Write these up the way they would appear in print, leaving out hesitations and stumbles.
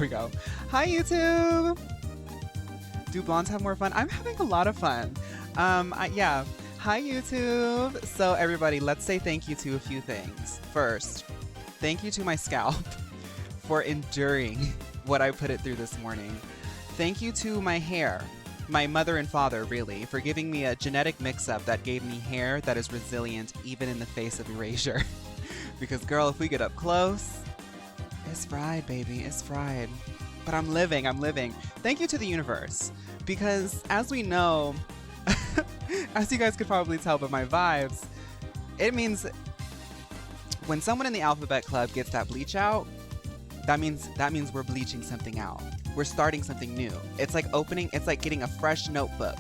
There we go. Hi, YouTube. Do blondes have more fun? I'm having a lot of fun. Yeah. Hi, YouTube. So everybody, let's say thank you to a few things. First, thank you to my scalp for enduring what I put it through this morning. Thank you to my hair, my mother and father, really, for giving me a genetic mix-up that gave me hair that is resilient even in the face of erasure. Because girl, if we get up close, it's fried, baby, it's fried. But I'm living. Thank you to the universe. Because as we know, as you guys could probably tell by my vibes, it means when someone in the Alphabet Club gets that bleach out, that means we're bleaching something out. We're starting something new. It's like getting a fresh notebook.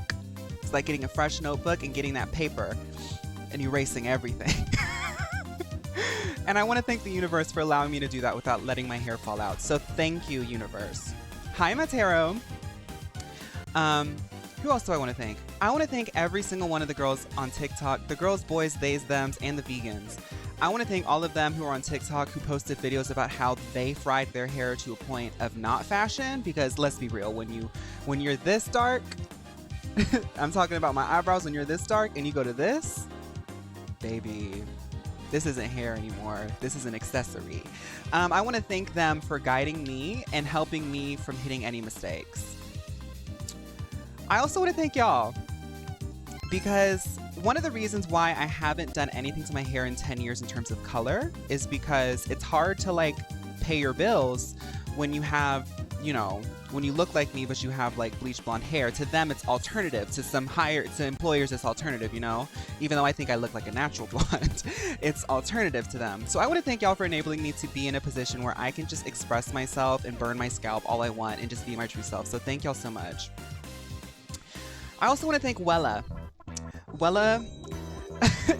It's like getting a fresh notebook and getting that paper and erasing everything. And I want to thank the universe for allowing me to do that without letting my hair fall out. So thank you, universe. Hi, Matero. Who else do I want to thank? I want to thank every single one of the girls on TikTok, the girls, boys, theys, thems, and the vegans. I want to thank all of them who are on TikTok who posted videos about how they fried their hair to a point of not fashion. Because let's be real, when you're this dark, I'm talking about my eyebrows, when you're this dark and you go to this, baby, this isn't hair anymore. This is an accessory. I want to thank them for guiding me and helping me from hitting any mistakes. I also want to thank y'all because one of the reasons why I haven't done anything to my hair in 10 years in terms of color is because it's hard to like pay your bills when you have, you know, when you look like me but you have like bleach blonde hair. To them it's alternative. To employers it's alternative, you know? Even though I think I look like a natural blonde, it's alternative to them. So I want to thank y'all for enabling me to be in a position where I can just express myself and burn my scalp all I want and just be my true self. So thank y'all so much. I also want to thank Wella,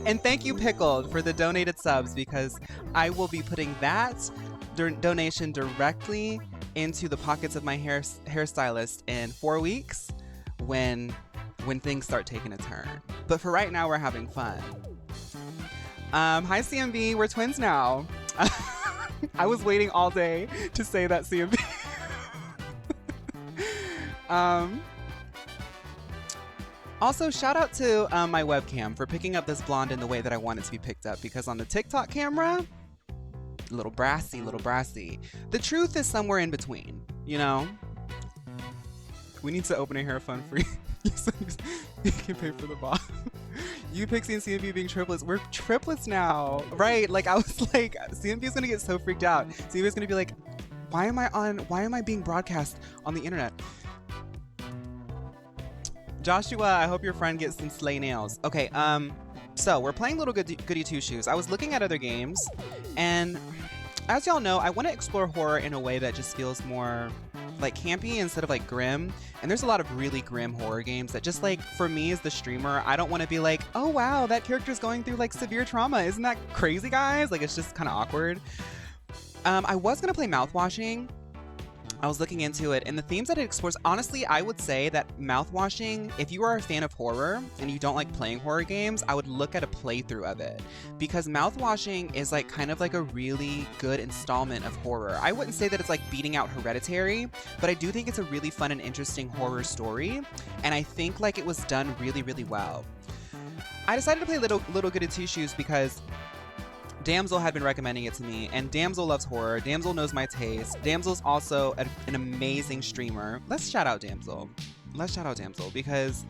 and thank you Pickled for the donated subs, because I will be putting that donation directly into the pockets of my hairstylist in 4 weeks when things start taking a turn. But for right now, we're having fun. Hi CMB, we're twins now. I was waiting all day to say that, CMB. Also, shout out to my webcam for picking up this blonde in the way that I want it to be picked up, because on the TikTok camera, little brassy. The truth is somewhere in between, you know? We need to open a hair fund for you. You can pay for the boss. You, Pixie, and CMB being triplets. We're triplets now, right? Like, I was like, CMB is gonna get so freaked out. CMB is gonna be like, why am I being broadcast on the internet? Joshua, I hope your friend gets some slay nails. Okay, so we're playing Little Goody Two Shoes. I was looking at other games, and as y'all know, I want to explore horror in a way that just feels more like campy instead of like grim. And there's a lot of really grim horror games that just like, for me as the streamer, I don't want to be like, oh wow, that character's going through like severe trauma. Isn't that crazy, guys? Like, it's just kind of awkward. I was gonna play Mouthwashing. I was looking into it, and the themes that it explores, honestly, I would say that Mouthwashing, if you are a fan of horror and you don't like playing horror games, I would look at a playthrough of it, because Mouthwashing is like kind of like a really good installment of horror. I wouldn't say that it's like beating out Hereditary, but I do think it's a really fun and interesting horror story, and I think like it was done really, really well. I decided to play Little Goody Two Shoes because Damsel had been recommending it to me, and Damsel loves horror. Damsel knows my taste. Damsel's also an amazing streamer. Let's shout out Damsel. Because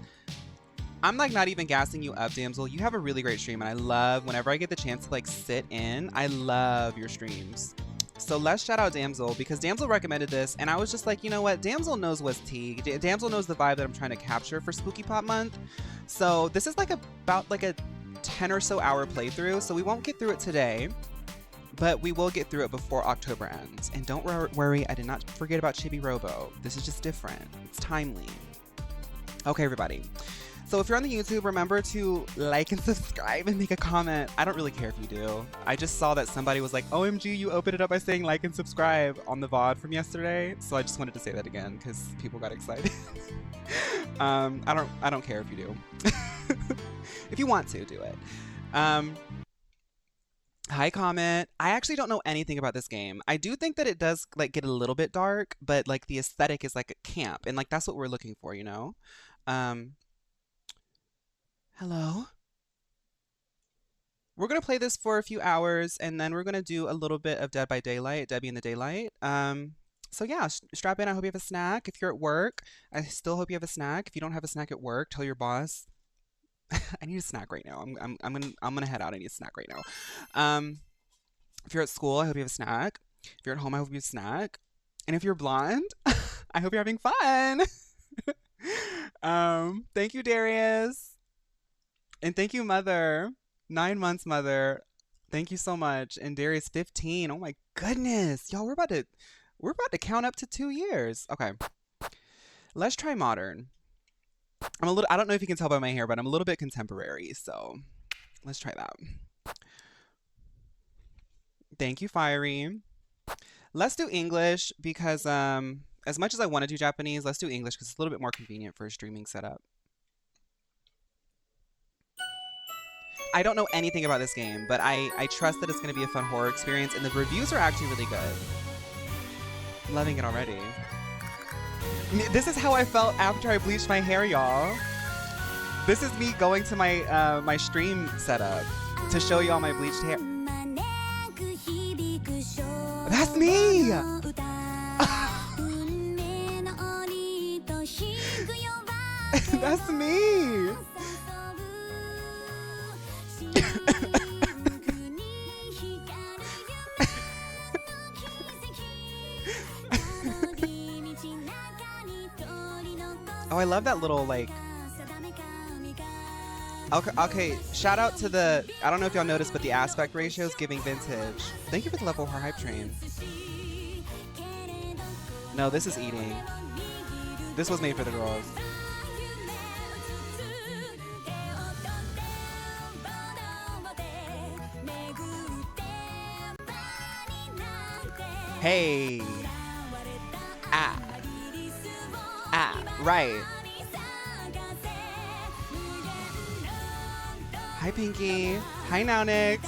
I'm like not even gassing you up, Damsel. You have a really great stream, and I love whenever I get the chance to like sit in. I love your streams. So let's shout out Damsel, because Damsel recommended this, and I was just like, you know what? Damsel knows what's tea. Damsel knows the vibe that I'm trying to capture for Spooky Pop Month. So this is like about like a 10 or so hour playthrough, so we won't get through it today, but we will get through it before October ends. And don't worry, I did not forget about Chibi Robo. This is just different. It's timely. Okay, everybody. So if you're on the YouTube, remember to like and subscribe and make a comment. I don't really care if you do. I just saw that somebody was like, OMG, you opened it up by saying like and subscribe on the VOD from yesterday. So I just wanted to say that again because people got excited. I don't care if you do. If you want to, do it. Hi, Comment. I actually don't know anything about this game. I do think that it does like get a little bit dark, but like the aesthetic is like a camp, and like that's what we're looking for, you know? Um, hello. We're gonna play this for a few hours, and then we're gonna do a little bit of Dead by Daylight, Debbie in the Daylight. So yeah, strap in. I hope you have a snack. If you're at work, I still hope you have a snack. If you don't have a snack at work, tell your boss. I need a snack right now. I'm gonna head out. I need a snack right now. Um, if you're at school, I hope you have a snack. If you're at home, I hope you have a snack. And if you're blonde, I hope you're having fun. Thank you, Darius. And thank you, Mother. 9 months, Mother. Thank you so much. And Darius 15. Oh my goodness. Y'all, we're about to count up to 2 years. Okay. Let's try modern. I don't know if you can tell by my hair, but I'm a little bit contemporary, so let's try that. Thank you, Fiery. Let's do English because as much as I want to do Japanese, let's do English because it's a little bit more convenient for a streaming setup. I don't know anything about this game, but I trust that it's going to be a fun horror experience, and the reviews are actually really good. I'm loving it already. This is how I felt after I bleached my hair, y'all. This is me going to my my stream setup to show y'all my bleached hair. That's me! That's me! Oh, I love that little, like... Okay, shout out to the... I don't know if y'all noticed, but the aspect ratio is giving vintage. Thank you for the level 4 hype train. No, this is eating. This was made for the girls. Hey! Right. Hi, Pinky. Hi, now, Nix.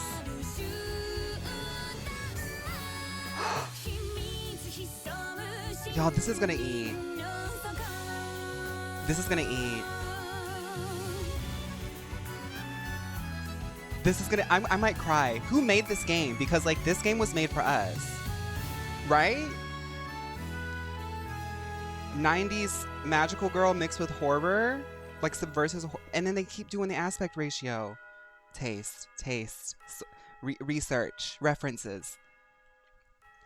Y'all, this is gonna eat. This is gonna eat. This is gonna... I might cry. Who made this game? Because, like, this game was made for us. Right? 90s magical girl mixed with horror, like subversive, and then they keep doing the aspect ratio. Taste, research, references.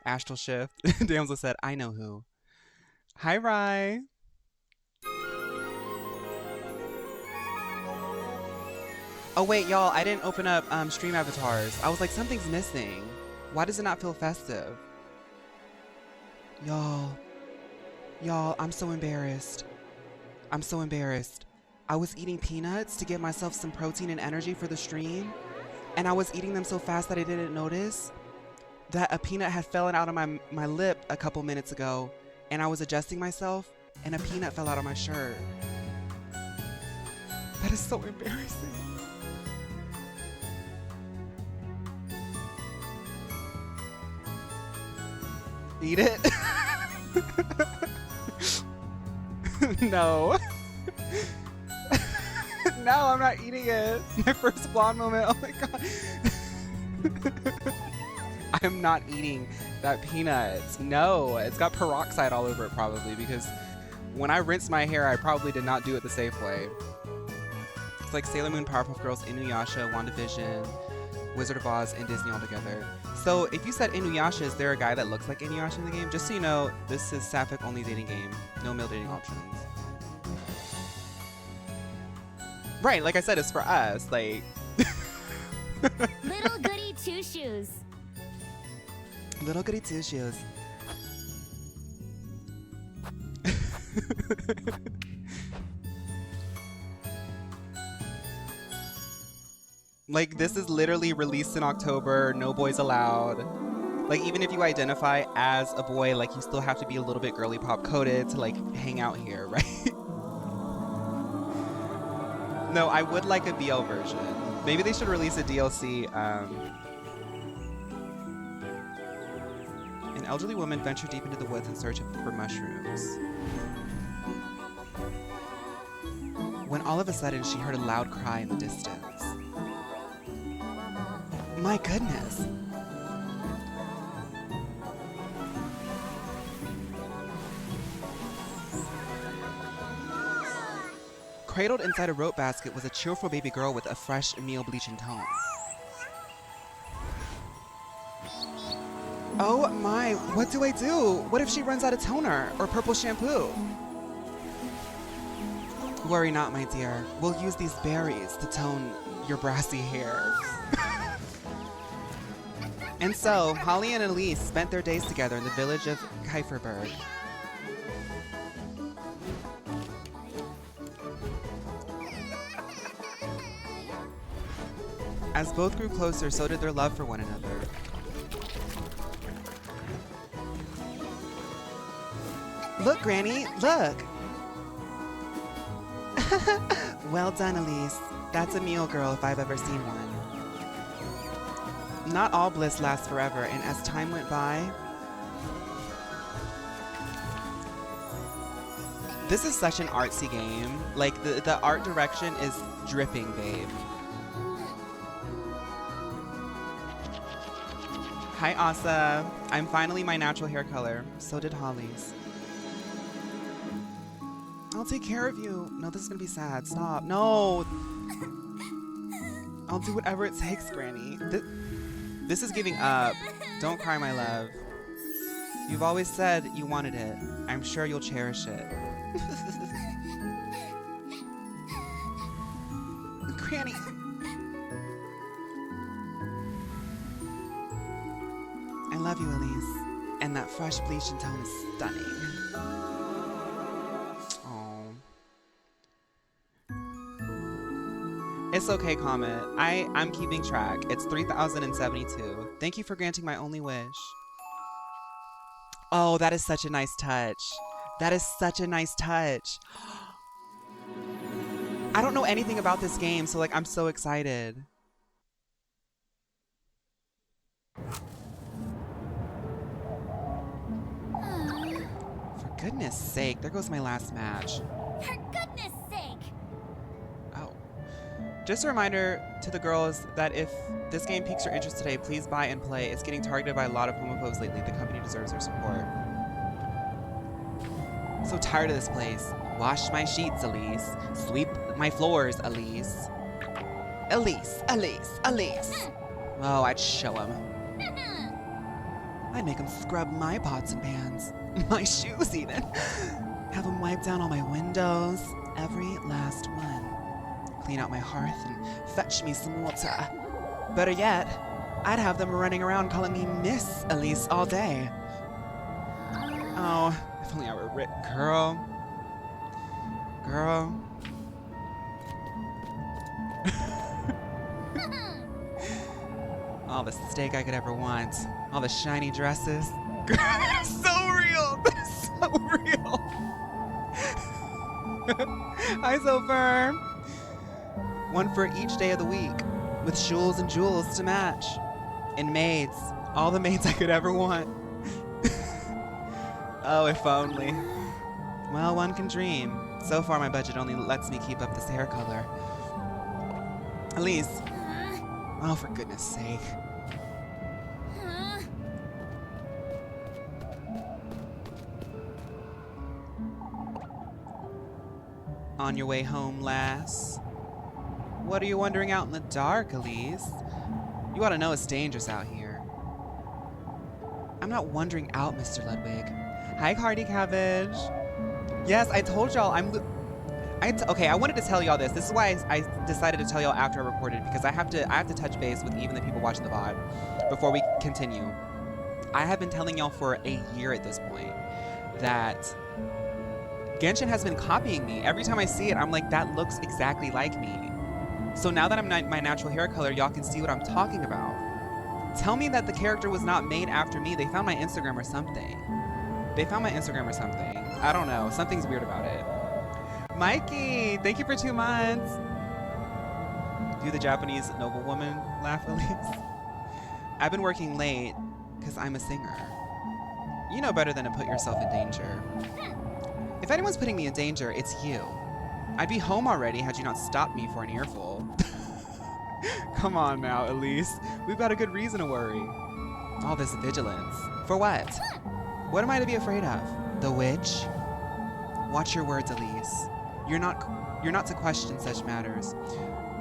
Astral shift. Damsel said, I know who. Hi, Rye. Oh wait, y'all, I didn't open up stream avatars. I was like, something's missing. Why does it not feel festive? Y'all, I'm so embarrassed. I'm so embarrassed. I was eating peanuts to give myself some protein and energy for the stream, and I was eating them so fast that I didn't notice that a peanut had fallen out of my lip a couple minutes ago, and I was adjusting myself, and a peanut fell out of my shirt. That is so embarrassing. Eat it? No. No, I'm not eating it. My first blonde moment. Oh my god. I'm not eating that peanut. No, it's got peroxide all over it probably because when I rinsed my hair, I probably did not do it the safe way. It's like Sailor Moon, Powerpuff Girls, Inuyasha, WandaVision, Wizard of Oz, and Disney all together. So if you said Inuyasha, is there a guy that looks like Inuyasha in the game? Just so you know, this is sapphic only dating game. No male dating options. Right, like I said, it's for us. Like Little Goody Two Shoes. Little Goody Two Shoes. Like, this is literally released in October, no boys allowed. Like, even if you identify as a boy, like, you still have to be a little bit Girlypop coded to, like, hang out here, right? No, I would like a BL version. Maybe they should release a DLC elderly woman ventured deep into the woods in search for mushrooms. When all of a sudden she heard a loud cry in the distance. My goodness! Cradled inside a rope basket was a cheerful baby girl with a fresh meal bleaching tone. Oh my, what do I do? What if she runs out of toner or purple shampoo? Worry not, my dear. We'll use these berries to tone your brassy hair. And so, Holly and Elise spent their days together in the village of Kieferberg. As both grew closer, so did their love for one another. Look, Granny, look! Well done, Elise. That's a meal girl if I've ever seen one. Not all bliss lasts forever, and as time went by... This is such an artsy game. Like, the art direction is dripping, babe. Hi, Asa. I'm finally my natural hair color. So did Holly's. I'll take care of you. No, this is gonna be sad. Stop. No! I'll do whatever it takes, Granny. This is giving up. Don't cry, my love. You've always said you wanted it. I'm sure you'll cherish it. Granny. I love you, Elise. And that fresh bleach and tone is stunning. Oh. It's okay, Comet. I'm keeping track. It's 3072. Thank you for granting my only wish. Oh, that is such a nice touch. That is such a nice touch. I don't know anything about this game, so like I'm so excited. For goodness sake, there goes my last match. For goodness sake! Oh. Just a reminder to the girls that if this game piques your interest today, please buy and play. It's getting targeted by a lot of homophobes lately. The company deserves their support. I'm so tired of this place. Wash my sheets, Elise. Sweep my floors, Elise. Elise, Elise, Elise. Oh, I'd show him. I'd make him scrub my pots and pans. My shoes, even. Have him wipe down all my windows. Every last one. Clean out my hearth and fetch me some water. Better yet, I'd have them running around calling me Miss Elise all day. Oh, if only I were rich. Girl. Girl. All the steak I could ever want. All the shiny dresses. So real! So real! Hi, Sofer! One for each day of the week, with shoes and jewels to match. And maids. All the maids I could ever want. Oh, if only. Well, one can dream. So far, my budget only lets me keep up this hair color. Elise. Oh, for goodness sake. On your way home, lass? What are you wandering out in the dark, Elise? You ought to know it's dangerous out here. I'm not wandering out, Mr. Ludwig. Hi, Cardi Cabbage. Yes, I told y'all okay, I wanted to tell y'all this. This is why I decided to tell y'all after I recorded, because I have to touch base with even the people watching the VOD before we continue. I have been telling y'all for a year at this point that Genshin has been copying me. Every time I see it, I'm like, that looks exactly like me. So now that I'm my natural hair color, y'all can see what I'm talking about. Tell me that the character was not made after me. They found my Instagram or something. I don't know. Something's weird about it. Mikey, thank you for 2 months. Do the Japanese noblewoman laugh, Elise? I've been working late because I'm a singer. You know better than to put yourself in danger. If anyone's putting me in danger, it's you. I'd be home already had you not stopped me for an earful. Come on now, Elise. We've got a good reason to worry. All this vigilance. For what? What am I to be afraid of? The witch? Watch your words, Elise. You're not to question such matters.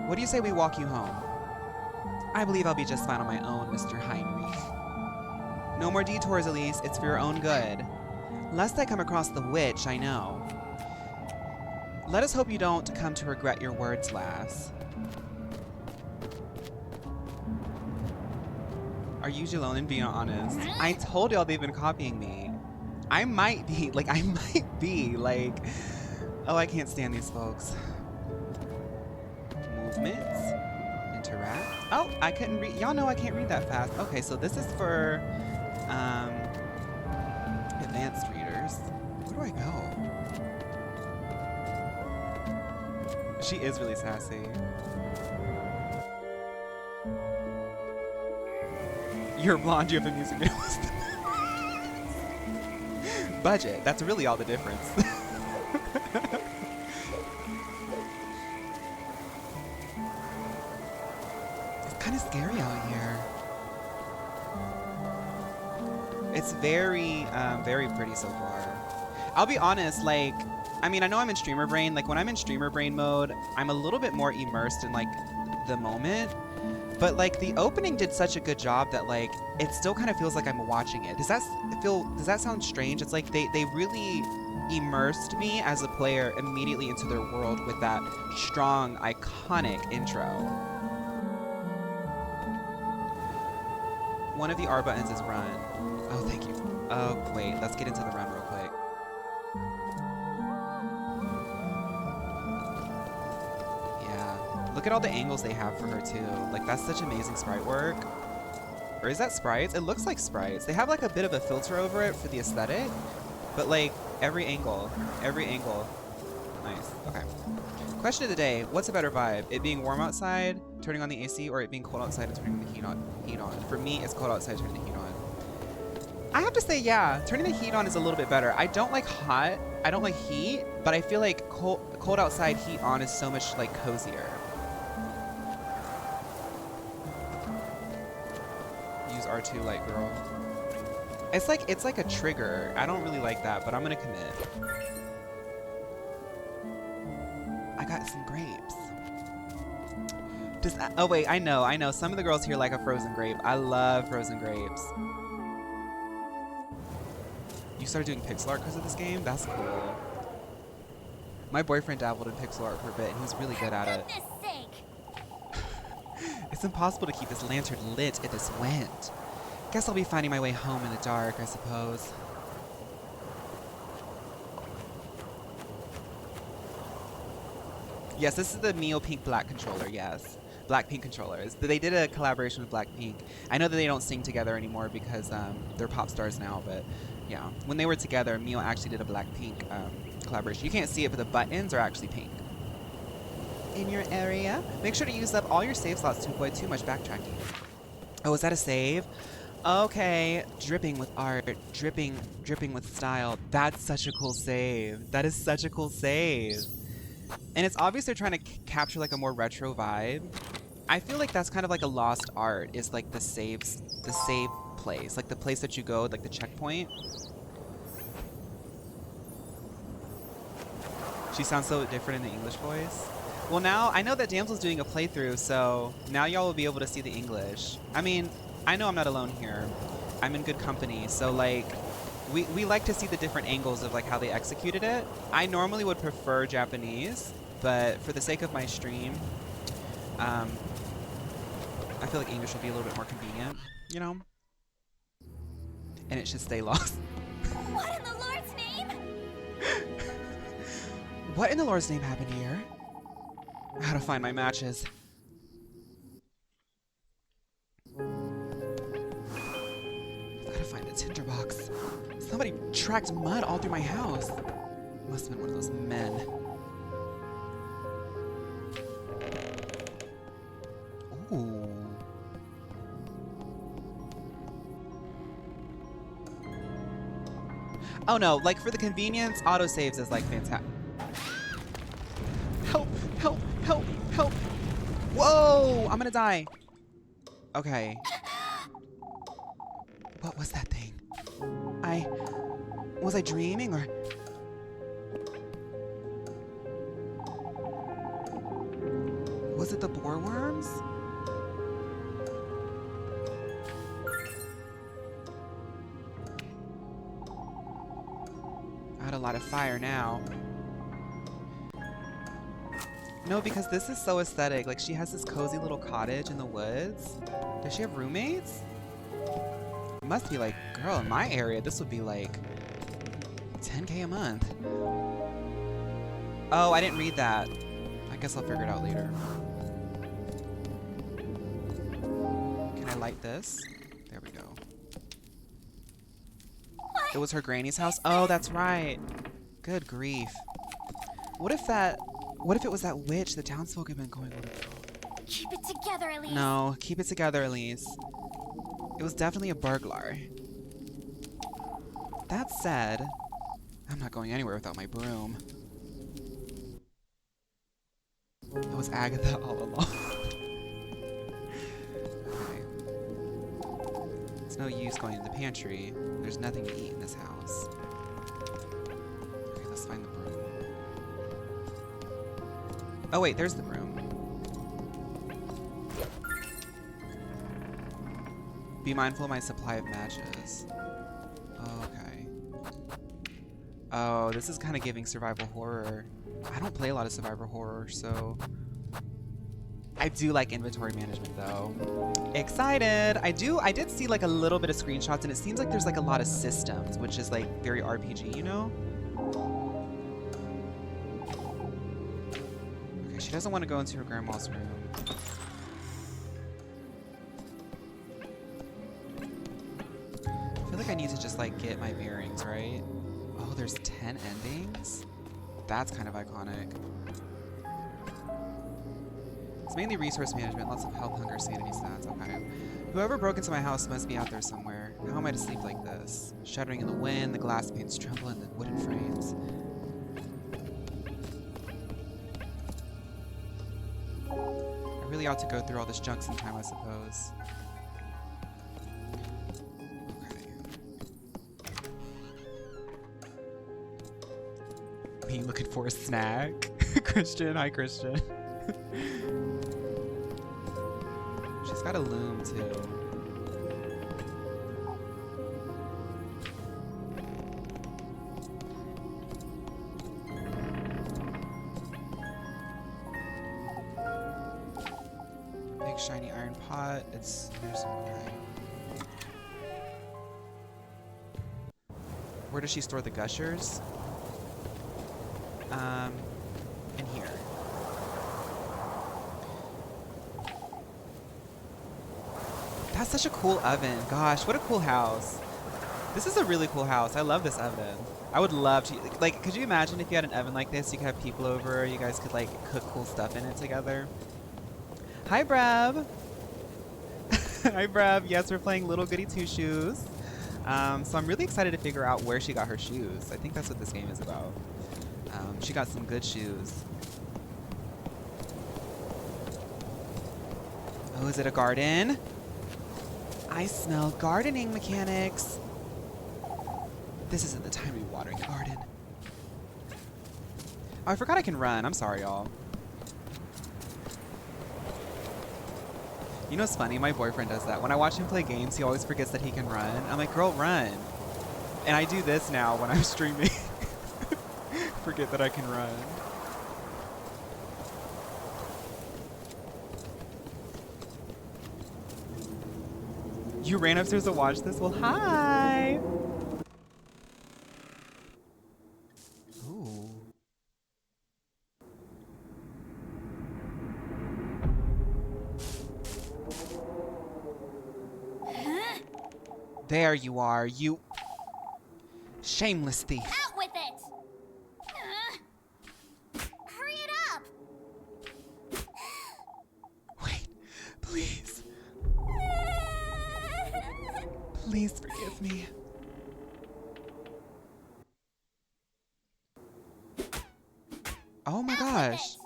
What do you say we walk you home? I believe I'll be just fine on my own, Mr. Heinrich. No more detours, Elise. It's for your own good. Lest I come across the witch, I know. Let us hope you don't come to regret your words, lass. Are you Jalone, being honest? I told y'all they've been copying me. I might be, like, oh, I can't stand these folks. Movements. Interact. Oh, I couldn't read. Y'all know I can't read that fast. Okay, so this is for, advanced readers. Where do I go? She is really sassy. You're blonde, you have a music video. Budget, that's really all the difference. It's kind of scary out here. It's very, very pretty so far. I'll be honest, like, I mean, I know I'm in streamer brain. Like, when I'm in streamer brain mode, I'm a little bit more immersed in, like, the moment. But, like, the opening did such a good job that, like, it still kind of feels like I'm watching it. Does that sound strange? It's like they really immersed me as a player immediately into their world with that strong, iconic intro. One of the R buttons is run. Oh, thank you. Oh, wait, let's get into the run real quick. Look at all the angles they have for her too. Like, that's such amazing sprite work. Or is that sprites? It looks like sprites. They have like a bit of a filter over it for the aesthetic, but like every angle. Nice. Okay. Question of the day, what's a better vibe? It being warm outside, turning on the AC, or it being cold outside and turning the heat on? For me, it's cold outside, turning the heat on. I have to say, yeah, turning the heat on is a little bit better. I don't like hot, I don't like heat, but I feel like cold outside, heat on is so much like cozier. R2 light girl. It's like a trigger. I don't really like that, but I'm gonna commit. I got some grapes. Oh wait, I know. Some of the girls here like a frozen grape. I love frozen grapes. You started doing pixel art because of this game? That's cool. My boyfriend dabbled in pixel art for a bit, and he's really good at it. It's impossible to keep this lantern lit in this wind. Guess I'll be finding my way home in the dark, I suppose. Yes, this is the Neo Pink Black controller, yes. Blackpink controllers. They did a collaboration with Blackpink. I know that they don't sing together anymore because they're pop stars now, but yeah. When they were together, Mio actually did a Blackpink collaboration. You can't see it, but the buttons are actually pink. In your area, make sure to use up all your save slots to avoid too much backtracking. Oh, is that a save? Okay, dripping with art, dripping with style. That's such a cool save. That is such a cool save. And it's obvious they're trying to capture like a more retro vibe. I feel like that's kind of like a lost art, is like the save place, like the place that you go, like the checkpoint. She sounds so different in the English voice. Well, now I know that Damsel's doing a playthrough, so now y'all will be able to see the English. I mean, I know I'm not alone here. I'm in good company, so like, we like to see the different angles of like how they executed it. I normally would prefer Japanese, but for the sake of my stream, I feel like English would be a little bit more convenient, you know? And it should stay lost. What in the Lord's name? What in the Lord's name happened here? How to find my matches. I've got to find the tinderbox. Somebody tracked mud all through my house. Must have been one of those men. Ooh. Oh no, like for the convenience, autosaves is like fantastic. Help, help, help, help. Whoa, I'm gonna die. Okay. What was that thing? Was I dreaming or? Was it the boar worms? I had a lot of fire now. No, because this is so aesthetic. Like, she has this cozy little cottage in the woods. Does she have roommates? It must be like, girl, in my area, this would be like 10K a month. Oh, I didn't read that. I guess I'll figure it out later. Can I light this? There we go. It was her granny's house? Oh, that's right. Good grief. What if it was that witch the townsfolk have been going on? Keep it together, Elise. No, keep it together, Elise. It was definitely a burglar. That said, I'm not going anywhere without my broom. It was Agatha all along. Okay. It's no use going in the pantry. There's nothing to eat in this house. Okay, let's find the broom. Oh wait, there's the broom. Be mindful of my supply of matches. Okay. Oh, this is kind of giving survival horror. I don't play a lot of survival horror, so... I do like inventory management, though. Excited! I did see, like, a little bit of screenshots, and it seems like there's, like, a lot of systems, which is, like, very RPG, you know? Okay, she doesn't want to go into her grandma's room. I feel like I need to just, like, get my bearings, right? Oh, there's 10 endings? That's kind of iconic. It's mainly resource management, lots of health, hunger, sanity stats. Okay. Whoever broke into my house must be out there somewhere. How am I to sleep like this? Shuddering in the wind, the glass panes tremble in the wooden frames. I really ought to go through all this junk sometime, I suppose. Me looking for a snack. Christian, hi Christian. She's got a loom too. Big shiny iron pot. There's okay. Where does she store the gushers? In here. That's such a cool oven. Gosh, what a cool house. This is a really cool house. I love this oven. I would love to, like, could you imagine if you had an oven like this? You could have people over, you guys could, like, cook cool stuff in it together. Hi, Brab. Hi, Brab. Yes, we're playing Little Goody Two Shoes. So I'm really excited to figure out where she got her shoes. I think that's what this game is about. She got some good shoes. Oh, is it a garden? I smell gardening mechanics. This isn't the time to be watering the garden. Oh, I forgot I can run. I'm sorry, y'all. You know what's funny? My boyfriend does that. When I watch him play games, he always forgets that he can run. I'm like, girl, run. And I do this now when I'm streaming. Forget that I can run. You ran upstairs to watch this? Well, hi! Ooh. Huh? There you are, you shameless thief. Out with it! Hurry it up! Wait, please. Please forgive me. Oh my Out with gosh.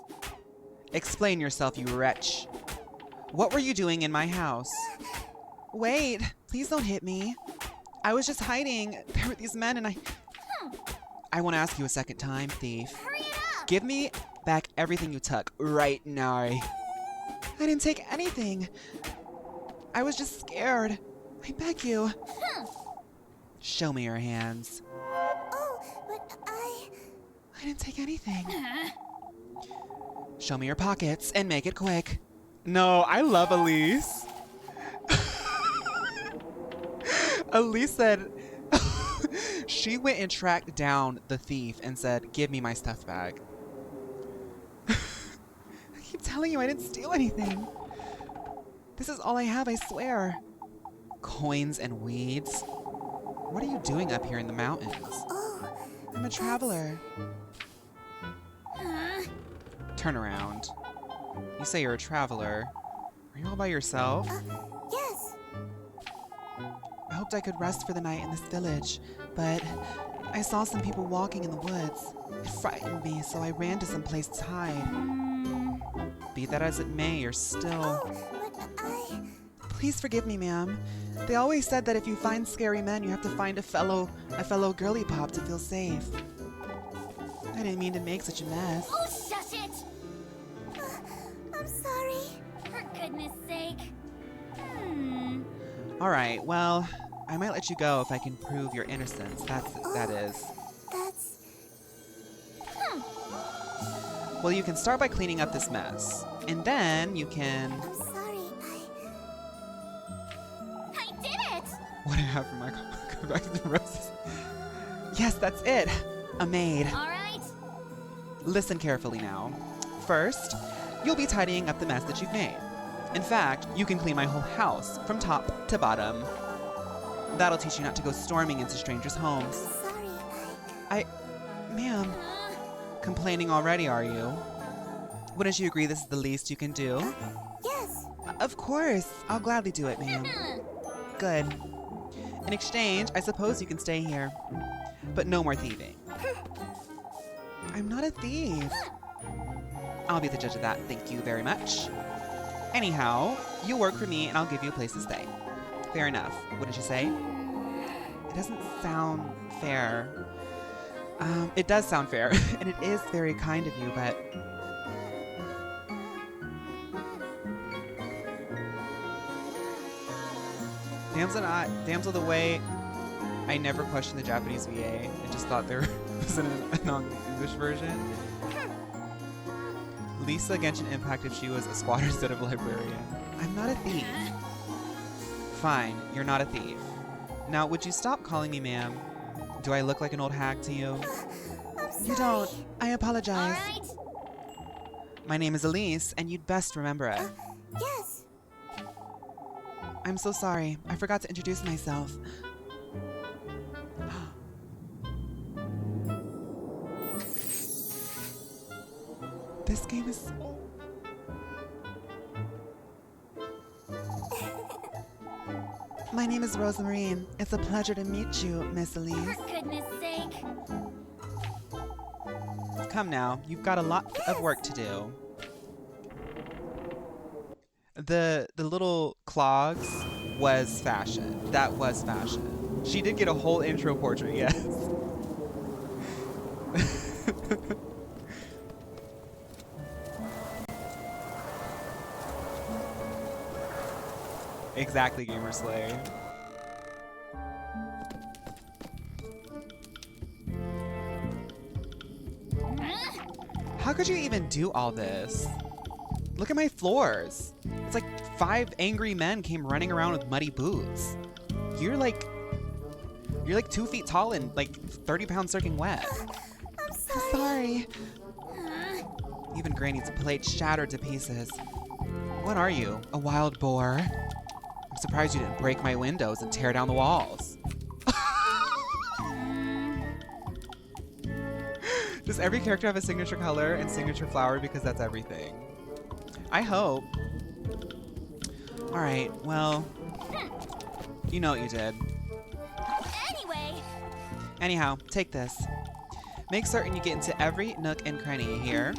Explain yourself, you wretch. What were you doing in my house? Wait, please don't hit me. I was just hiding. There were these men and I won't ask you a second time, thief. Hurry it up! Give me back everything you took right now. I didn't take anything. I was just scared. I beg you. Show me your hands. Oh, but I didn't take anything. Show me your pockets and make it quick. No, I love Elise. Elise said she went and tracked down the thief and said, give me my stuff bag. I keep telling you I didn't steal anything. This is all I have, I swear. Coins and weeds. What are you doing up here in the mountains? I'm a traveler. Turn around. You say you're a traveler. Are you all by yourself? yes. I hoped I could rest for the night in this village, but I saw some people walking in the woods. It frightened me, so I ran to some place to hide. Be that as it may, you're still... But I Please forgive me, ma'am. They always said that if you find scary men, you have to find a fellow Girlypop to feel safe. I didn't mean to make such a mess. Oh, shush it! I'm sorry. For goodness sake. Alright, well, I might let you go if I can prove your innocence. That is. That's... Well, you can start by cleaning up this mess. And then you can... I'm sorry, I did it! What do I have for my go back to the roses? Yes, that's it! A maid. Alright. Listen carefully now. First, you'll be tidying up the mess that you've made. In fact, you can clean my whole house from top to bottom. That'll teach you not to go storming into strangers' homes. Sorry, Ma'am, complaining already, are you? Wouldn't you agree this is the least you can do? yes. Of course. I'll gladly do it, ma'am. Good. In exchange, I suppose you can stay here. But no more thieving. I'm not a thief. I'll be the judge of that, thank you very much. Anyhow, you work for me and I'll give you a place to stay. Fair enough, wouldn't you say? It doesn't sound fair. It does sound fair, and it is very kind of you, but... Damsel, the way I never questioned the Japanese VA. I just thought there was an English version. Lisa Genshin Impact if she was a squatter instead of a librarian. I'm not a thief. Fine, you're not a thief. Now, would you stop calling me ma'am? Do I look like an old hag to you? You don't. I apologize. Alright. My name is Elise, and you'd best remember it. Yes. I'm so sorry. I forgot to introduce myself. This game is so... My name is Rozenmarine. It's a pleasure to meet you, Miss Elise. For goodness sake. Come now, you've got a lot of work to do. The little clogs was fashion. That was fashion. She did get a whole intro portrait, yes. Exactly, Gamer Slay. How could you even do all this? Look at my floors. It's like 5 angry men came running around with muddy boots. You're like 2 feet tall and like 30 pounds soaking wet. I'm Sorry. Even Granny's plate shattered to pieces. What are you? A wild boar? I'm surprised you didn't break my windows and tear down the walls. Does every character have a signature color and signature flower because that's everything? I hope. Alright, well, you know what you did. Anyway. Anyhow, take this. Make certain you get into every nook and cranny here.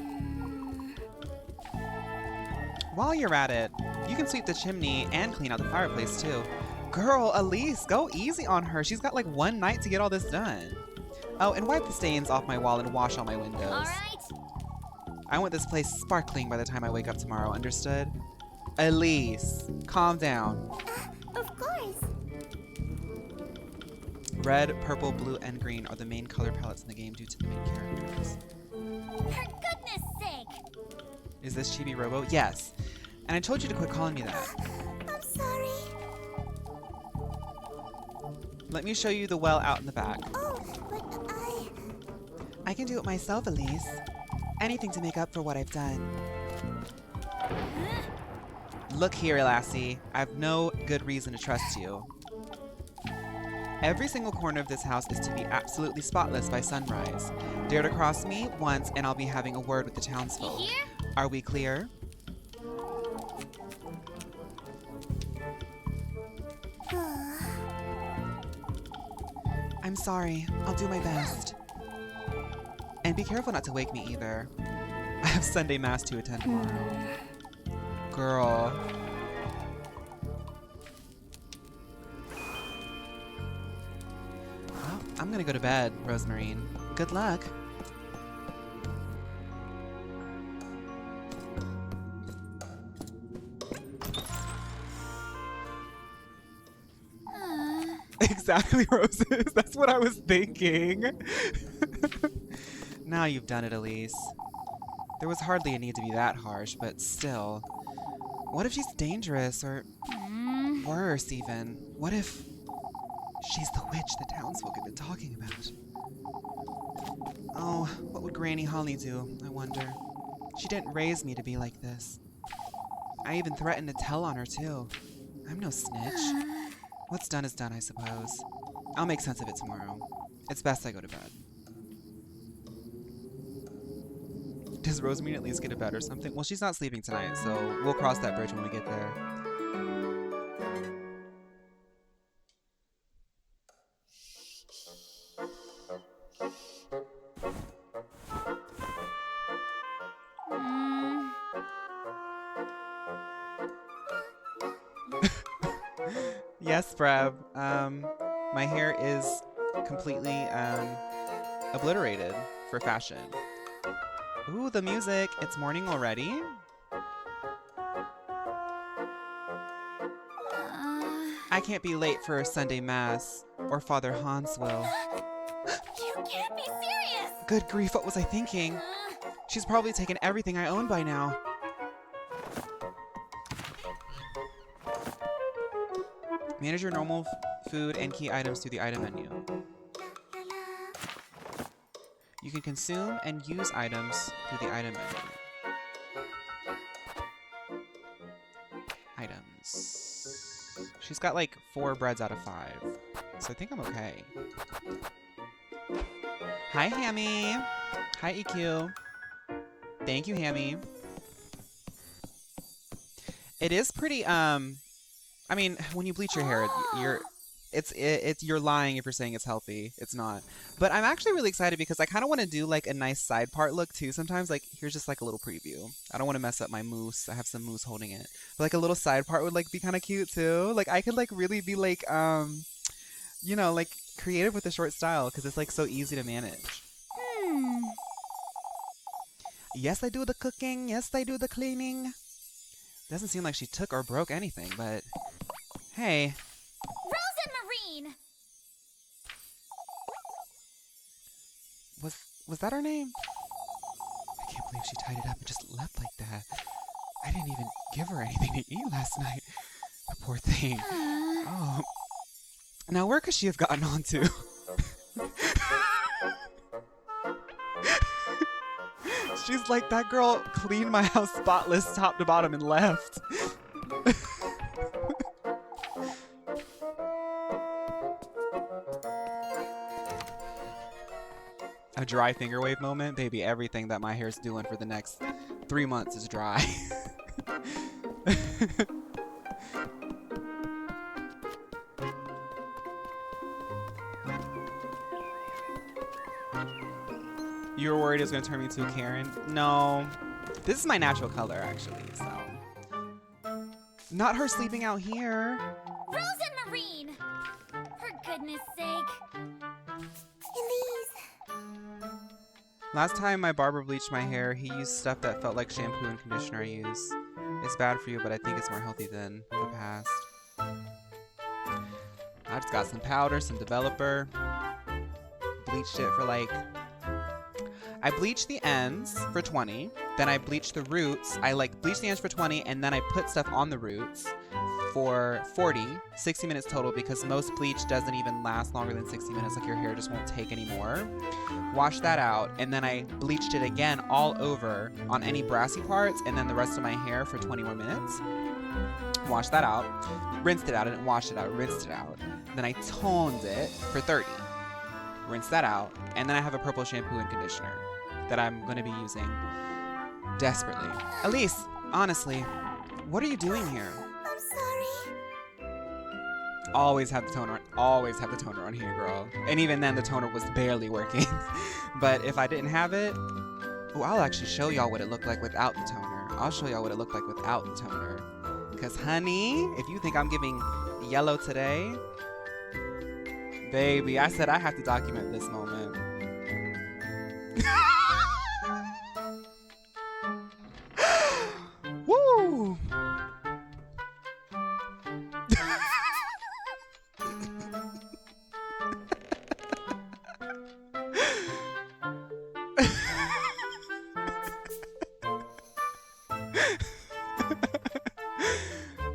While you're at it, you can sweep the chimney and clean out the fireplace too. Girl, Elise, go easy on her. She's got like one night to get all this done. Oh, and wipe the stains off my wall and wash all my windows. All right. I want this place sparkling by the time I wake up tomorrow, understood? Elise, calm down. Of course. Red, purple, blue, and green are the main color palettes in the game due to the main characters. For goodness sake. Is this Chibi Robo? Yes. And I told you to quit calling me that. I'm sorry. Let me show you the well out in the back. Oh, but I can do it myself, Elise. Anything to make up for what I've done. Look here, lassie. I have no good reason to trust you. Every single corner of this house is to be absolutely spotless by sunrise. Dare to cross me once and I'll be having a word with the townsfolk. You hear? Are we clear? I'm sorry. I'll do my best. And be careful not to wake me either. I have Sunday Mass to attend tomorrow. Girl. Well, I'm gonna go to bed, Rozenmarine. Good luck. Exactly, Roses. That's what I was thinking. Now you've done it, Elise. There was hardly a need to be that harsh, but still. What if she's dangerous, or worse even? What if she's the witch the townsfolk have been talking about? Oh, what would Granny Holly do, I wonder? She didn't raise me to be like this. I even threatened to tell on her, too. I'm no snitch. What's done is done, I suppose. I'll make sense of it tomorrow. It's best I go to bed. Does Rosemary at least get a bed or something? Well, she's not sleeping tonight, so we'll cross that bridge when we get there. Yes, Brab. My hair is completely obliterated for fashion. Ooh, the music. It's morning already. I can't be late for Sunday Mass, or Father Hans will. You can't be serious! Good grief, what was I thinking? She's probably taken everything I own by now. Manage your normal food and key items through the item menu. You can consume and use items through the item menu. Items. She's got like 4 breads out of 5. So I think I'm okay. Hi, Hammy. Hi, EQ. Thank you, Hammy. It is pretty, I mean, when you bleach your hair, you're lying if you're saying it's healthy. It's not. But I'm actually really excited because I kind of want to do like a nice side part look too sometimes. Like, here's just like a little preview. I don't want to mess up my mousse. I have some mousse holding it. But like a little side part would like be kind of cute too. Like I could like really be like, you know, like creative with the short style because it's like so easy to manage. Yes, I do the cooking. Yes, I do the cleaning. Doesn't seem like she took or broke anything, but hey. Rozenmarine! Was that her name? I can't believe she tied it up and just left like that. I didn't even give her anything to eat last night. The poor thing. Oh. Now where could she have gotten onto? She's like, that girl cleaned my house spotless top to bottom and left. A dry finger wave moment? Baby, everything that my hair's doing for the next 3 months is dry. You were worried it was going to turn me into a Karen? No. This is my natural color, actually, so. Not her sleeping out here. Rozenmarine! For goodness sake. Elise. Last time my barber bleached my hair, he used stuff that felt like shampoo and conditioner I use. It's bad for you, but I think it's more healthy than the past. I just got some powder, some developer. Bleached it for like... I bleached the ends for 20, then I bleached the roots. I like bleached the ends for 20, and then I put stuff on the roots for 40, 60 minutes total, because most bleach doesn't even last longer than 60 minutes, like your hair just won't take anymore. Washed that out, and then I bleached it again all over on any brassy parts, and then the rest of my hair for 20 more minutes. Washed that out, rinsed it out, and washed it out, rinsed it out. Then I toned it for 30. Rinse that out, and then I have a purple shampoo and conditioner that I'm going to be using desperately. Elise, honestly, what are you doing here? I'm sorry. Always have the toner on here, girl. And even then, the toner was barely working. But if I didn't have it, oh, I'll actually show y'all what it looked like without the toner. I'll show y'all what it looked like without the toner. Because, honey, if you think I'm giving yellow today, baby, I said I have to document this moment. Woo!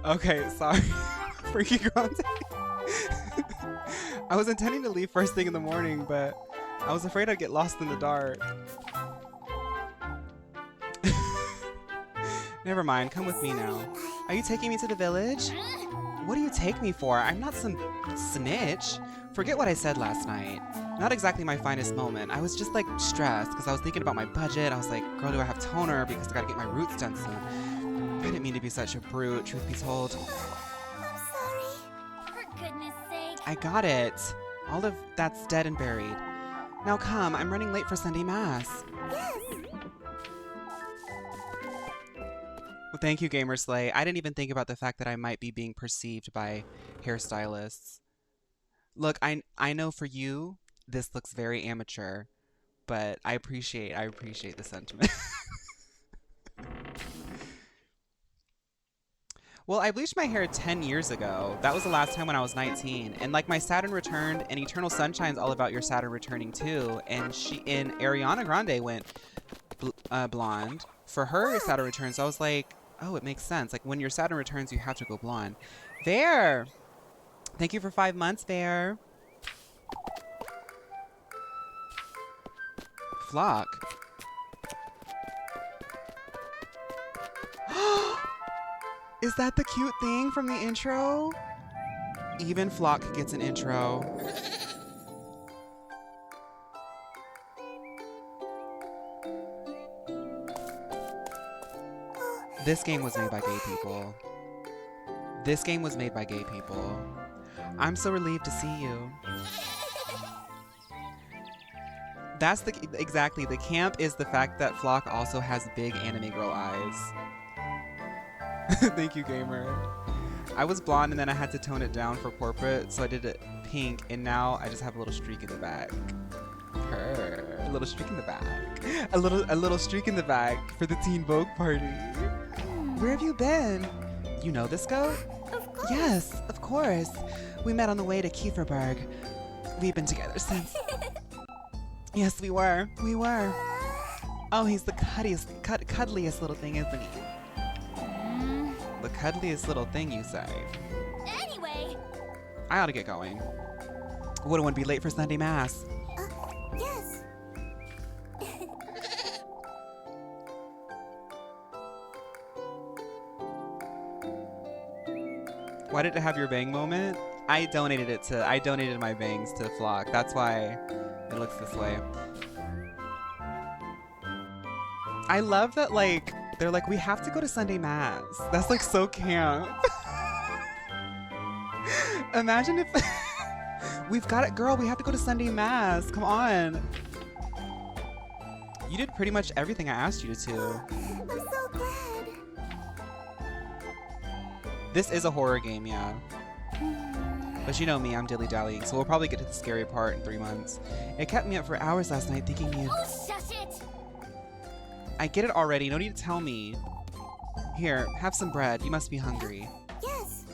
Okay, sorry. Freaky Grande. I was intending to leave first thing in the morning, but I was afraid I'd get lost in the dark. Never mind, come with me now. Are you taking me to the village? What do you take me for? I'm not some snitch. Forget what I said last night. Not exactly my finest moment. I was just like stressed because I was thinking about my budget. I was like, girl, do I have toner? Because I gotta get my roots done soon. I didn't mean to be such a brute, truth be told. I'm sorry. For goodness sake. I got it. All of that's dead and buried. Now come, I'm running late for Sunday Mass. Yes. Well, thank you, Gamerslay. I didn't even think about the fact that I might be being perceived by hairstylists. Look, I know for you, this looks very amateur, but I appreciate the sentiment. Well, I bleached my hair 10 years ago. That was the last time when I was 19. And like my Saturn returned, and Eternal Sunshine's all about your Saturn returning too. And Ariana Grande went blonde for her Saturn return. So I was like, oh, it makes sense. Like when your Saturn returns, you have to go blonde. There. Thank you for 5 months, Bear. Flock. Is that the cute thing from the intro? Even Flock gets an intro. This game was made by gay people. This game was made by gay people. I'm so relieved to see you. That's exactly. The camp is the fact that Flock also has big anime girl eyes. Thank you, gamer. I was blonde and then I had to tone it down for corporate, so I did it pink, and now I just have a little streak in the back. Purr. A little streak in the back. A little streak in the back for the Teen Vogue party. Where have you been? You know this goat? Of course. Yes, of course. We met on the way to Kieferberg. We've been together since. Yes, we were. We were. Oh, he's the cuddliest little thing, isn't he? The cuddliest little thing, you say? Anyway. I ought to get going. Wouldn't want to be late for Sunday Mass. Yes. Why did it have your bang moment? I donated my bangs to Flock. That's why it looks this way. I love that, like, they're like, we have to go to Sunday Mass. That's like so camp. Imagine if we've got it, girl. We have to go to Sunday Mass. Come on. You did pretty much everything I asked you to. I'm so glad. This is a horror game, yeah. But you know me, I'm dilly-dallying, so we'll probably get to the scary part in 3 months. It kept me up for hours last night thinking you... Oh, shush it! I get it already, no need to tell me. Here, have some bread. You must be hungry. Yes.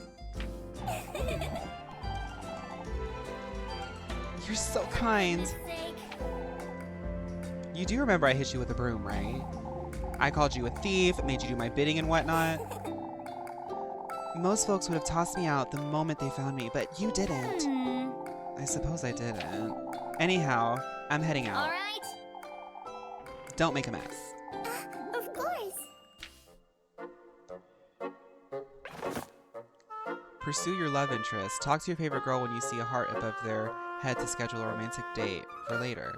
You're so kind. You do remember I hit you with a broom, right? I called you a thief, made you do my bidding and whatnot. Most folks would have tossed me out the moment they found me, but you didn't. I suppose I didn't. Anyhow, I'm heading out. All right. Don't make a mess. Of course. Pursue your love interest. Talk to your favorite girl when you see a heart above their head to schedule a romantic date for later.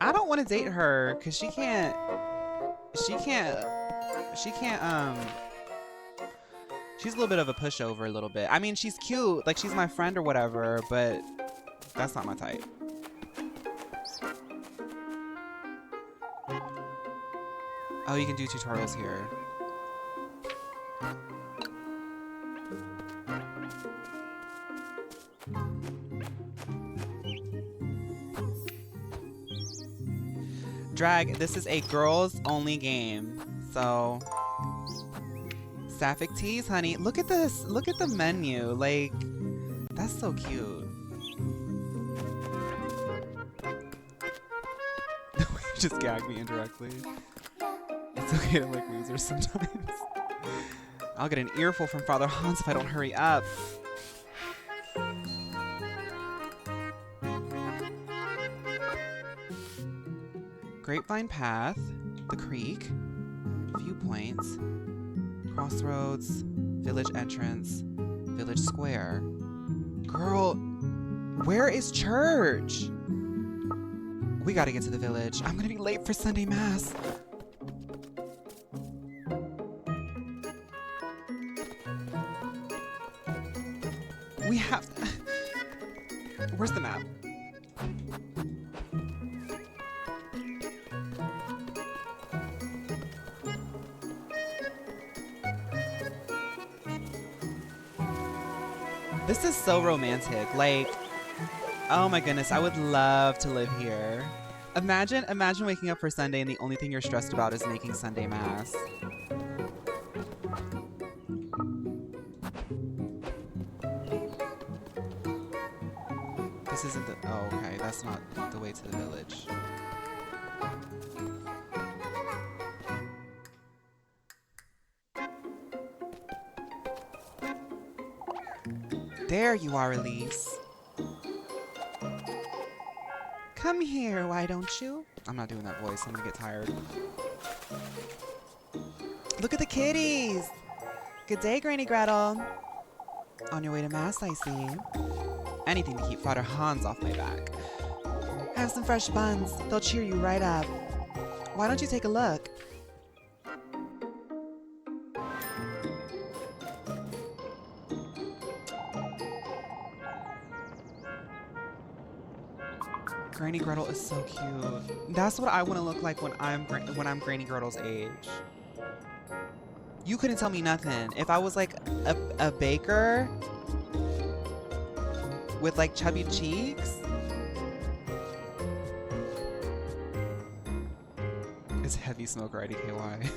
I don't want to date her because she can't, she's a little bit of a pushover a little bit. I mean, she's cute, like she's my friend or whatever, but that's not my type. Oh, you can do tutorials here. Drag, this is a girls only game, so sapphic teas, honey. Look at this. Look at the menu. Like, that's so cute. You just gag me indirectly. It's okay to like losers sometimes. I'll get an earful from Father Hans if I don't hurry up. Grapevine Path, the creek, viewpoints, crossroads, village entrance, village square. Girl, where is church? We gotta get to the village. I'm gonna be late for Sunday Mass. We have... Where's the map? This is so romantic. Like, oh my goodness, I would love to live here. Imagine waking up for Sunday and the only thing you're stressed about is making Sunday Mass. This isn't the, oh, okay, that's not the way to the village. There you are, Elise. Come here, why don't you? I'm not doing that voice, I'm gonna get tired. Look at the kitties! Good day, Granny Gretel. On your way to Mass, I see. Anything to keep Father Hans off my back. Have some fresh buns, they'll cheer you right up. Why don't you take a look? Granny Gretel is so cute. That's what I want to look like when I'm Granny Gretel's age. You couldn't tell me nothing. If I was like a baker with like chubby cheeks. It's heavy smoker IDKY.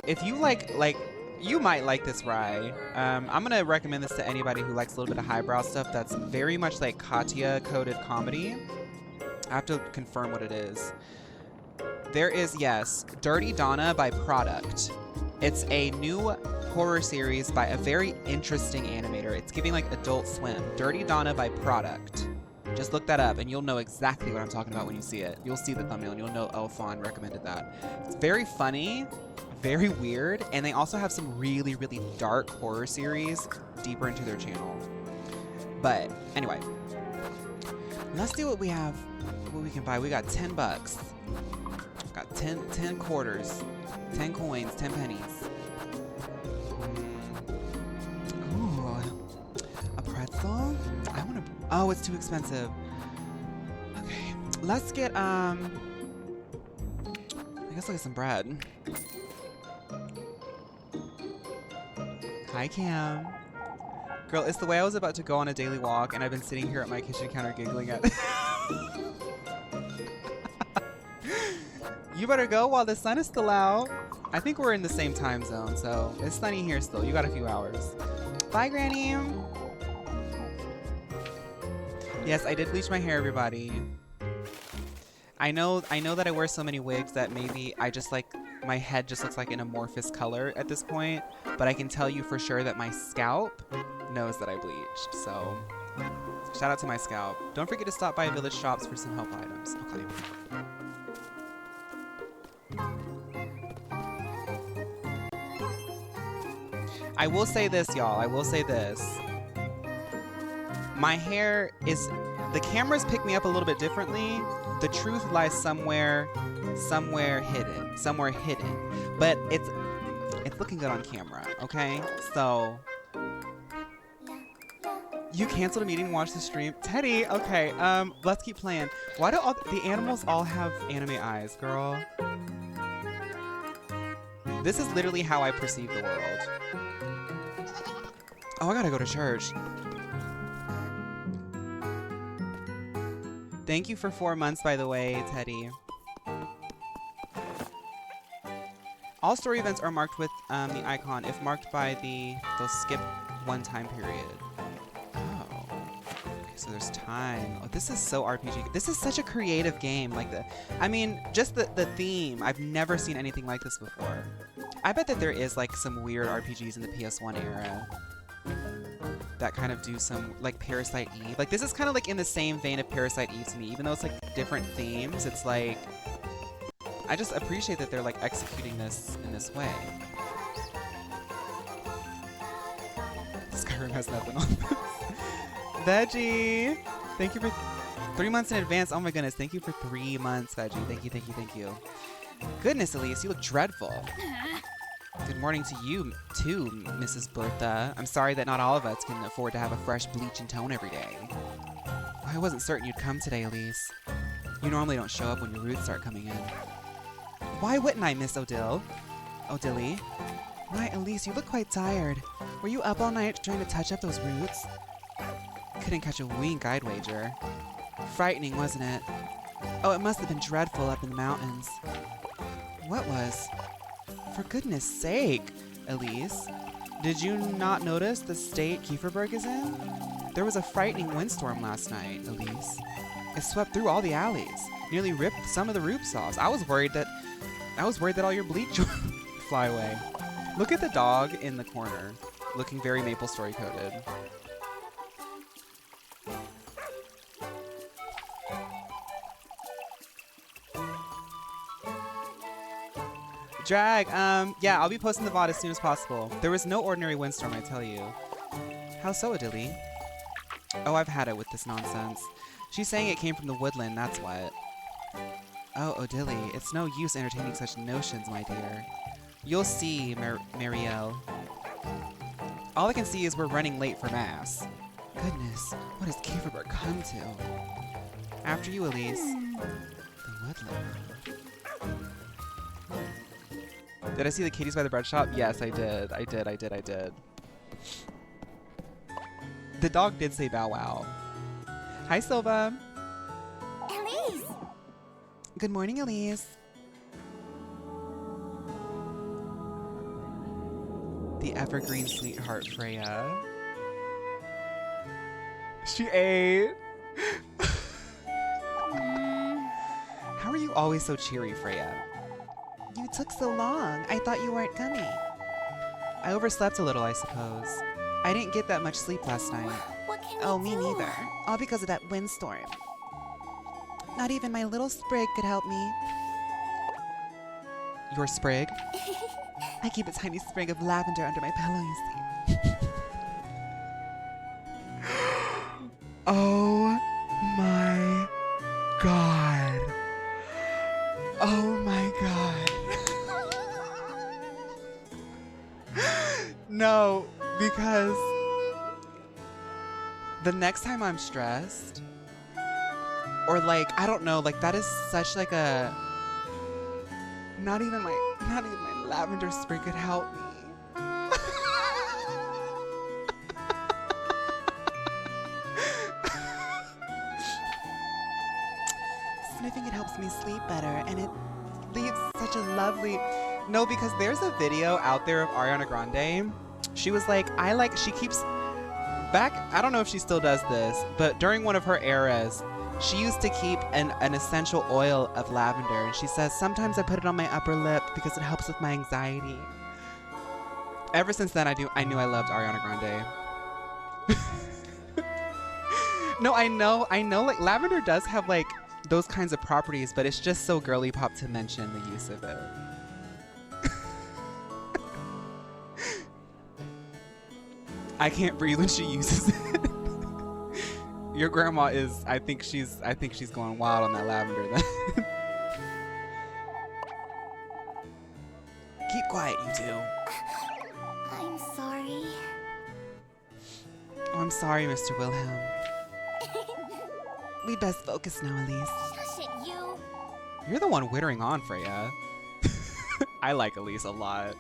If you like you might like this rye. I'm gonna recommend this to anybody who likes a little bit of highbrow stuff that's very much like Katya coded comedy. I have to confirm what it is. There is, yes, Dirty Donna by Product. It's a new horror series by a very interesting animator. It's giving like Adult Swim. Dirty Donna by Product. Just look that up and you'll know exactly what I'm talking about when you see it. You'll see the thumbnail and you'll know Elfon recommended that. It's very funny, very weird, and they also have some really, really dark horror series deeper into their channel. But anyway, let's see what we have, what we can buy. We got 10 bucks. Got 10 quarters, 10 coins, 10 pennies. Ooh, a pretzel? I want to, oh, it's too expensive. Let's get, I guess I'll get some bread. Hi, Cam. Girl, it's the way I was about to go on a daily walk, and I've been sitting here at my kitchen counter giggling at. You better go while the sun is still out. I think we're in the same time zone, so it's sunny here still. You got a few hours. Bye, Granny. Yes, I did bleach my hair, everybody. I know that I wear so many wigs that maybe I just like my head just looks like an amorphous color at this point, but I can tell you for sure that my scalp knows that I bleached. So shout out to my scalp. Don't forget to stop by Village Shops for some help items. Okay. I will say this, y'all. I will say this. My hair is... The cameras pick me up a little bit differently. The truth lies somewhere hidden. But it's looking good on camera, okay? So... You canceled a meeting and watched the stream? Teddy, okay, let's keep playing. Why do all the animals all have anime eyes, girl? This is literally how I perceive the world. Oh, I gotta go to church. Thank you for 4 months, by the way, Teddy. All story events are marked with the icon. If marked by they'll skip one time period. Oh. Okay, so there's time. Oh, this is so RPG. This is such a creative game. Like I mean, just the theme. I've never seen anything like this before. I bet that there is like some weird RPGs in the PS1 era that kind of do some, like Parasite Eve. Like, this is kind of like in the same vein of Parasite Eve to me. Even though it's like different themes, it's like, I just appreciate that they're like executing this in this way. Skyrim has nothing on this. Veggie! Thank you for 3 months in advance. Oh my goodness, thank you for 3 months, Veggie. Thank you, thank you, thank you. Goodness, Elise, you look dreadful. Good morning to you, too, Mrs. Bertha. I'm sorry that not all of us can afford to have a fresh bleach and tone every day. I wasn't certain you'd come today, Elise. You normally don't show up when your roots start coming in. Why wouldn't I, Miss Odile? Why, Elise, you look quite tired. Were you up all night trying to touch up those roots? Couldn't catch a wink, I'd wager. Frightening, wasn't it? Oh, it must have been dreadful up in the mountains. What was? For goodness sake, Elise. Did you not notice the state Kieferberg is in? There was a frightening windstorm last night, Elise. It swept through all the alleys, nearly ripped some of the roofs off. I was worried that all your bleach would fly away. Look at the dog in the corner, looking very Maple Story coded. Drag, yeah, I'll be posting the VOD as soon as possible. There was no ordinary windstorm, I tell you. How so, Adili? Oh, I've had it with this nonsense. She's saying it came from the woodland, that's what. Oh, Odili, it's no use entertaining such notions, my dear. You'll see, Marielle. All I can see is we're running late for Mass. Goodness, what has Kieferberg come to? After you, Elise. The woodland. Did I see the kitties by the bread shop? Yes, I did. I did. The dog did say bow wow. Hi, Silva. Elise! Good morning, Elise. The evergreen sweetheart, Freya. She ate. How are you always so cheery, Freya? You took so long. I thought you weren't coming. I overslept a little, I suppose. I didn't get that much sleep last night. What can Oh, we me do? neither. All because of that windstorm. Not even my little sprig could help me. Your sprig? I keep a tiny sprig of lavender under my pillow, you see. Oh my god. Oh my god. No, because the next time I'm stressed, Or like, I don't know, like that is such like a, not even my lavender spray could help me. Sniffing, it helps me sleep better, and it leaves such a lovely... No, because there's a video out there of Ariana Grande. She was like, she keeps... Back, I don't know if she still does this, but during one of her eras, she used to keep an essential oil of lavender, and she says, sometimes I put it on my upper lip because it helps with my anxiety. Ever since then, I knew I loved Ariana Grande. No, I know, like, lavender does have, like, those kinds of properties, but it's just so girly pop to mention the use of it. I can't breathe when she uses it. Your grandma is, I think she's going wild on that lavender then. Keep quiet, you two. I'm sorry. Oh, I'm sorry, Mr. Wilhelm. We'd best focus now, Elise. Shush it, you. You're the one wittering on, Freya. I like Elise a lot.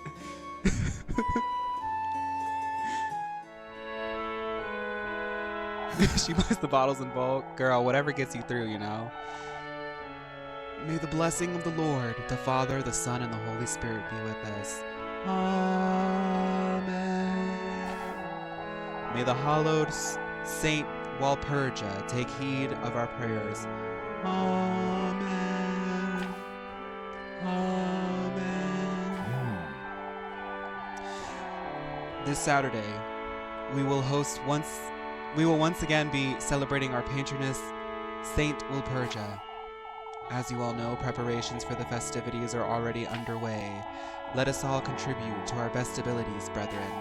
She buys the bottles in bulk. Girl, whatever gets you through, you know. May the blessing of the Lord, the Father, the Son, and the Holy Spirit be with us. Amen. May the hallowed Saint Walpurga take heed of our prayers. Amen. Amen. This Saturday, we will once again be celebrating our patroness, Saint Walpurga. As you all know, preparations for the festivities are already underway. Let us all contribute to our best abilities, brethren.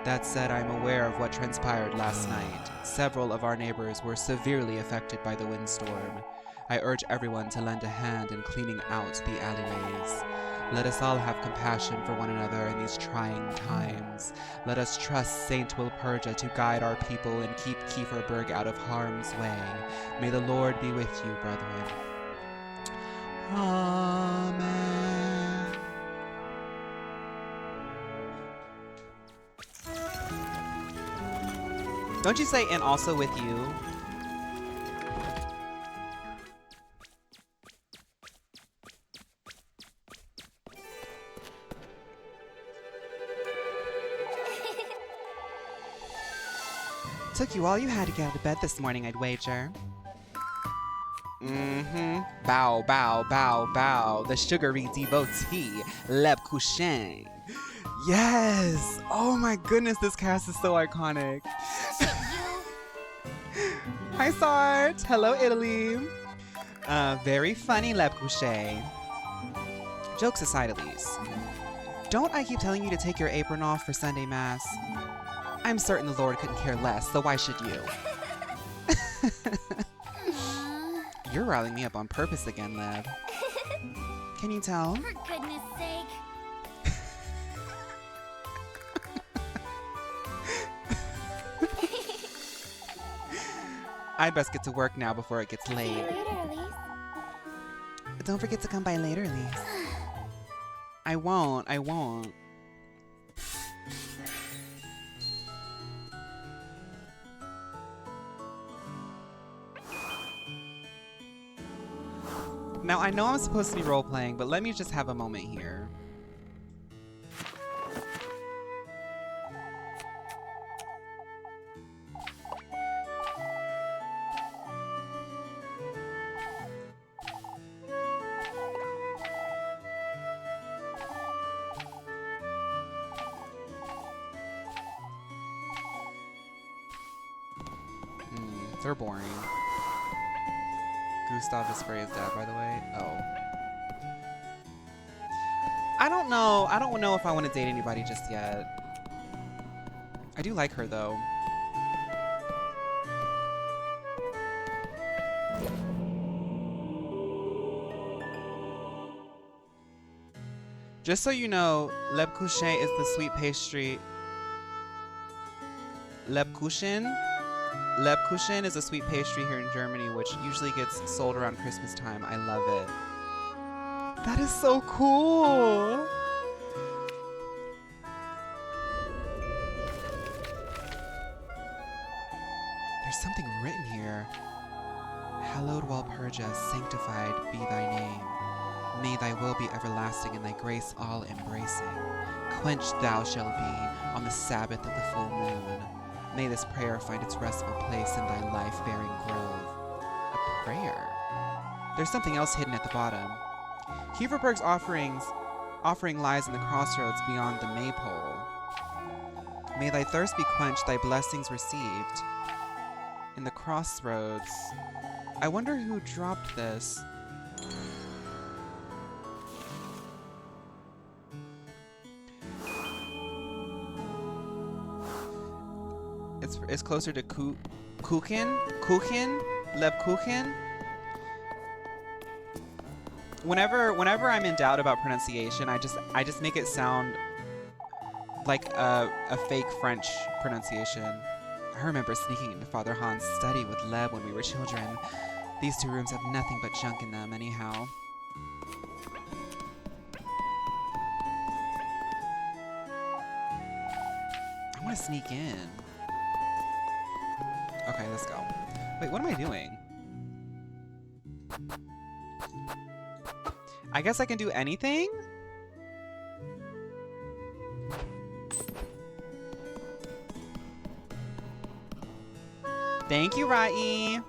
That said, I am aware of what transpired last night. Several of our neighbors were severely affected by the windstorm. I urge everyone to lend a hand in cleaning out the alleyways. Let us all have compassion for one another in these trying times. Let us trust Saint Walpurga to guide our people and keep Kieferberg out of harm's way. May the Lord be with you, brethren. Amen. Don't you say, and also with you? Took you all you had to get out of bed this morning, I'd wager. Mm-hmm. Bow, bow, bow, bow. The sugary devotee, Leb Couchin. Yes! Oh my goodness, this cast is so iconic. Hi, Sart. Hello, Italy. Very funny, Leb Couchin. Jokes aside, Elise. Don't I keep telling you to take your apron off for Sunday Mass? I'm certain the Lord couldn't care less, so why should you? You're riling me up on purpose again, Leb. Can you tell? For goodness sake. I'd best get to work now before it gets late. See you later, Elise. Don't forget to come by later, Elise. I won't. Now, I know I'm supposed to be role-playing, but let me just have a moment here. They're boring. Gustav Vesper is dead, by the way. Oh. I don't know. I don't know if I want to date anybody just yet. I do like her, though. Just so you know, Leb Couchin is the sweet pastry. Leb Couchin Lebkuchen is a sweet pastry here in Germany, which usually gets sold around Christmas time. I love it. That is so cool! There's something written here. Hallowed Walpurga, sanctified be thy name. May thy will be everlasting and thy grace all embracing. Quenched thou shalt be on the Sabbath of the full moon. May this prayer find its restful place in thy life-bearing grove. A prayer? There's something else hidden at the bottom. Kieferberg's offering lies in the crossroads beyond the maypole. May thy thirst be quenched, thy blessings received. In the crossroads. I wonder who dropped this. It's closer to Kuchen? Lebkuchen? Whenever I'm in doubt about pronunciation, I just make it sound like a fake French pronunciation. I remember sneaking into Father Han's study with Leb when we were children. These two rooms have nothing but junk in them, anyhow. I want to sneak in. Okay, let's go. Wait, what am I doing? I guess I can do anything? Thank you, Rai.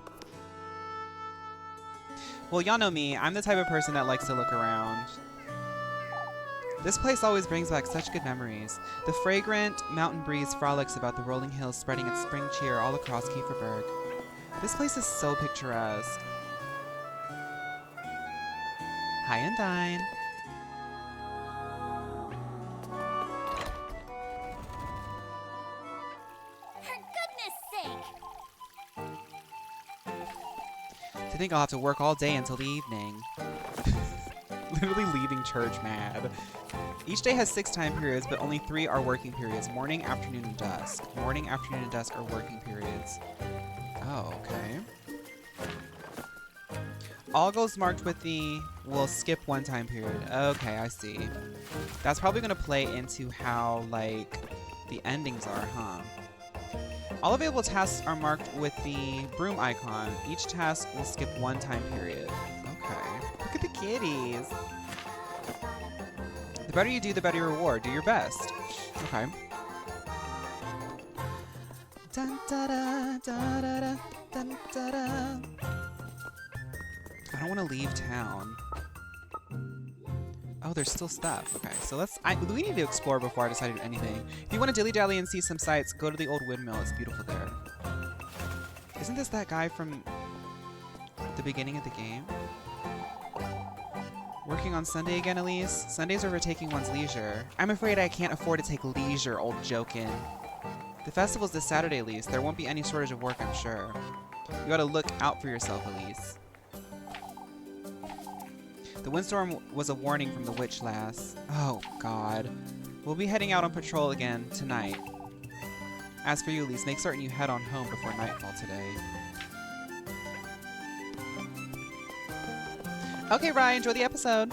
Well, y'all know me. I'm the type of person that likes to look around. This place always brings back such good memories. The fragrant mountain breeze frolics about the rolling hills, spreading its spring cheer all across Kieferberg. This place is so picturesque. Hi and dine. For goodness sake! To think I'll have to work all day until the evening. Literally leaving church mad. Each day has 6 time periods, but only 3 are working periods. Morning, afternoon, and dusk. Morning, afternoon, and dusk are working periods. Oh, okay. All goals marked with the will skip 1 time period. Okay, I see. That's probably going to play into how, like, the endings are, huh? All available tasks are marked with the broom icon. Each task will skip 1 time period. Okay. Look at the kitties. The better you do, the better your reward. Do your best. Okay. Dun, da, da, da, da, da, dun, da, da. I don't want to leave town. Oh, there's still stuff. Okay, so we need to explore before I decide to do anything. If you want to dilly-dally and see some sights, go to the old windmill. It's beautiful there. Isn't this that guy from the beginning of the game? Working on Sunday again, Elise? Sundays are for taking one's leisure. I'm afraid I can't afford to take leisure, old jokin'. The festival's this Saturday, Elise. There won't be any shortage of work, I'm sure. You gotta look out for yourself, Elise. The windstorm was a warning from the witch lass. Oh, God. We'll be heading out on patrol again tonight. As for you, Elise, make certain you head on home before nightfall today. Okay, Ryan, enjoy the episode.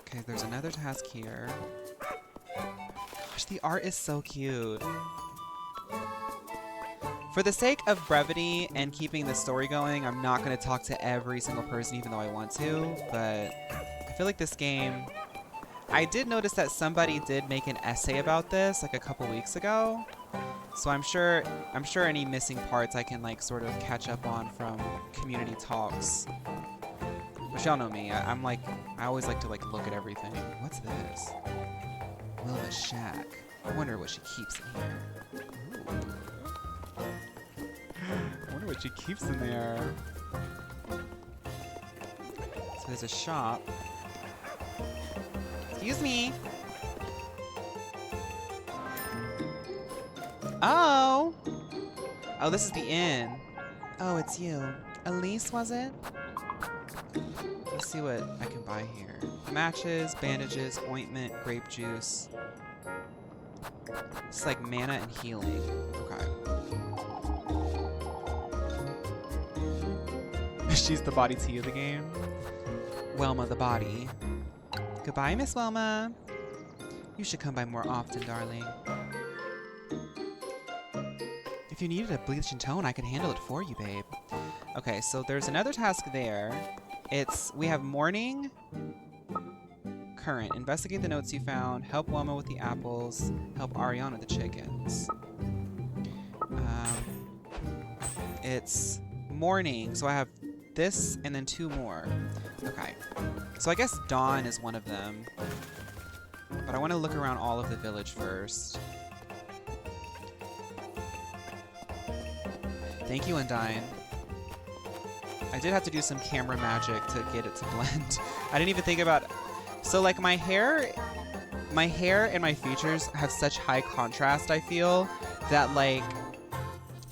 Okay, there's another task here. Gosh, the art is so cute. For the sake of brevity and keeping the story going, I'm not going to talk to every single person even though I want to, but I feel like this game... I did notice that somebody did make an essay about this like a couple weeks ago, so I'm sure any missing parts I can like sort of catch up on from community talks. But y'all know me, I always like to like look at everything. What's this? Wilma's shack. I wonder what she keeps in here. Ooh. I wonder what she keeps in there. So there's a shop. Excuse me. Oh! Oh, this is the inn. Oh, it's you. Elise, was it? Let's see what I can buy here. Matches, bandages, ointment, grape juice. It's like mana and healing. Okay. She's the body T of the game. Welma the body. Goodbye, Miss Welma. You should come by more often, darling. If you needed a bleach and tone, I could handle it for you, babe. Okay, so there's another task there. We have morning, current. Investigate the notes you found. Help Welma with the apples. Help Ariana with the chickens. It's morning, so I have this and then 2 more. Okay. So I guess dawn is one of them. But I want to look around all of the village first. Thank you, Undyne. I did have to do some camera magic to get it to blend. I didn't even think about... So, like, my hair and my features have such high contrast, I feel, that, like,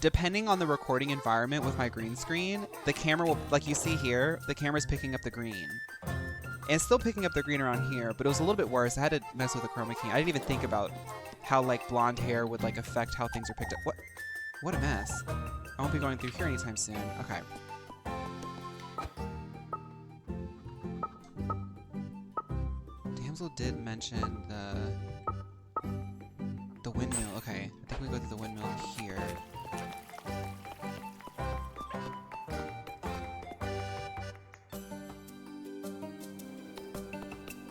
depending on the recording environment with my green screen, the camera will... Like you see here, the camera's picking up the green. And it's still picking up the green around here, but it was a little bit worse. I had to mess with the chroma key. I didn't even think about how, like, blonde hair would, like, affect how things are picked up. What a mess. I won't be going through here anytime soon. Okay. Damsel did mention the windmill. Okay, I think we go through the windmill here.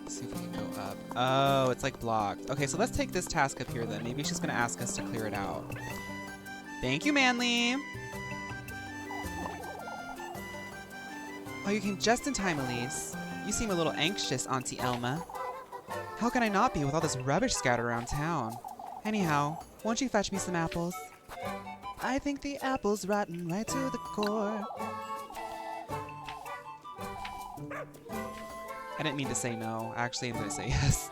Let's see if we can go up. Oh, it's like blocked. Okay, so let's take this task up here then. Maybe she's gonna ask us to clear it out. Thank you, Manly. Oh, you came just in time, Elise. You seem a little anxious, Auntie Elma. How can I not be with all this rubbish scattered around town? Anyhow, won't you fetch me some apples? I think the apple's rotten right to the core. I didn't mean to say no. Actually, I'm going to say yes.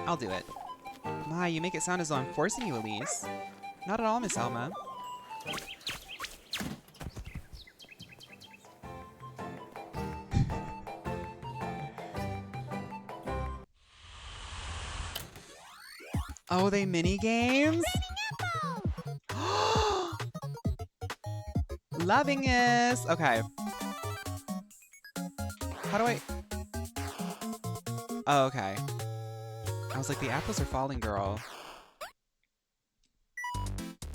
I'll do it. My, you make it sound as though I'm forcing you, Elise. Not at all, Miss Elma. Oh, they mini games? Loving this. Okay. How do I... Oh, okay. I was like, the apples are falling, girl.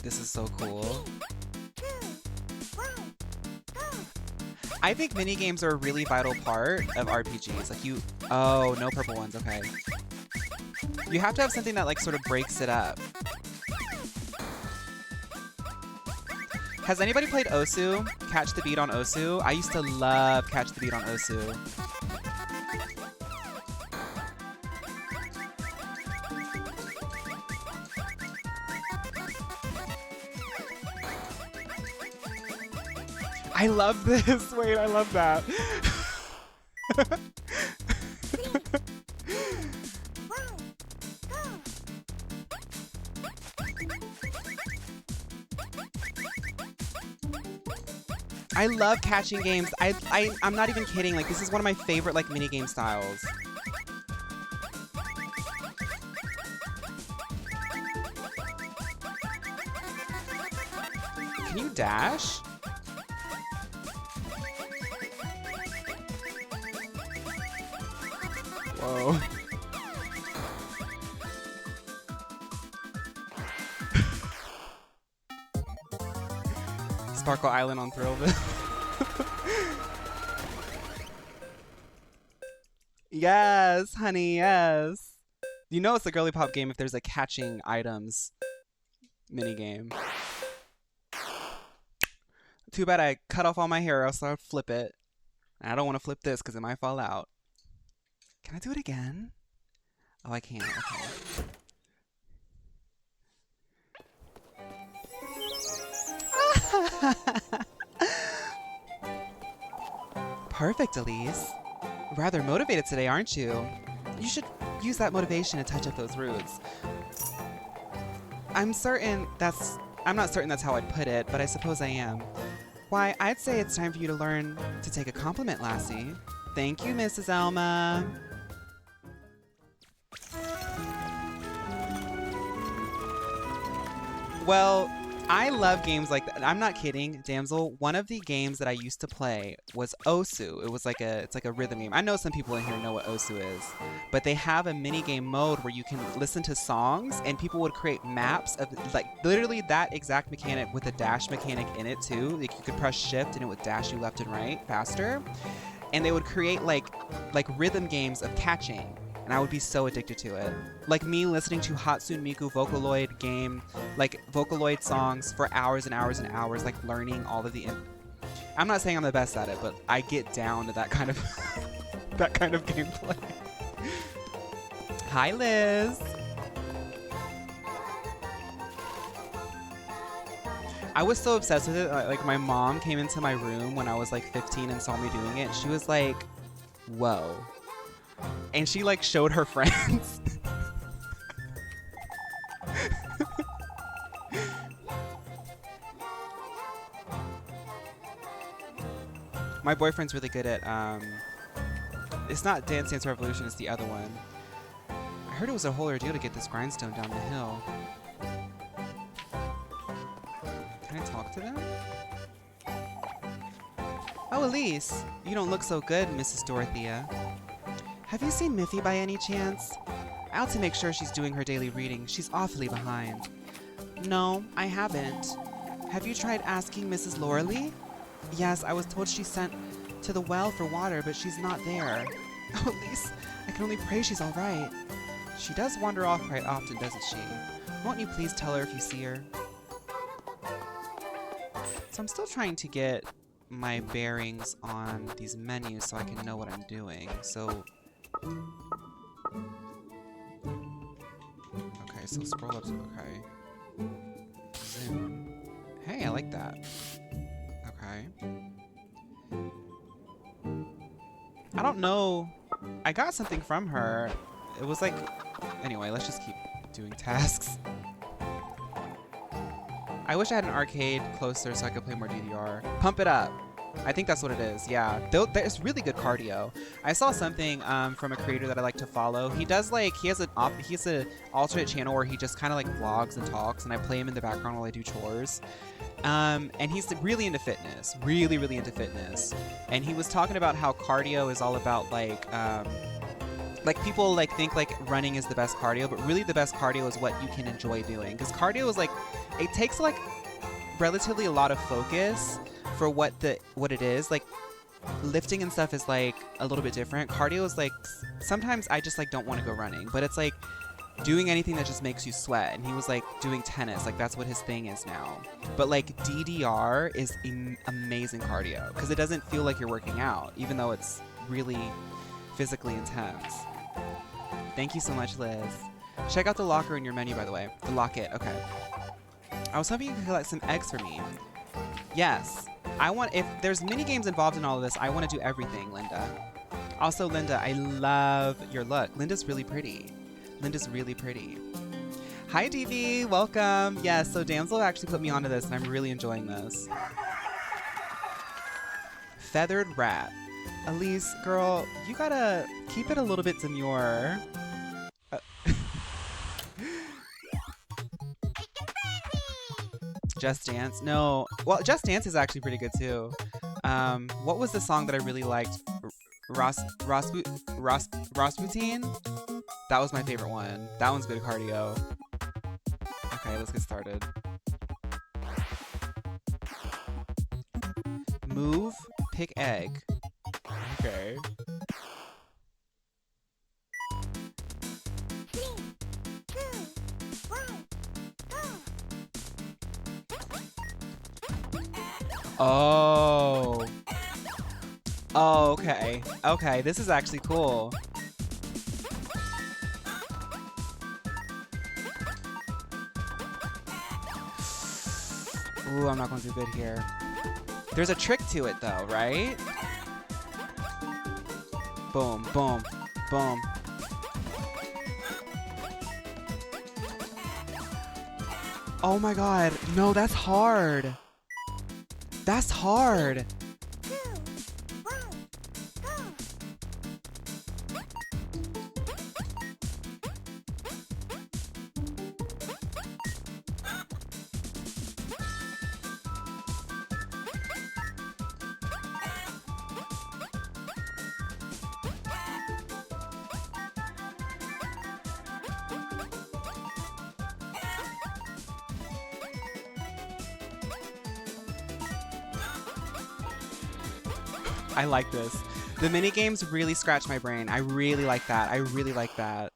This is so cool. I think mini games are a really vital part of RPGs. Like you... Oh, no purple ones. Okay. You have to have something that like sort of breaks it up. Has anybody played Osu? Catch the Beat on Osu? I used to love Catch the Beat on Osu. I love this. Wait, I love that. I love catching games. I'm not even kidding. Like, this is one of my favorite, like, minigame styles. Can you dash? Whoa. Sparkle Island on Thrillville. Yes, honey, yes. You know it's a Girlypop game if there's a catching items minigame. Too bad I cut off all my hair, else I'll flip it. And I don't want to flip this because it might fall out. Can I do it again? Oh, I can't. Okay. Perfect, Elise. Rather motivated today, aren't you? You should use that motivation to touch up those roots. I'm not certain that's how I'd put it, but I suppose I am. Why, I'd say it's time for you to learn to take a compliment, lassie. Thank you, Mrs. Elma. Well, I love games like that. I'm not kidding, Damsel. One of the games that I used to play was Osu. It's like a rhythm game. I know some people in here know what Osu is, but they have a mini game mode where you can listen to songs and people would create maps of like literally that exact mechanic with a dash mechanic in it too. Like you could press shift and it would dash you left and right faster. And they would create like rhythm games of catching. And I would be so addicted to it. Like me listening to Hatsune Miku Vocaloid game, like Vocaloid songs for hours and hours and hours, like learning all of the. I'm not saying I'm the best at it, but I get down to that kind of that kind of gameplay. Hi, Liz. I was so obsessed with it. Like my mom came into my room when I was like 15 and saw me doing it. She was like, "Whoa." And she like showed her friends. My boyfriend's really good at it's not Dance Dance Revolution, it's the other one. I heard it was a whole ordeal to get this grindstone down the hill. Can I talk to them? Oh, Elise, you don't look so good, Mrs. Dorothea. Have you seen Miffy by any chance? I ought to make sure she's doing her daily reading. She's awfully behind. No, I haven't. Have you tried asking Mrs. Loreley? Yes, I was told she sent to the well for water, but she's not there. Oh, Elise, I can only pray she's all right. She does wander off quite often, doesn't she? Won't you please tell her if you see her? So I'm still trying to get my bearings on these menus so I can know what I'm doing. So... Okay, so scroll up to... Okay. Zoom. Hey, I like that. Okay. I don't know. I got something from her. It was like... Anyway, let's just keep doing tasks. I wish I had an arcade closer so I could play more DDR. Pump it up. I think that's what it is, yeah. There's really good cardio. I saw something from a creator that I like to follow. He does like, he has an alternate channel where he just kind of like vlogs and talks, and I play him in the background while I do chores. And he's really into fitness, really into fitness. And he was talking about how cardio is all about like people like think like running is the best cardio, but really the best cardio is what you can enjoy doing. Because cardio is like, it takes like relatively a lot of focus for what it is. Like lifting and stuff is like a little bit different. Cardio is like, sometimes I just like don't want to go running, but it's like doing anything that just makes you sweat. And he was like doing tennis, like that's what his thing is now. But like DDR is amazing cardio because it doesn't feel like you're working out, even though it's really physically intense. Thank you so much, Liz. Check out the locker in your menu, by the way. The locket, okay. I was hoping you could collect some eggs for me. Yes. If there's mini games involved in all of this, I want to do everything, Linda. Also, Linda, I love your look. Linda's really pretty. Linda's really pretty. Hi, DV. Welcome. Yes, so Damsel actually put me onto this, and I'm really enjoying this. Feathered rat. Elise, girl, you gotta keep it a little bit demure. Just Dance? No. Well, Just Dance is actually pretty good too. What was the song that I really liked? Rasputin? That was my favorite one. That one's good cardio. Okay, let's get started. Move, pick egg. Okay. Oh. Oh, okay. Okay, this is actually cool. Ooh, I'm not going to do good here. There's a trick to it though, right? Boom, boom, boom. Oh my god. No, that's hard. That's hard. I like this. The mini games really scratch my brain. I really like that. I really like that.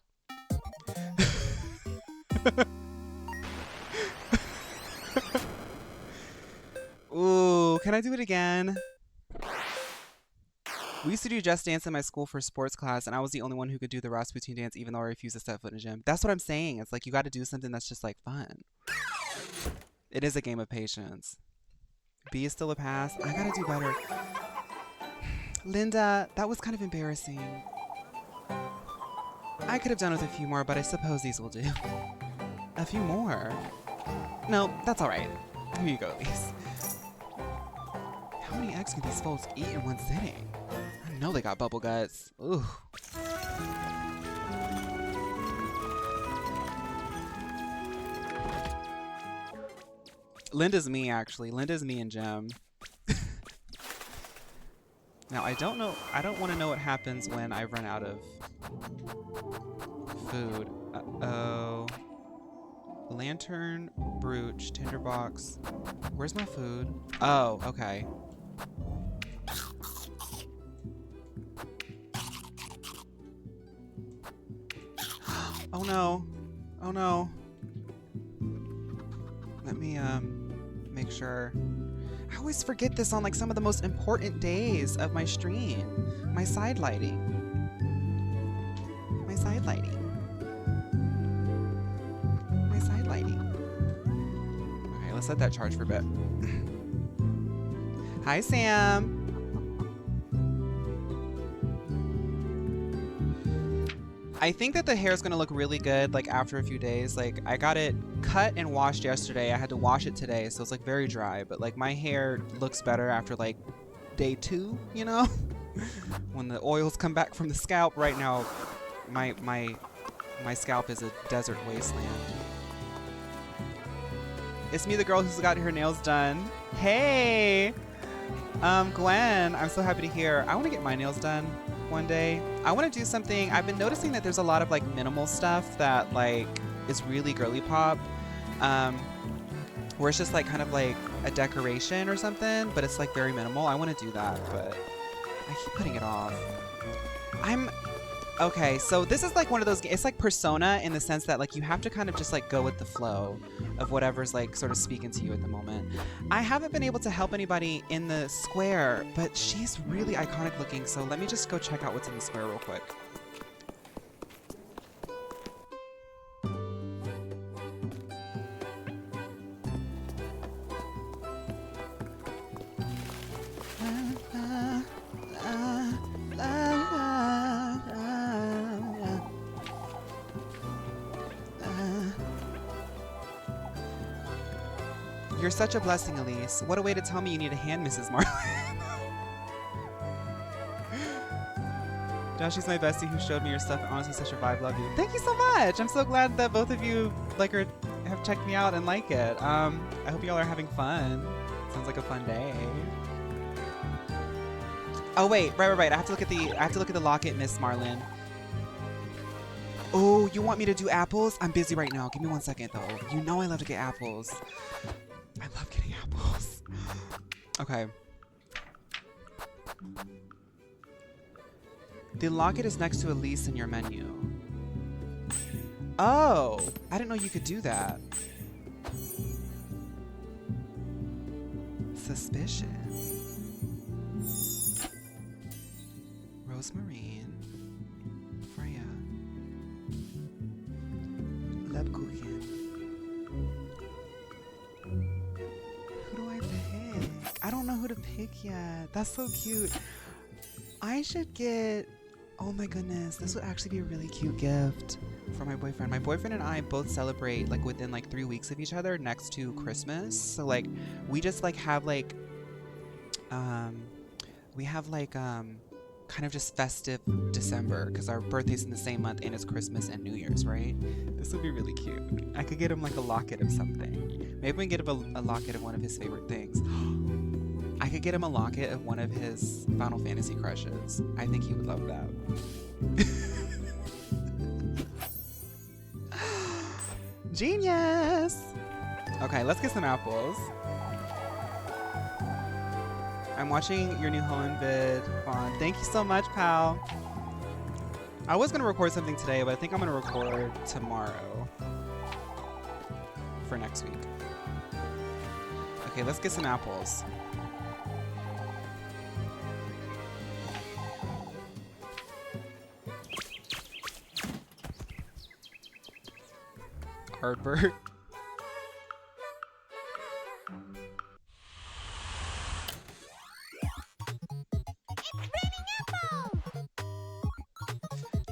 Ooh, can I do it again? We used to do Just Dance in my school for sports class, and I was the only one who could do the Rasputin dance, even though I refused to step foot in the gym. That's what I'm saying. It's like you got to do something that's just like fun. It is a game of patience. B is still a pass. I gotta do better. Linda, that was kind of embarrassing. I could have done with a few more, but I suppose these will do. A few more? No, that's all right. Here you go, Elise. How many eggs can these folks eat in one sitting? I know they got bubble guts. Ooh. Linda's me, actually. Linda's me and Jem. Now, I don't want to know what happens when I run out of food. Uh-oh. Lantern, brooch, tinderbox. Where's my food? Oh, okay. Oh no. Oh no. Let me make sure. I always forget this on like some of the most important days of my stream. My side lighting. My side lighting. My side lighting. Okay, let's let that charge for a bit. Hi, Sam. I think that the hair is going to look really good like after a few days. Like I got it cut and washed yesterday. I had to wash it today, so it's like very dry, but like my hair looks better after like day 2, you know? When the oils come back from the scalp. Right now my scalp is a desert wasteland. It's me, the girl who's got her nails done. Hey! Gwen, I'm so happy to hear. I want to get my nails done one day. I want to do something. I've been noticing that there's a lot of like minimal stuff that like is really girly pop, where it's just like kind of like a decoration or something, but it's like very minimal. I want to do that, but I keep putting it off. Okay, so this is like one of those, it's like Persona in the sense that like you have to kind of just like go with the flow of whatever's like sort of speaking to you at the moment. I haven't been able to help anybody in the square, but she's really iconic looking, so let me just go check out what's in the square real quick. You're such a blessing, Elise. What a way to tell me you need a hand, Mrs. Marlin. Joshy's my bestie who showed me your stuff. Honestly, such a vibe. Love you. Thank you so much. I'm so glad that both of you like have checked me out and like it. I hope y'all are having fun. Sounds like a fun day. Oh wait, right. I have to look at the locket, Miss Marlin. Oh, you want me to do apples? I'm busy right now. Give me 1 second though. You know I love to get apples. I love getting apples. Okay. The locket is next to Elise in your menu. Oh, I didn't know you could do that. Suspicion. Rozenmarine. Freya. Lebkuchen. Who do I pick? I don't know who to pick yet. That's so cute. I should get... Oh my goodness, this would actually be a really cute gift for my boyfriend. My boyfriend and I both celebrate like within like 3 weeks of each other next to Christmas. So like we just like have like we have like kind of just festive December because our birthday's in the same month and it's Christmas and New Year's, right? This would be really cute. I could get him like a locket of something. Maybe we can get him a locket of one of his favorite things. I could get him a locket of one of his Final Fantasy crushes. I think he would love that. Genius! Okay, let's get some apples. I'm watching your new Hoenn vid, Fawn. Thank you so much, pal. I was gonna record something today, but I think I'm gonna record tomorrow for next week. Okay, let's get some apples. Aardberg.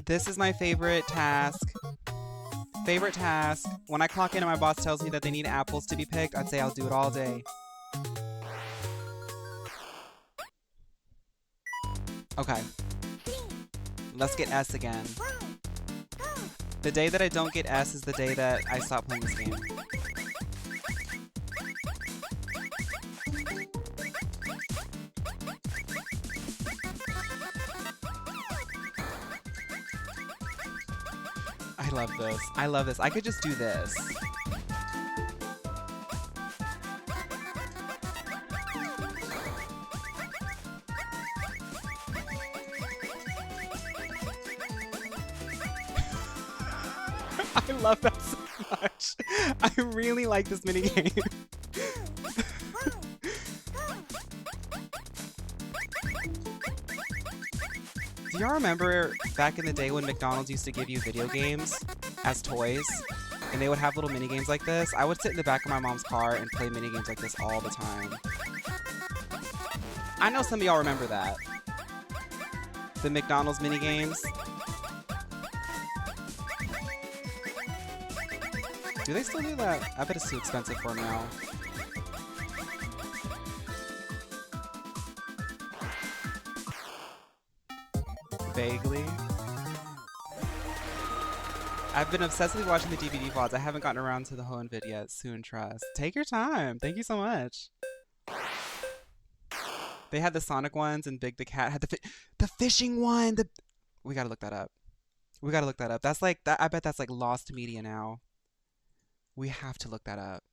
This is my favorite task. Favorite task. When I clock in and my boss tells me that they need apples to be picked, I'd say I'll do it all day. Okay. Let's get S again. The day that I don't get S is the day that I stop playing this game. I love this. I love this. I could just do this. I love that so much. I really like this minigame. Do y'all remember back in the day when McDonald's used to give you video games as toys? And they would have little minigames like this? I would sit in the back of my mom's car and play minigames like this all the time. I know some of y'all remember that. The McDonald's minigames. Do they still do that? I bet it's too expensive for them now. Vaguely. I've been obsessively watching the DVD VODs. I haven't gotten around to the Hoenn vid yet. Soon, trust. Take your time. Thank you so much. They had the Sonic ones, and Big the Cat had the fishing one. We gotta look that up. We gotta look that up. That's like that. I bet that's like lost media now. We have to look that up.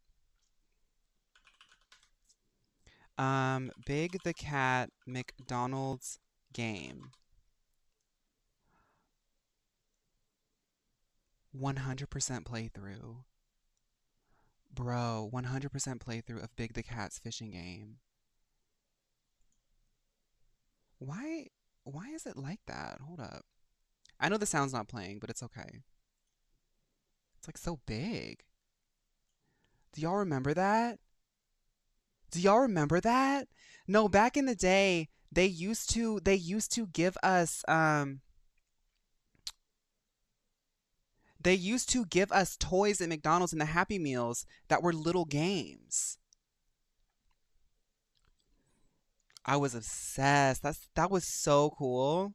Big the Cat McDonald's game. 100% playthrough. Bro, 100% playthrough of Big the Cat's fishing game. Why is it like that? Hold up. I know the sound's not playing, but it's okay. It's like so big. Do y'all remember that? Do y'all remember that? No, back in the day, they used to give us toys at McDonald's and the Happy Meals that were little games. I was obsessed. That was so cool.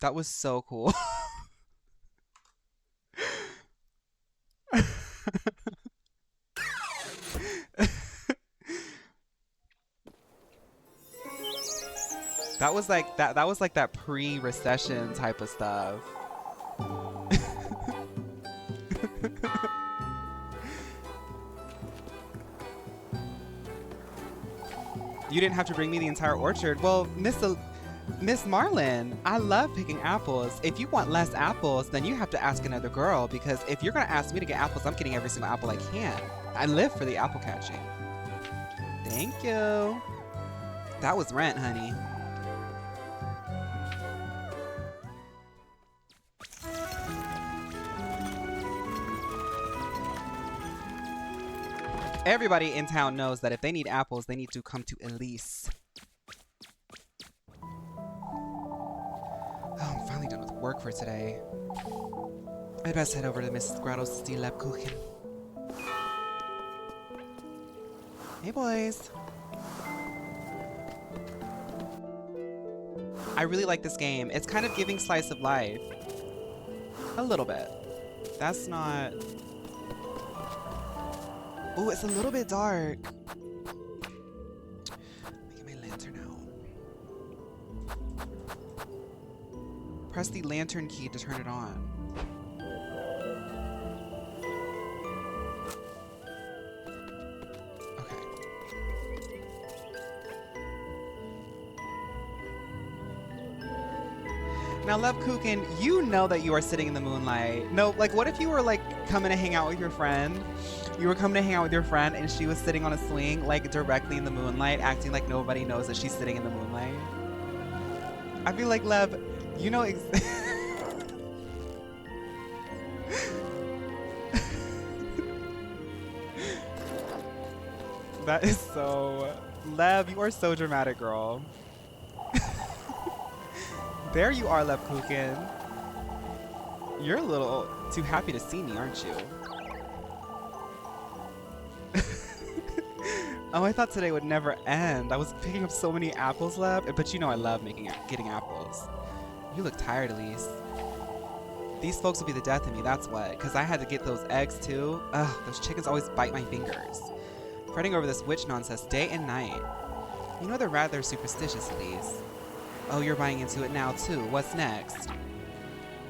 That was so cool. That was like that pre-recession type of stuff. You didn't have to bring me the entire orchard. Well, Miss Marlin, I love picking apples. If you want less apples, then you have to ask another girl, because if you're gonna ask me to get apples, I'm getting every single apple I can. I live for the apple catching. Thank you. That was rent, honey. Everybody in town knows that if they need apples, they need to come to Elise. Oh, I'm finally done with work for today. I'd best head over to Mrs. Grotto's Lebkuchen. Hey, boys. I really like this game. It's kind of giving Slice of Life. A little bit. That's not... Ooh, it's a little bit dark. Let me get my lantern out. Press the lantern key to turn it on. Okay. Now, Love Kuchen, you know that you are sitting in the moonlight. No, like, what if you were, like, coming to hang out with your friend? You were coming to hang out with your friend and she was sitting on a swing, like, directly in the moonlight, acting like nobody knows that she's sitting in the moonlight. I feel like, Love, you know That is so... Lev, you are so dramatic, girl. There you are, Lev Kuchen. You're a little too happy to see me, aren't you? Oh, I thought today would never end. I was picking up so many apples, Lev. But you know I love getting apples. You look tired, Elise. These folks will be the death of me, that's what. Because I had to get those eggs, too. Ugh, those chickens always bite my fingers. Fretting over this witch nonsense day and night. You know they're rather superstitious, Elise. Oh, you're buying into it now, too. What's next?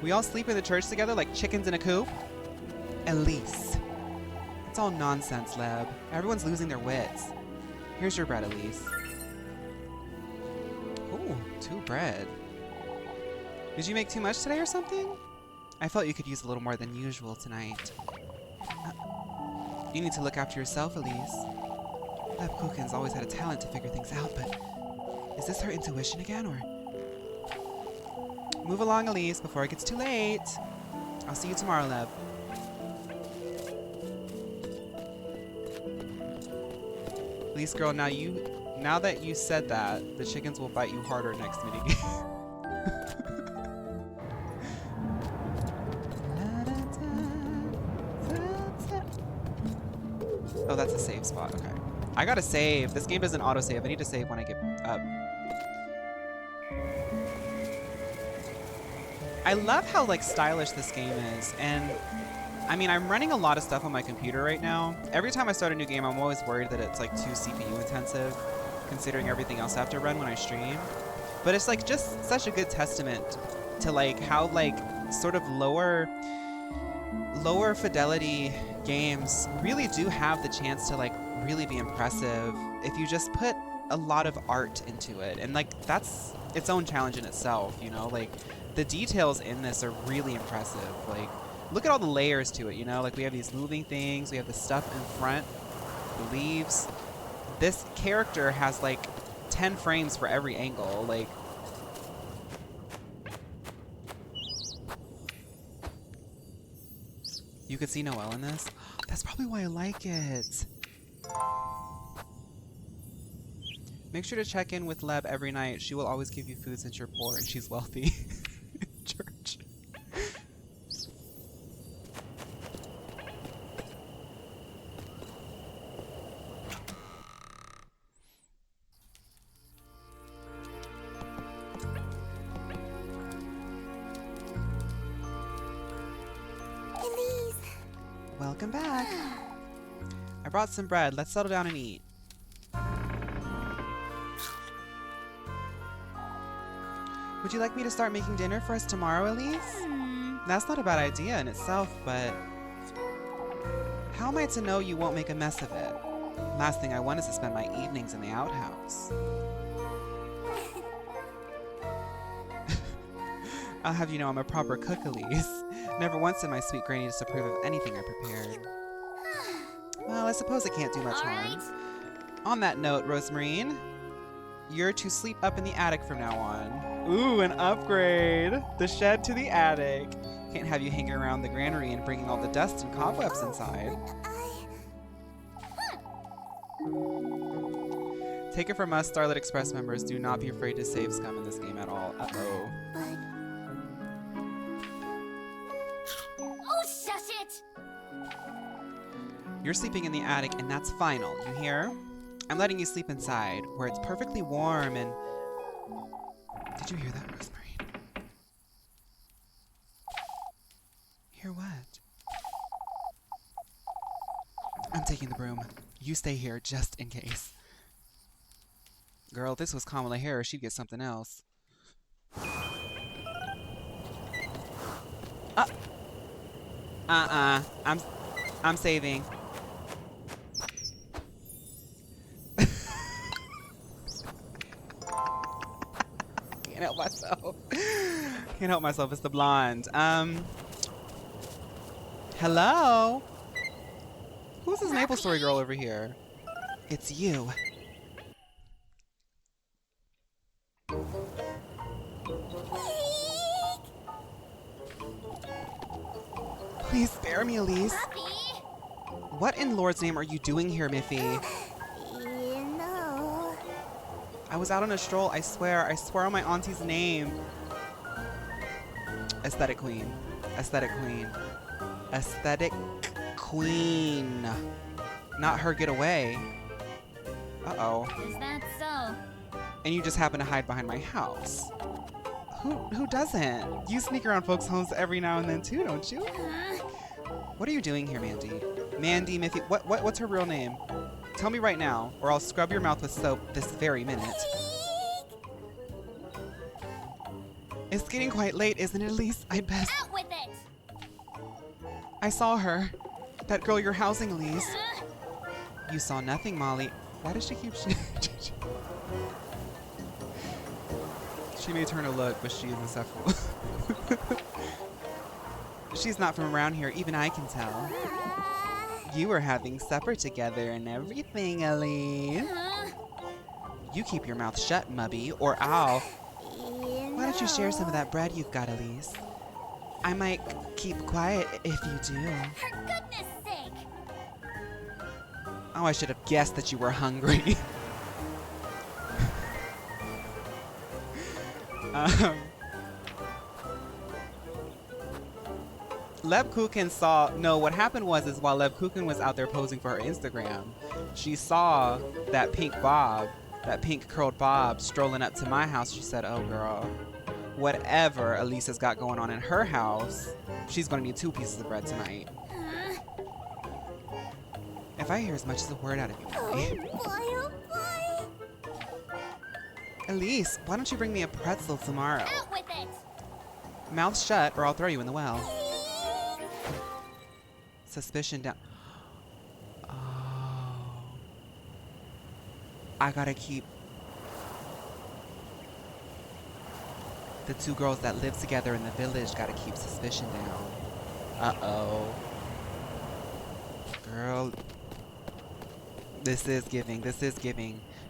We all sleep in the church together like chickens in a coop? Elise. It's all nonsense, Leb. Everyone's losing their wits. Here's your bread, Elise. Ooh, 2 bread. Did you make too much today or something? I felt you could use a little more than usual tonight. You need to look after yourself, Elise. Leb Kuchen's always had a talent to figure things out, but is this her intuition again, or? Move along, Elise, before it gets too late. I'll see you tomorrow, Leb. Elise, girl, now that you said that, the chickens will bite you harder next meeting. Oh, that's a save spot. Okay. I gotta save. This game doesn't auto-save. I need to save when I get up. I love how, like, stylish this game is. And, I mean, I'm running a lot of stuff on my computer right now. Every time I start a new game, I'm always worried that it's, like, too CPU intensive, considering everything else I have to run when I stream. But it's, like, just such a good testament to, like, how, like, sort of lower fidelity games really do have the chance to, like, really be impressive if you just put a lot of art into it. And, like, that's its own challenge in itself, you know? Like, the details in this are really impressive. Like, look at all the layers to it, you know? Like, we have these moving things, we have the stuff in front, the leaves. This character has, like, 10 frames for every angle. Like, you could see Noelle in this? That's probably why I like it. Make sure to check in with Leb every night. She will always give you food since you're poor and she's wealthy. Church. Elise. Welcome back. I brought some bread. Let's settle down and eat. Would you like me to start making dinner for us tomorrow, Elise? That's not a bad idea in itself, but how am I to know you won't make a mess of it? Last thing I want is to spend my evenings in the outhouse. I'll have you know I'm a proper cook, Elise. Never once did my sweet granny disapprove of anything I prepared. Well, I suppose it can't do much harm. On that note, Rozenmarine, you're to sleep up in the attic from now on. Ooh, an upgrade! The shed to the attic. Can't have you hanging around the granary and bringing all the dust and cobwebs inside. Take it from us, Starlit Express members, do not be afraid to save scum in this game at all. Uh-oh. Oh, shush it! You're sleeping in the attic, and that's final, you hear? I'm letting you sleep inside, where it's perfectly warm and... Did you hear that, Rozenmarine? Hear what? I'm taking the broom. You stay here, just in case. Girl, if this was Kamala Harris, she'd get something else. I'm saving. Can't help myself. Can't help myself. It's the blonde. Hello? Who's this Maple Story girl over here? It's you. Please spare me, Elise. Puppy. What in Lord's name are you doing here, Miffy? You know. I was out on a stroll, I swear on my auntie's name. Aesthetic queen. Aesthetic queen. Aesthetic queen. Not her get away. Uh-oh. Is that so? And you just happen to hide behind my house. Who doesn't? You sneak around folks' homes every now and then too, don't you? What are you doing here, Mandy? Mandy, Miffy, what's her real name? Tell me right now, or I'll scrub your mouth with soap this very minute. It's getting quite late, isn't it, Elise? I'd best. Out with it! I saw her. That girl you're housing, Elise. You saw nothing, Molly. Why does she keep... She may turn a look, but she is insufferable. She's not from around here, even I can tell. You were having supper together and everything, Elise. You keep your mouth shut, Mubby, or I'll... Why don't you share some of that bread you've got, Elise? I might keep quiet if you do. For goodness sake! Oh, I should have guessed that you were hungry. Lebkuchen saw... No, what happened was while Lebkuchen was out there posing for her Instagram, she saw that pink bob, that pink curled bob strolling up to my house. She said, oh, girl, whatever Elisa's got going on in her house, she's going to need 2 pieces of bread tonight. If I hear as much as a word out of you, Molly. Oh boy. Elise, why don't you bring me a pretzel tomorrow? Out with it! Mouth shut or I'll throw you in the well. Suspicion down. Oh. I gotta keep the 2 girls that live together in the village, gotta keep suspicion down. Uh-oh. Girl. This is giving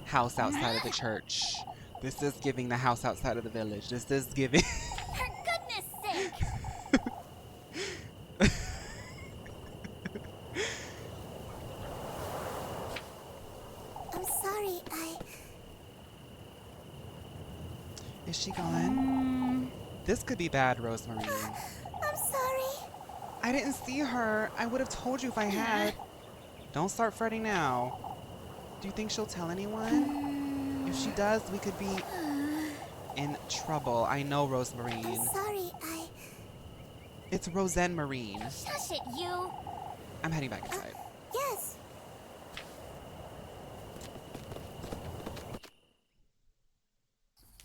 house outside of the church. This is giving the house outside of the village. This is giving... For goodness sake! I'm sorry, Is she gone? This could be bad, Rozenmarine. I'm sorry. I didn't see her. I would have told you if I had. Don't start fretting now. Do you think she'll tell anyone? If she does, we could be in trouble. I know, Rozenmarine. I'm sorry, It's Rozenmarine. Shush it, you! I'm heading back inside. Yes.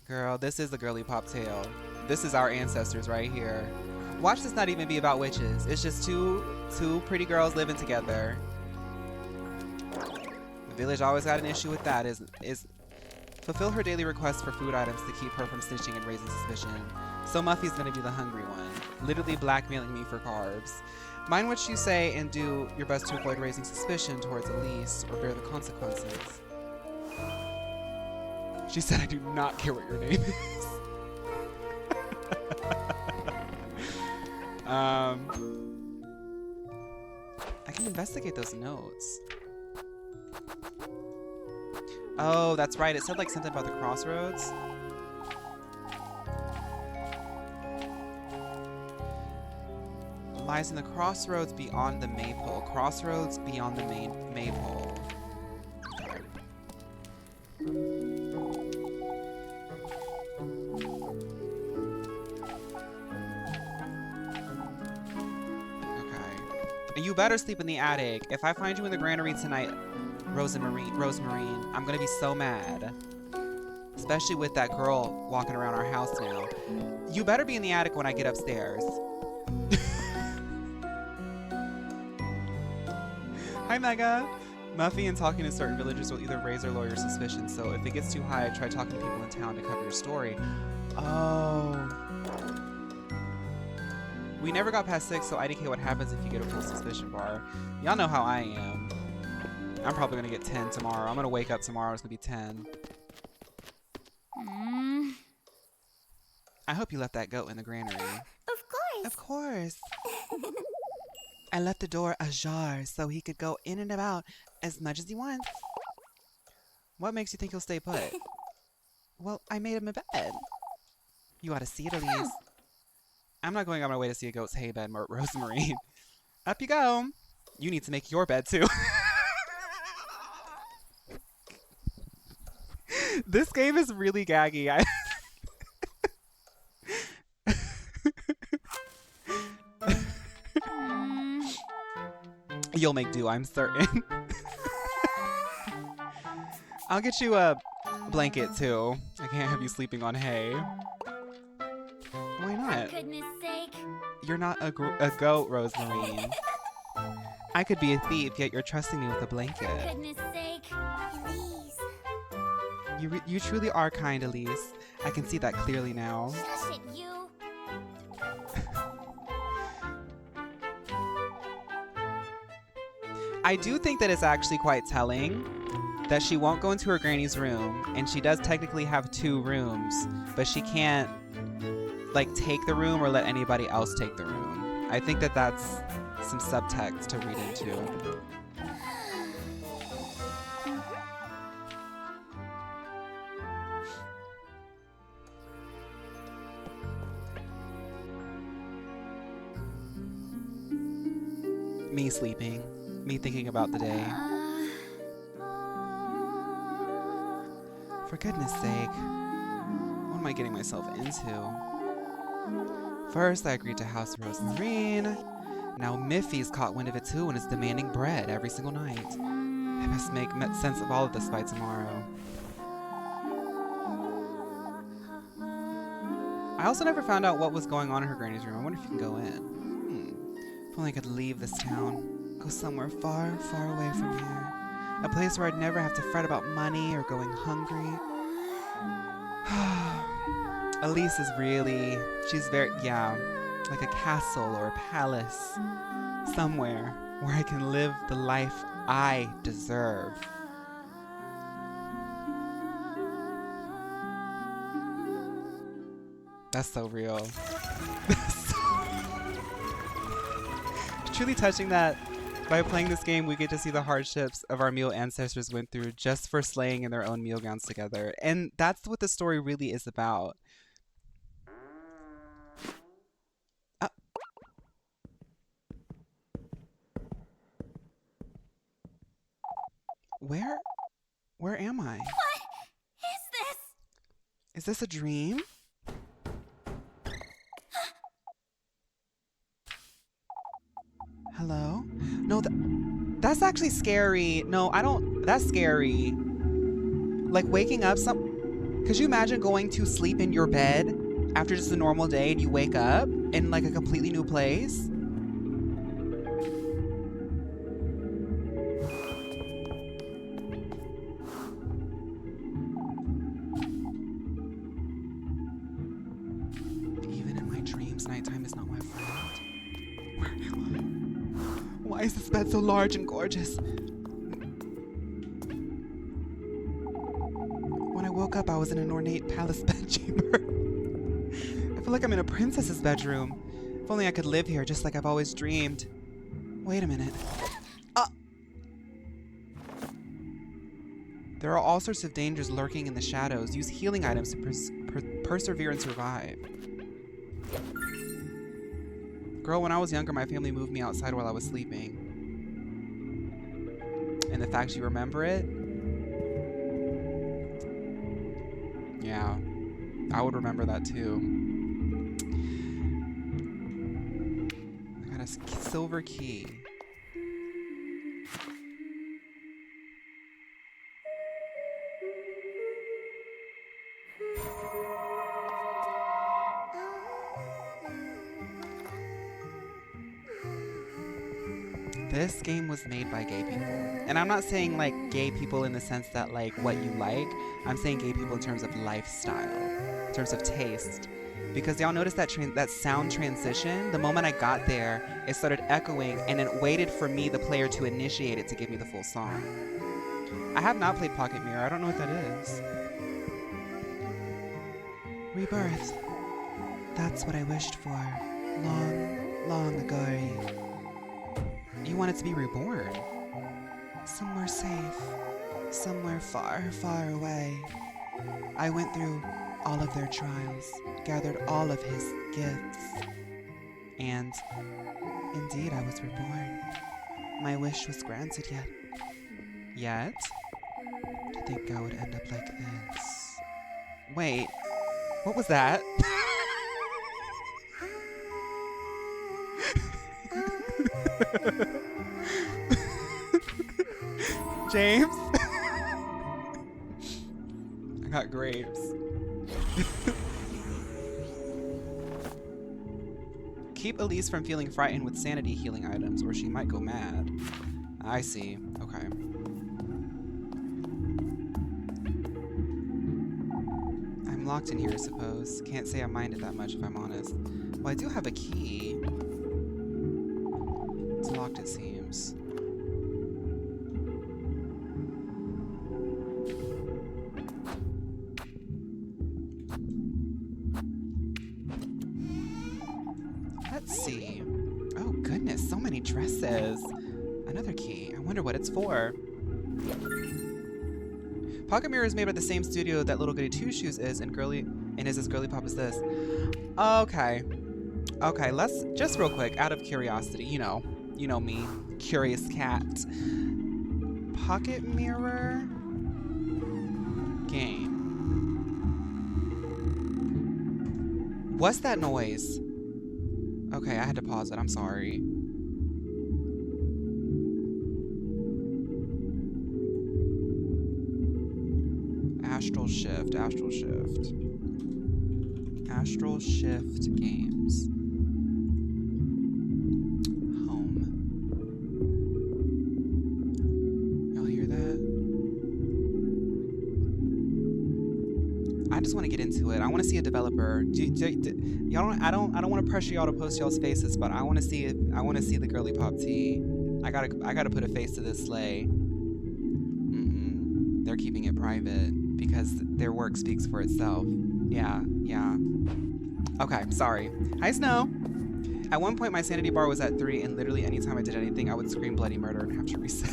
Girl, this is the Girlypop tale. This is our ancestors right here. Watch this not even be about witches. It's just two pretty girls living together. The village always got an issue with that. Is fulfill her daily requests for food items to keep her from snitching and raising suspicion. So Muffy's gonna be the hungry one, literally blackmailing me for carbs. Mind what you say and do your best to avoid raising suspicion towards Elise or bear the consequences. She said, I do not care what your name is. I can investigate those notes. Oh, that's right. It said like something about the crossroads. Lies in the crossroads beyond the maypole. Crossroads beyond the maypole. You better sleep in the attic. If I find you in the granary tonight, Rozenmarine, I'm gonna be so mad. Especially with that girl walking around our house now. You better be in the attic when I get upstairs. Hi, Mega. Muffy and talking to certain villagers will either raise or lower your suspicions, so if it gets too high, try talking to people in town to cover your story. Oh. We never got past 6, so IDK, what happens if you get a full suspicion bar? Y'all know how I am. I'm probably gonna get 10 tomorrow. I'm gonna wake up tomorrow, it's gonna be 10. I hope you left that goat in the granary. Of course. Of course. I left the door ajar so he could go in and out as much as he wants. What makes you think he'll stay put? Well, I made him a bed. You ought to see it, Elise. I'm not going on my way to see a goat's hay bed, Rozenmarine. Up you go. You need to make your bed too. This game is really gaggy. You'll make do, I'm certain. I'll get you a blanket too. I can't have you sleeping on hay. Why not? For goodness sake. You're not a goat, Rozenmarine. I could be a thief, yet you're trusting me with a blanket. For goodness sake. Elise. You truly are kind, Elise. I can see that clearly now. Shush it, you. I do think that it's actually quite telling that she won't go into her granny's room, and she does technically have 2 rooms, but she can't like take the room or let anybody else take the room. I think that that's some subtext to read into. Me sleeping. Me thinking about the day. For goodness sake, what am I getting myself into? First, I agreed to house Rozenmarine. Now Miffy's caught wind of it too and is demanding bread every single night. I must make sense of all of this by tomorrow. I also never found out what was going on in her granny's room. I wonder if you can go in. If only I could leave this town. Go somewhere far, far away from here. A place where I'd never have to fret about money or going hungry. Elise is really, she's very, like a castle or a palace. Somewhere where I can live the life I deserve. That's so real. Truly touching that by playing this game, we get to see the hardships of our Meal ancestors went through just for slaying in their own meal gowns together. And that's what the story really is about. Where am I? What is this? Is this a dream? Hello? No, that's actually scary. No, I don't. That's scary. Like waking up could you imagine going to sleep in your bed after just a normal day and you wake up in like a completely new place? Even in my dreams, nighttime is not my friend. Where am I? Why is this bed so large and gorgeous? When I woke up, I was in an ornate palace bedchamber. I feel like I'm in a princess's bedroom. If only I could live here just like I've always dreamed. Wait a minute. There are all sorts of dangers lurking in the shadows. Use healing items to persevere and survive. Girl, when I was younger, my family moved me outside while I was sleeping. And the fact you remember it? Yeah, I would remember that too. I got a silver key. This game was made by gay people. And I'm not saying like gay people in the sense that like what you like. I'm saying gay people in terms of lifestyle, in terms of taste. Because y'all noticed that sound transition? The moment I got there, it started echoing and it waited for me, the player, to initiate it to give me the full song. I have not played Pocket Mirror. I don't know what that is. Rebirth. That's what I wished for. Long, long ago. You wanted to be reborn. Somewhere safe. Somewhere far, far away. I went through all of their trials, gathered all of his gifts. And indeed, I was reborn. My wish was granted yet. Yet? To think I would end up like this. Wait, what was that? James? I got grapes. Keep Elise from feeling frightened with sanity healing items, or she might go mad. I see. Okay. I'm locked in here, I suppose. Can't say I mind it that much if I'm honest. Well, I do have a key. It's locked, it seems. Let's see. Oh goodness, so many dresses. Another key. I wonder what it's for. Pocket Mirror is made by the same studio that little Goody Two Shoes is, and is as Girlypop as this. Okay. Okay, let's just real quick, out of curiosity, you know me, curious cat. Pocket Mirror game. What's that noise? Okay, I had to pause it. I'm sorry. Astral Shift, Astral Shift. Astral Shift games. Home. Y'all hear that? I just want to get into it. I want to see a developer. Y'all don't. I don't want to pressure y'all to post y'all's faces, but I want to see it. I want to see the Girlypop tea. I gotta put a face to this sleigh. They're keeping it private because their work speaks for itself. Yeah. Okay, sorry. Hi, Snow. At one point, my sanity bar was at 3, and literally anytime I did anything, I would scream bloody murder and have to reset.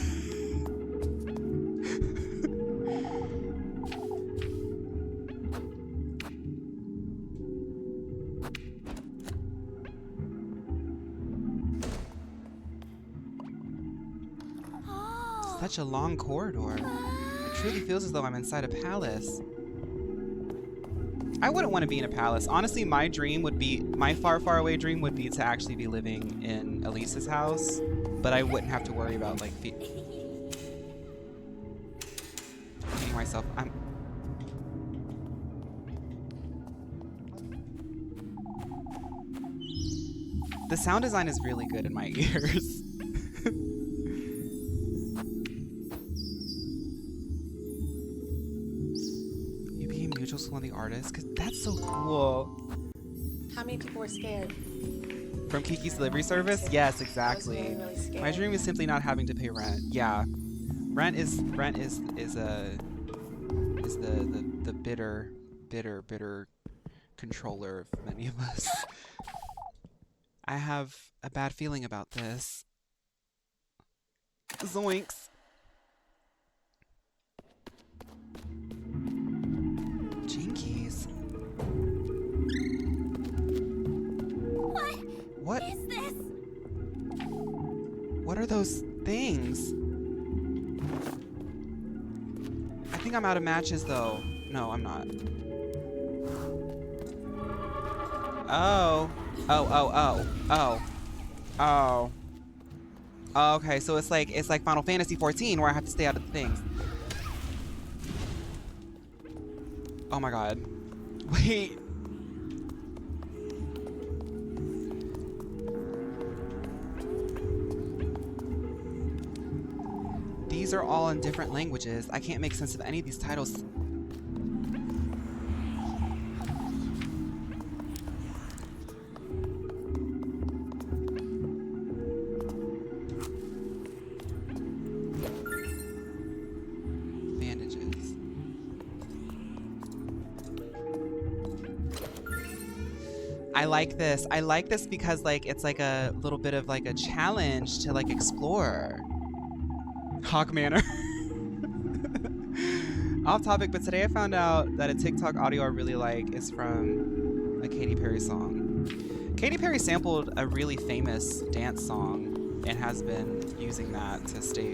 Such a long corridor. It truly feels as though I'm inside a palace. I wouldn't want to be in a palace. Honestly, my far, far away dream would be to actually be living in Elise's house, but I wouldn't have to worry about like feeding myself. The sound design is really good in my ears. On the artist, because that's so cool. How many people were scared? From Kiki's delivery service? Yes, exactly. Really My dream is simply not having to pay rent. Yeah, rent is the bitter controller of many of us. I have a bad feeling about this. Zoinks. Jinkies. What is this? What are those things? I think I'm out of matches though. No, I'm not. Oh. Okay, so it's like Final Fantasy 14 where I have to stay out of the things. Oh my god. Wait. These are all in different languages. I can't make sense of any of these titles. I like this. I like this because like it's like a little bit of like a challenge to like explore. Hawk Manor. Off topic, but today I found out that a TikTok audio I really like is from a Katy Perry song. Katy Perry sampled a really famous dance song and has been using that to stay,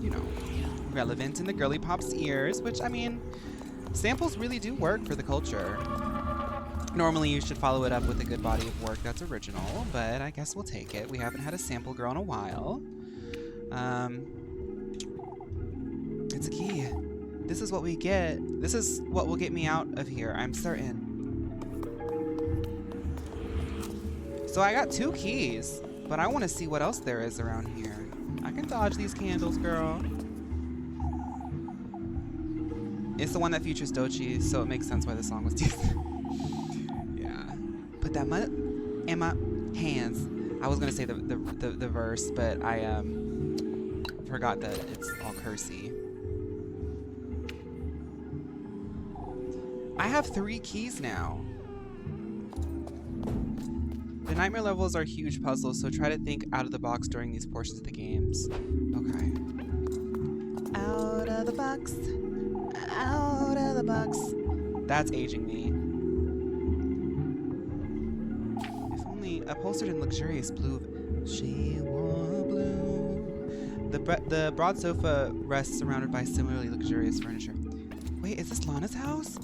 you know, relevant in the Girlypop's ears, which, I mean, samples really do work for the culture. Normally you should follow it up with a good body of work that's original, but I guess we'll take it. We haven't had a sample girl in a while. It's a key. This is what we get. This is what will get me out of here, I'm certain. So I got 2 keys, but I want to see what else there is around here. I can dodge these candles, girl. It's the one that features Dochi, so it makes sense why the song was used. Yeah. Put that mud in my hands. I was gonna say the verse, but I forgot that it's all cursey. I have 3 keys now. The nightmare levels are huge puzzles, so try to think out of the box during these portions of the games. Okay. Out of the box. Out of the box. That's aging me. If only upholstered in luxurious blue. She wore blue. The broad sofa rests surrounded by similarly luxurious furniture. Wait, is this Lana's house?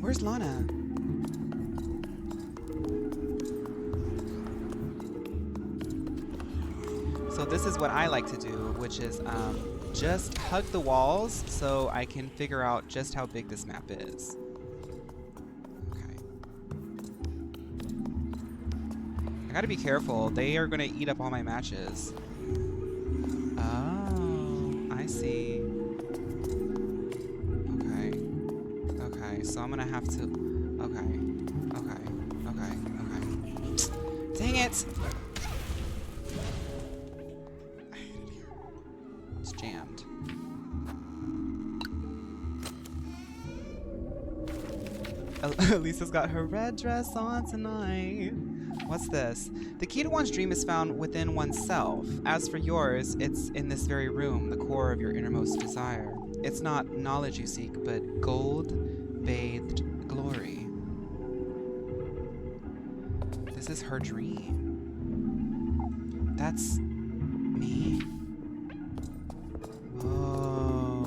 Where's Lana? So this is what I like to do, which is just hug the walls so I can figure out just how big this map is. Okay. I gotta be careful. They are gonna eat up all my matches. Oh, I see. Okay. Okay, so I'm gonna have to... Okay. Dang it! It's jammed. Elisa's got her red dress on tonight. What's this? The key to one's dream is found within oneself. As for yours, it's in this very room, the core of your innermost desire. It's not knowledge you seek, but gold-bathed glory. This is her dream. That's me? Oh.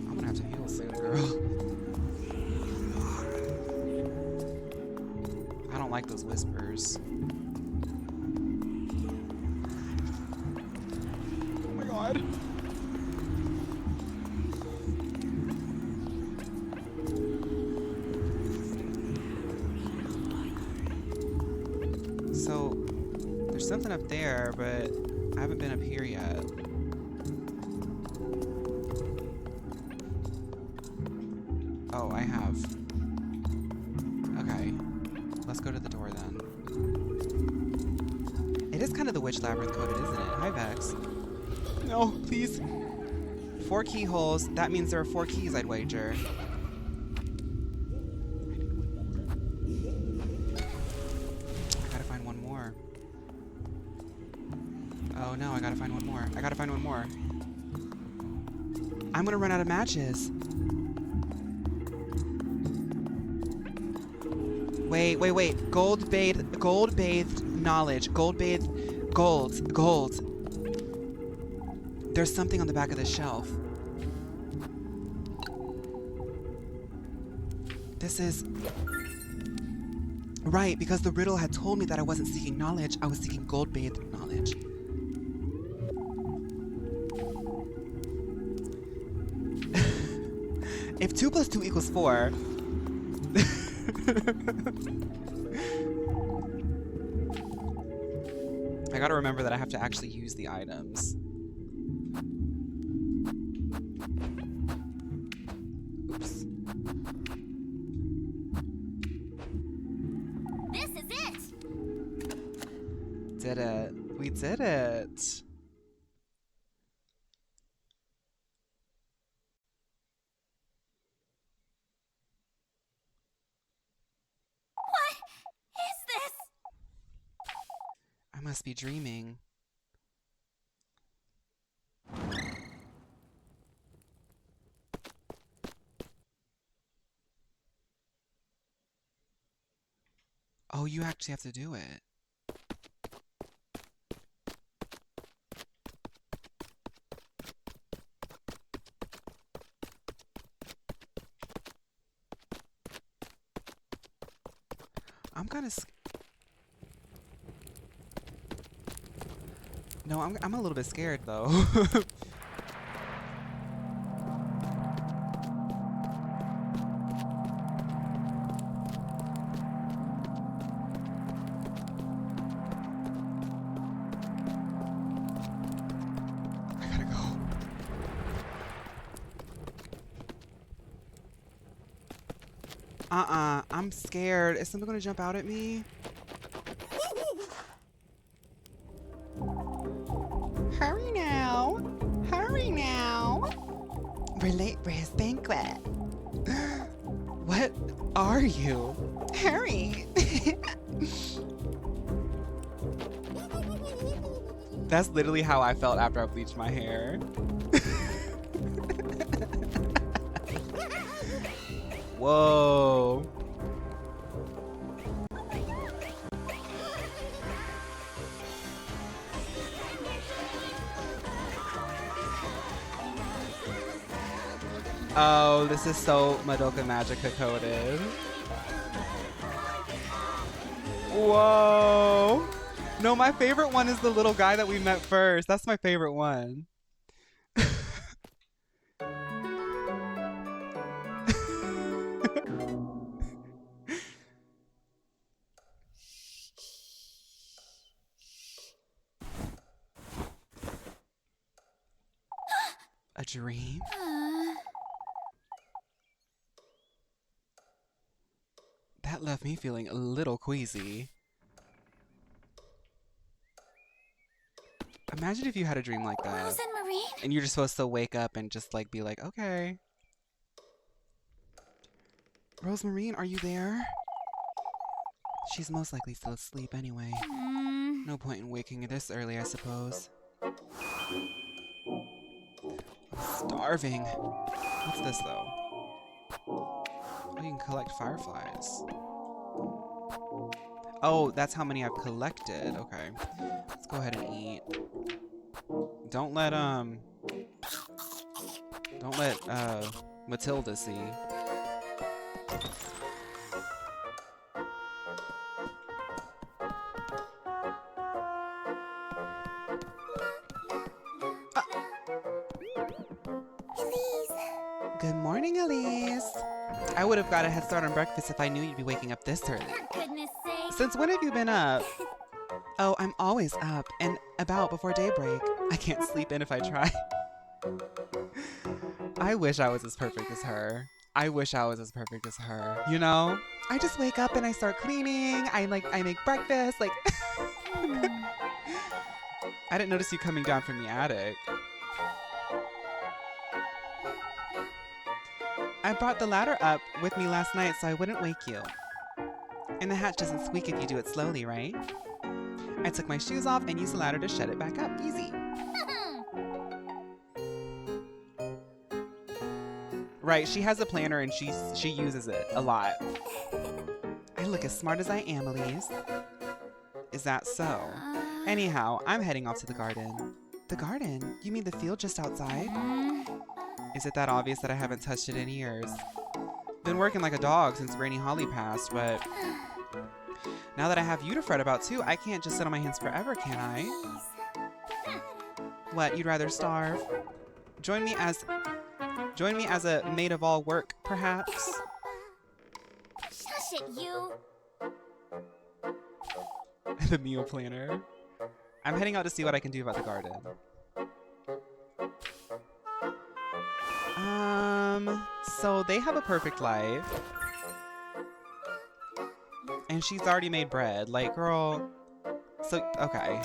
I'm gonna have to heal soon, girl. I don't like those whispers. Oh my god. So, there's something up there, but I haven't been up here yet. Oh, I have. Okay. Let's go to the door then. It is kind of the Witch Labyrinth coded, isn't it? Hi, Vex. No, please. 4 keyholes. That means there are 4 keys, I'd wager. Oh no, I gotta find one more. I gotta find one more. I'm gonna run out of matches. Wait. Gold-bathed knowledge. Gold-bathed gold. There's something on the back of the shelf. This is... Right, because the riddle had told me that I wasn't seeking knowledge, I was seeking gold-bathed knowledge. If 2 + 2 = 4... I gotta remember that I have to actually use the items. Oops. This is it! Did it. We did it. What is this? I must be dreaming. Oh, you actually have to do it. I'm kind of... No, I'm a little bit scared, though. I gotta go. I'm scared. Is something gonna jump out at me? Hurry now. Hurry now. We're late for his banquet. What are you? Hurry. That's literally how I felt after I bleached my hair. Whoa. Oh, this is so Madoka Magica coded. Whoa. No, my favorite one is the little guy that we met first. That's my favorite one. A dream? That left me feeling a little queasy. Imagine if you had a dream like that. Rozenmarine? And you're just supposed to wake up and just like be like, okay. Rozenmarine, are you there? She's most likely still asleep anyway. No point in waking her this early, I suppose. I'm starving. What's this though? Oh, you can collect fireflies. Oh, that's how many I've collected. Okay. Let's go ahead and eat. Don't let Matilda see. Good morning, Elise. I would have got a head start on breakfast if I knew you'd be waking up this early. For goodness sake. Since when have you been up? Oh, I'm always up and about before daybreak. I can't sleep in if I try. I wish I was as perfect as her. I wish I was as perfect as her. You know? I just wake up and I start cleaning. I make breakfast. Like, I didn't notice you coming down from the attic. I brought the ladder up with me last night so I wouldn't wake you. And the hatch doesn't squeak if you do it slowly, right? I took my shoes off and used the ladder to shut it back up. Easy. Right, she has a planner and she uses it a lot. I look as smart as I am, Elise. Is that so? Anyhow, I'm heading off to the garden. The garden? You mean the field just outside? Is it that obvious that I haven't touched it in years? Been working like a dog since Granny Holly passed, but now that I have you to fret about too, I can't just sit on my hands forever, can I? What, you'd rather starve? Join me as a maid of all work, perhaps? Shush it, you. The meal planner. I'm heading out to see what I can do about the garden. So they have a perfect life. And she's already made bread. Like, girl. So, okay.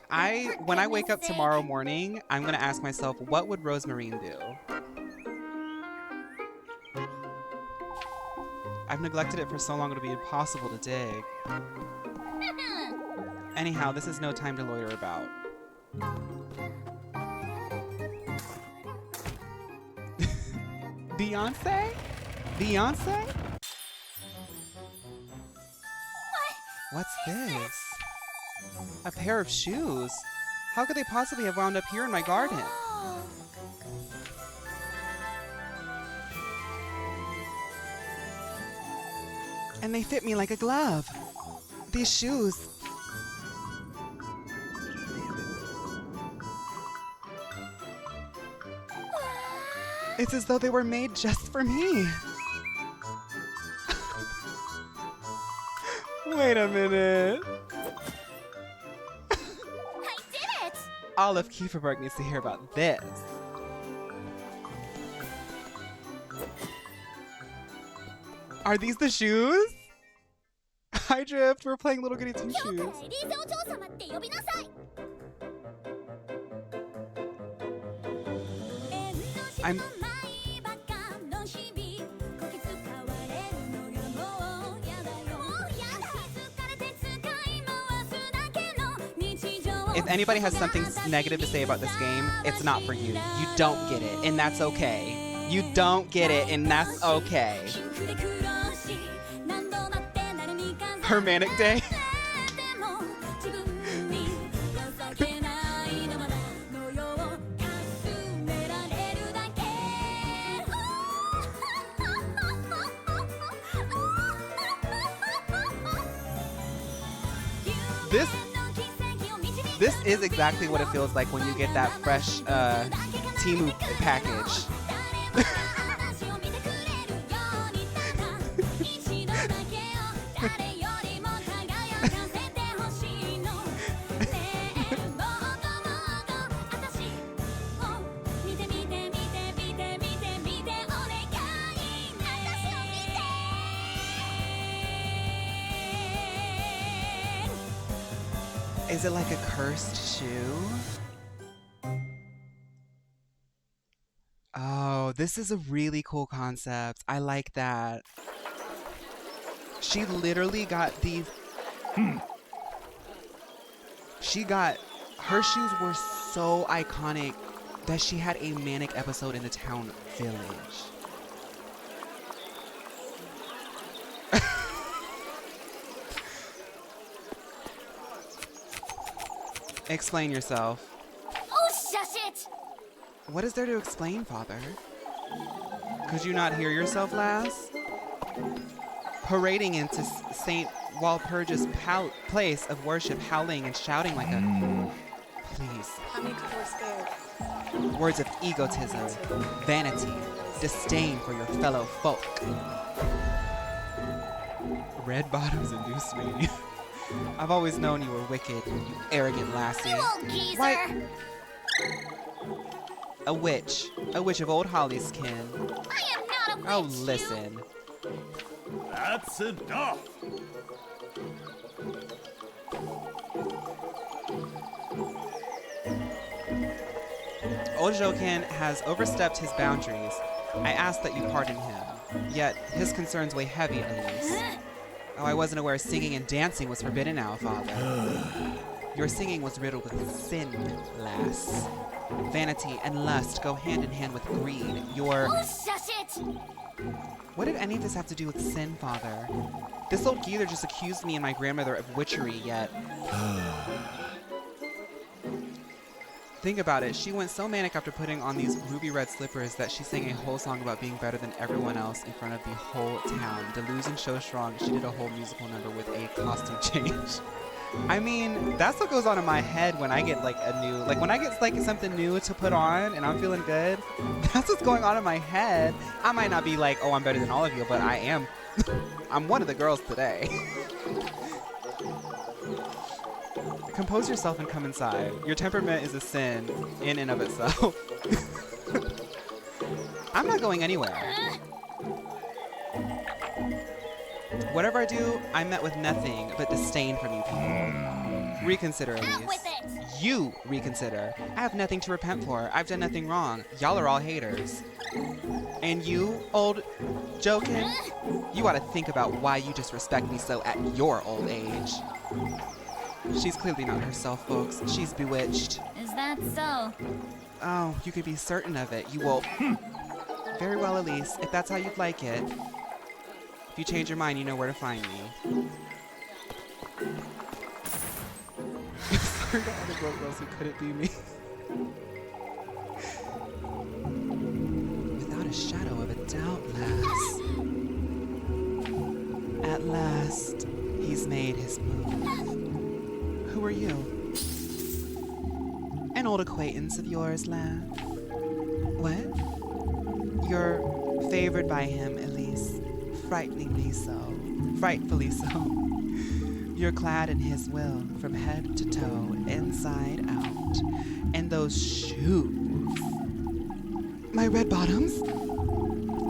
When I wake up tomorrow morning, I'm gonna ask myself, what would Rozenmarine do? I've neglected it for so long it'll be impossible to dig. Anyhow, this is no time to loiter about. Beyonce? Beyonce? What's this? A pair of shoes? How could they possibly have wound up here in my garden? And they fit me like a glove. These shoes. It's as though they were made just for me. Wait a minute. I did it! All of Kieferberg needs to hear about this. Are these the shoes? Hi, Drift. We're playing Little Goody Two Shoes. I'm... If anybody has something negative to say about this game, it's not for you. You don't get it, and that's okay. You don't get it, and that's okay. Her manic day. This is exactly what it feels like when you get that fresh Temu package. Is it like a cursed shoe? Oh, this is a really cool concept. I like that. She literally got these... Her shoes were so iconic that she had a Manic episode in the town village. Explain yourself. Oh, shush it! What is there to explain, Father? Could you not hear yourself, lass? Parading into St. Walpurgis' place of worship, howling and shouting like a... Please. How many people are scared? Words of egotism, vanity, disdain for your fellow folk. Red bottoms induce me. I've always known you were wicked, you arrogant lassie. Why? A witch of old Holly's kin. I am not a witch. Oh, listen. That's enough. Old Jokin has overstepped his boundaries. I ask that you pardon him. Yet, his concerns weigh heavy, Elise. Oh, I wasn't aware singing and dancing was forbidden now, Father. Your singing was riddled with sin, lass. Vanity and lust go hand in hand with greed. Your... Oh, shush it! What did any of this have to do with sin, Father? This old geezer just accused me and my grandmother of witchery, yet... Think about it. She went so manic after putting on these ruby red slippers that she sang a whole song about being better than everyone else in front of the whole town. Delusion so strong, she did a whole musical number with a costume change. I mean, that's what goes on in my head when I get like a new, like when I get like something new to put on and I'm feeling good. That's what's going on in my head. I might not be like, oh, I'm better than all of you, but I am. I'm one of the girls today. Compose yourself and come inside. Your temperament is a sin in and of itself. I'm not going anywhere. Whatever I do, I'm met with nothing but disdain from you people. Reconsider, Elise. You reconsider. I have nothing to repent for. I've done nothing wrong. Y'all are all haters. And you, old joking, you ought to think about why you disrespect me so at your old age. She's clearly not herself, folks. She's bewitched. Is that so? Oh, you could be certain of it. You will. Very well, Elise, if that's how you'd like it. If you change your mind, you know where to find me. Sorry to all the girls who couldn't be me. Without a shadow of a doubt, lass. At last, he's made his move. Who are you? An old acquaintance of yours, lad. What? You're favored by him, Elise. Frighteningly so. Frightfully so. You're clad in his will, from head to toe, inside out. And those shoes. My red bottoms?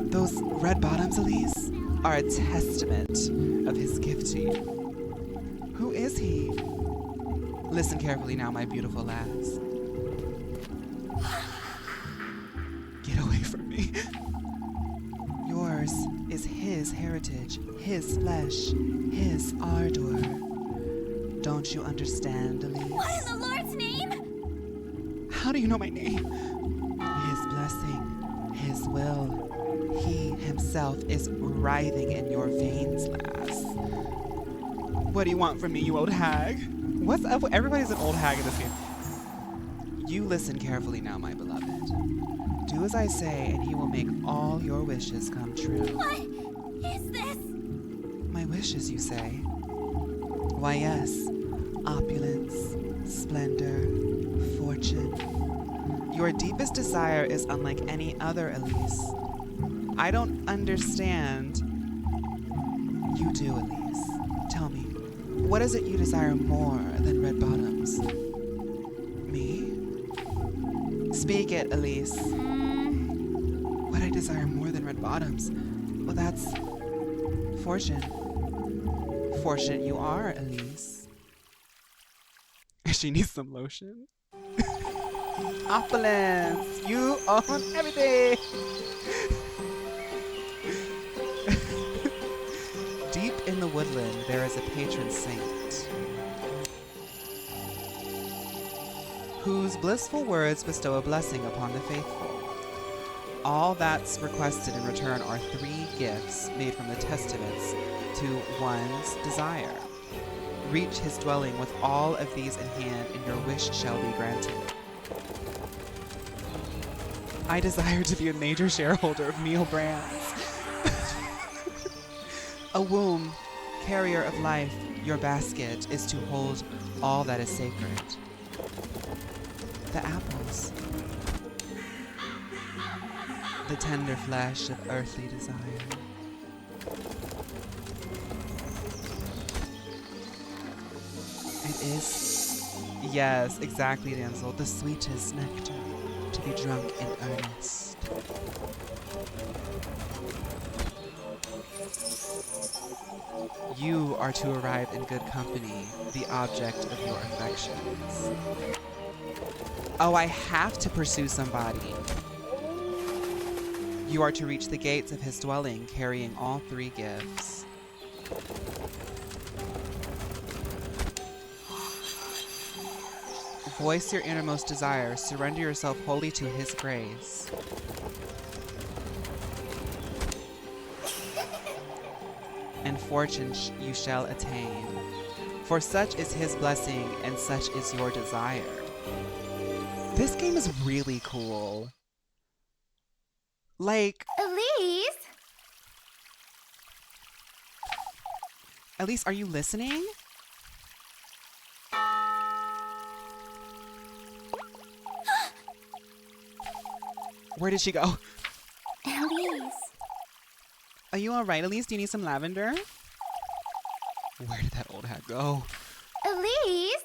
Those red bottoms, Elise, are a testament of his gift to you. Who is he? Listen carefully now, my beautiful lass. Get away from me. Yours is his heritage, his flesh, his ardor. Don't you understand, Elise? What in the Lord's name? How do you know my name? His blessing, his will. He himself is writhing in your veins, lass. What do you want from me, you old hag? What's up with everybody's an old hag in this game? You listen carefully now, my beloved. Do as I say, and he will make all your wishes come true. What is this? My wishes, you say? Why, yes. Opulence, splendor, fortune. Your deepest desire is unlike any other, Elise. I don't understand. You do, Elise. Tell me, what is it you desire more than red bottoms? Me? Speak it, Elise. What I desire more than red bottoms? Well, that's fortune. Fortunate you are, Elise. She needs some lotion. Opulence! You own everything! Deep in the woodland, there is a patron saint whose blissful words bestow a blessing upon the faithful. All that's requested in return are 3 gifts made from the testaments to one's desire. Reach his dwelling with all of these in hand, and your wish shall be granted. I desire to be a major shareholder of meal brands. A womb, carrier of life, your basket is to hold all that is sacred. The apples. The tender flesh of earthly desire. It is, yes, exactly, damsel, the sweetest nectar to be drunk in earnest. You are to arrive in good company, the object of your affections. Oh, I have to pursue somebody. You are to reach the gates of his dwelling, carrying all 3 gifts. Voice your innermost desire. Surrender yourself wholly to his grace. And fortune you shall attain. For such is his blessing, and such is your desire. This game is really cool. Like, Elise, are you listening? Where did she go? Elise. Are you alright, Elise? Do you need some lavender? Where did that old hat go? Elise?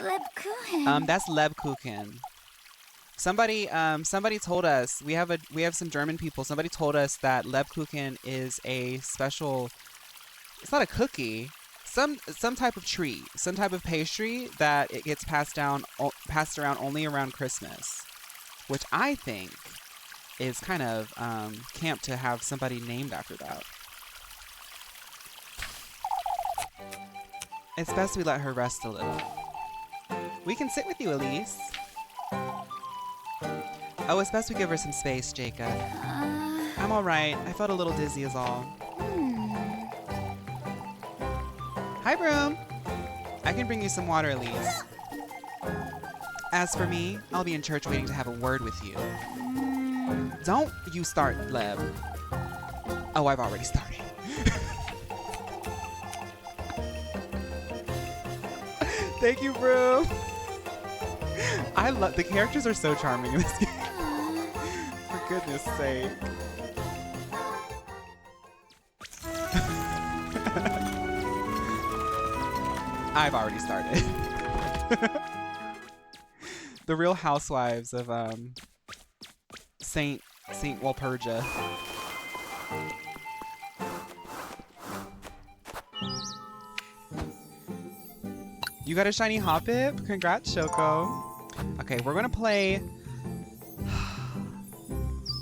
Lebkuchen. That's Lebkuchen. Somebody told us, we have some German people, somebody told us that Lebkuchen is a special It's not a cookie. Some type of treat, some type of pastry that it gets passed around only around Christmas, which I think is kind of camp to have somebody named after that. It's best we let her rest a little. We can sit with you, Elise. Oh, it's best we give her some space, Jacob. I'm all right. I felt a little dizzy is all. Hi, Broom. I can bring you some water, Elise. As for me, I'll be in church waiting to have a word with you. Don't you start, Leb. Oh, I've already started. Thank you, Broom. I love the characters are so charming in this game. For goodness sake. I've already started. The Real Housewives of Saint Walpurga. You got a shiny Hoppip? Congrats, Shoko. Okay, we're gonna play.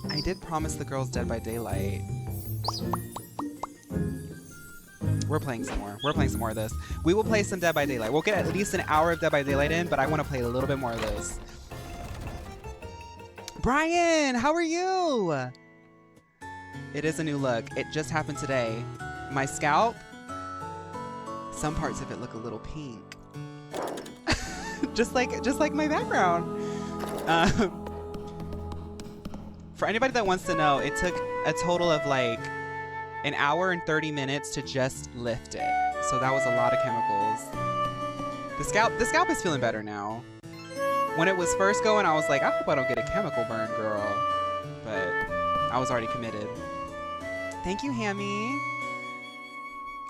I did promise the girls Dead by Daylight. We're playing some more. We're playing some more of this. We will play some Dead by Daylight. We'll get at least an hour of Dead by Daylight in, but I want to play a little bit more of this. Brian, how are you? It is a new look. It just happened today. My scalp, some parts of it look a little pink. just like my background. For anybody that wants to know, it took a total of like an hour and 30 minutes to just lift it. So that was a lot of chemicals. The scalp is feeling better now. When it was first going, I was like, I hope I don't get a chemical burn, girl. But I was already committed. Thank you, Hammy.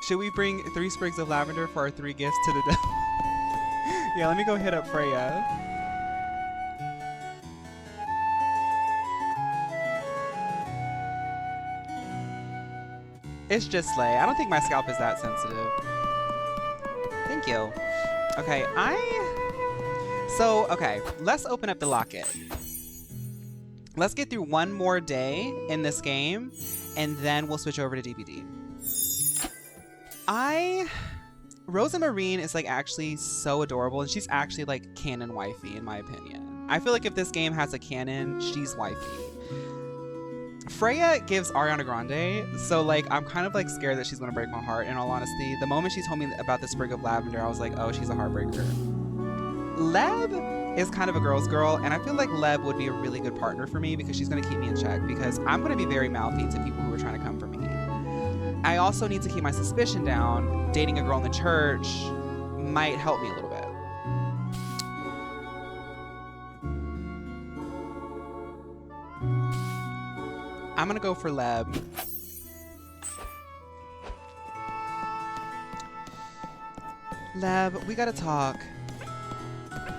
Should we bring 3 sprigs of lavender for our 3 gifts to the devil? Yeah, let me go hit up Freya. It's just Slay. I don't think my scalp is that sensitive. Thank you. Okay, okay, let's open up the locket. Let's get through one more day in this game, and then we'll switch over to DBD. Rozenmarine is like actually so adorable, and she's actually like canon wifey in my opinion. I feel like if this game has a canon, she's wifey. Freya gives Ariana Grande, so like I'm kind of like scared that she's gonna break my heart in all honesty. The moment she told me about the sprig of lavender, I was like, oh, she's a heartbreaker. Leb is kind of a girl's girl, and I feel like Leb would be a really good partner for me because she's gonna keep me in check, because I'm gonna be very mouthy to people who are trying to come for me. I also need to keep my suspicion down. Dating a girl in the church might help me a little bit. I'm gonna go for Leb. Leb, we gotta talk.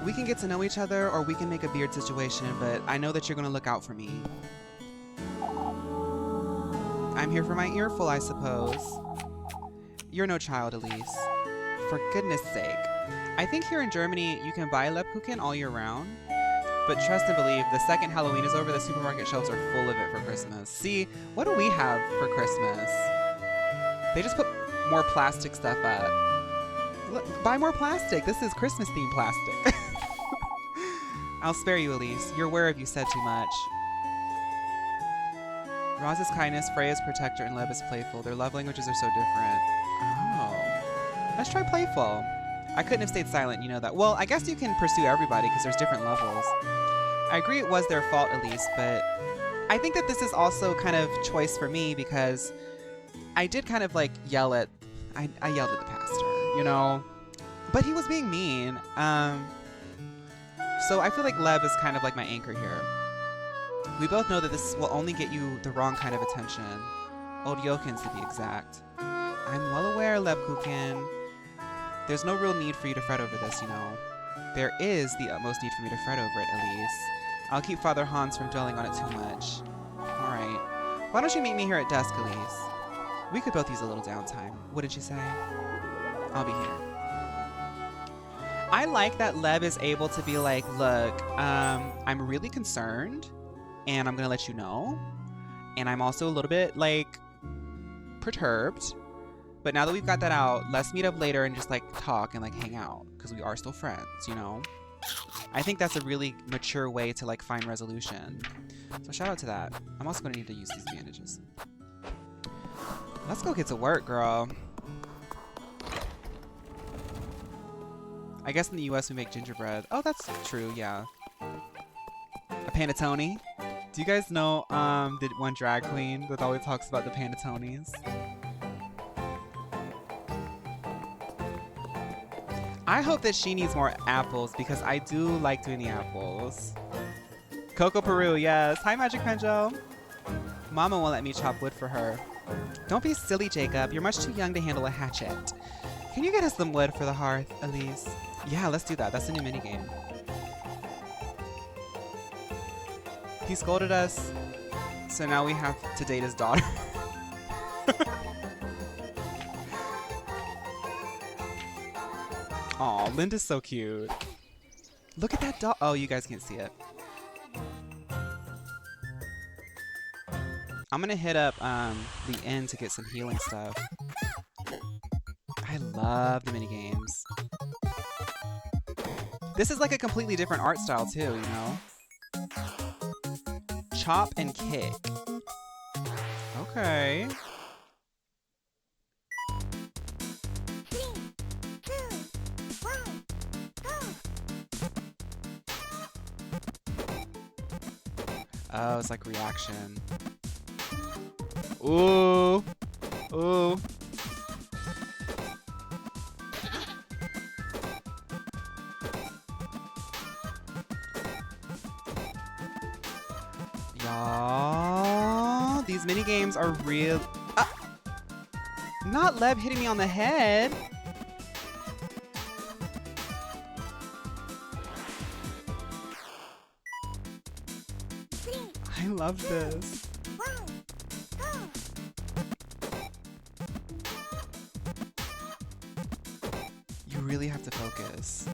We can get to know each other, or we can make a beard situation, but I know that you're gonna look out for me. I'm here for my earful, I suppose. You're no child, Elise. For goodness sake. I think here in Germany, you can buy Lebkuchen all year round. But trust and believe, the second Halloween is over, the supermarket shelves are full of it for Christmas. See, what do we have for Christmas? They just put more plastic stuff up. Look, buy more plastic. This is Christmas-themed plastic. I'll spare you, Elise. You're aware if you said too much. Roz is kindness, Freya's protector, and Leb is playful. Their love languages are so different. Oh. Let's try playful. I couldn't have stayed silent, you know that. Well, I guess you can pursue everybody because there's different levels. I agree it was their fault, Elise, but I think that this is also kind of choice for me because I did kind of like yell at, I yelled at the pastor, you know? But he was being mean. So I feel like Leb is kind of like my anchor here. We both know that this will only get you the wrong kind of attention. Old Jokins, to be exact. I'm well aware, Lebkuchen. There's no real need for you to fret over this, you know. There is the utmost need for me to fret over it, Elise. I'll keep Father Hans from dwelling on it too much. Alright. Why don't you meet me here at dusk, Elise? We could both use a little downtime. Wouldn't you say? I'll be here. I like that Leb is able to be like, look, I'm really concerned and I'm gonna let you know. And I'm also a little bit like perturbed. But now that we've got that out, let's meet up later and just like talk and like hang out because we are still friends, you know? I think that's a really mature way to like find resolution. So shout out to that. I'm also gonna need to use these bandages. Let's go get to work, girl. I guess in the US we make gingerbread. Oh, that's true, yeah. A panettone. Do you guys know the one drag queen that always talks about the panettones? I hope that she needs more apples because I do like doing the apples. Coco Peru, yes. Hi, Magic Penjo. Mama won't let me chop wood for her. Don't be silly, Jacob. You're much too young to handle a hatchet. Can you get us some wood for the hearth, Elise? Yeah, let's do that. That's a new minigame. He scolded us, so now we have to date his daughter. Aw, Linda's so cute. Look at that dog. Oh, you guys can't see it. I'm gonna hit up the inn to get some healing stuff. I love the minigames. This is like a completely different art style too, you know? Chop and kick. Okay. Oh, it's like reaction. Ooh. Ooh. Y'all, these mini games are real. Not Leb hitting me on the head. I love this. You really have to focus.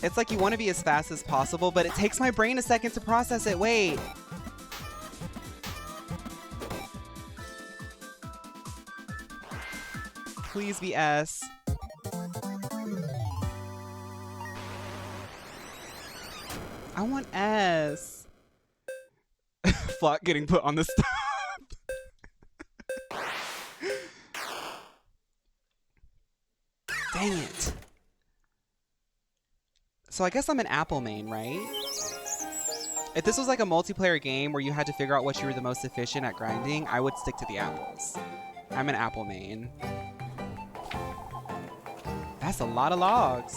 It's like you want to be as fast as possible, but it takes my brain a second to process it. Wait. Please be S. I want S. Flock getting put on the stop. Dang it. So I guess I'm an apple main, right? If this was like a multiplayer game where you had to figure out what you were the most efficient at grinding, I would stick to the apples. I'm an apple main. That's a lot of logs.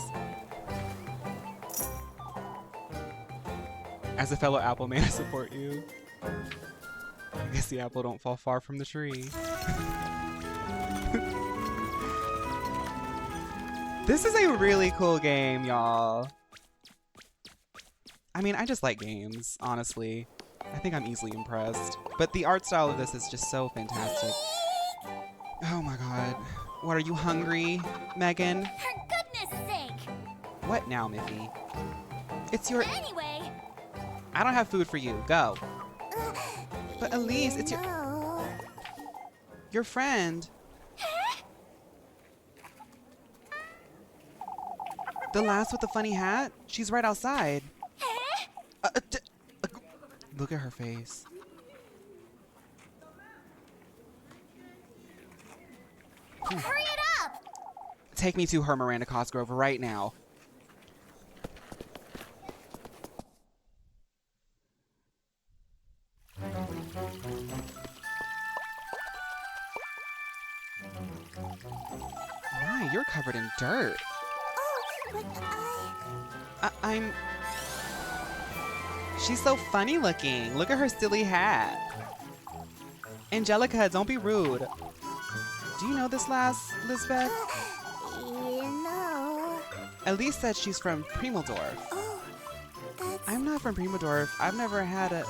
As a fellow apple main, I support you. I guess the apple don't fall far from the tree. This is a really cool game, y'all. I mean, I just like games, honestly. I think I'm easily impressed. But the art style of this is just so fantastic. Oh my god. What, are you hungry, Megan? For goodness sake! What now, Miffy? It's your... Anyway... I don't have food for you. Go. But Elise, it's no. your friend. The lass with the funny hat? She's right outside. Look at her face. Hurry it up! Take me to her, Miranda Cosgrove, right now. My, you're covered in dirt. Oh, but I'm... She's so funny looking. Look at her silly hat. Angelica, don't be rude. Do Do you know this lass, Lisbeth? No. Elise said she's from Primeldorf. Oh, that's... I'm not from Primeldorf. I've never had a...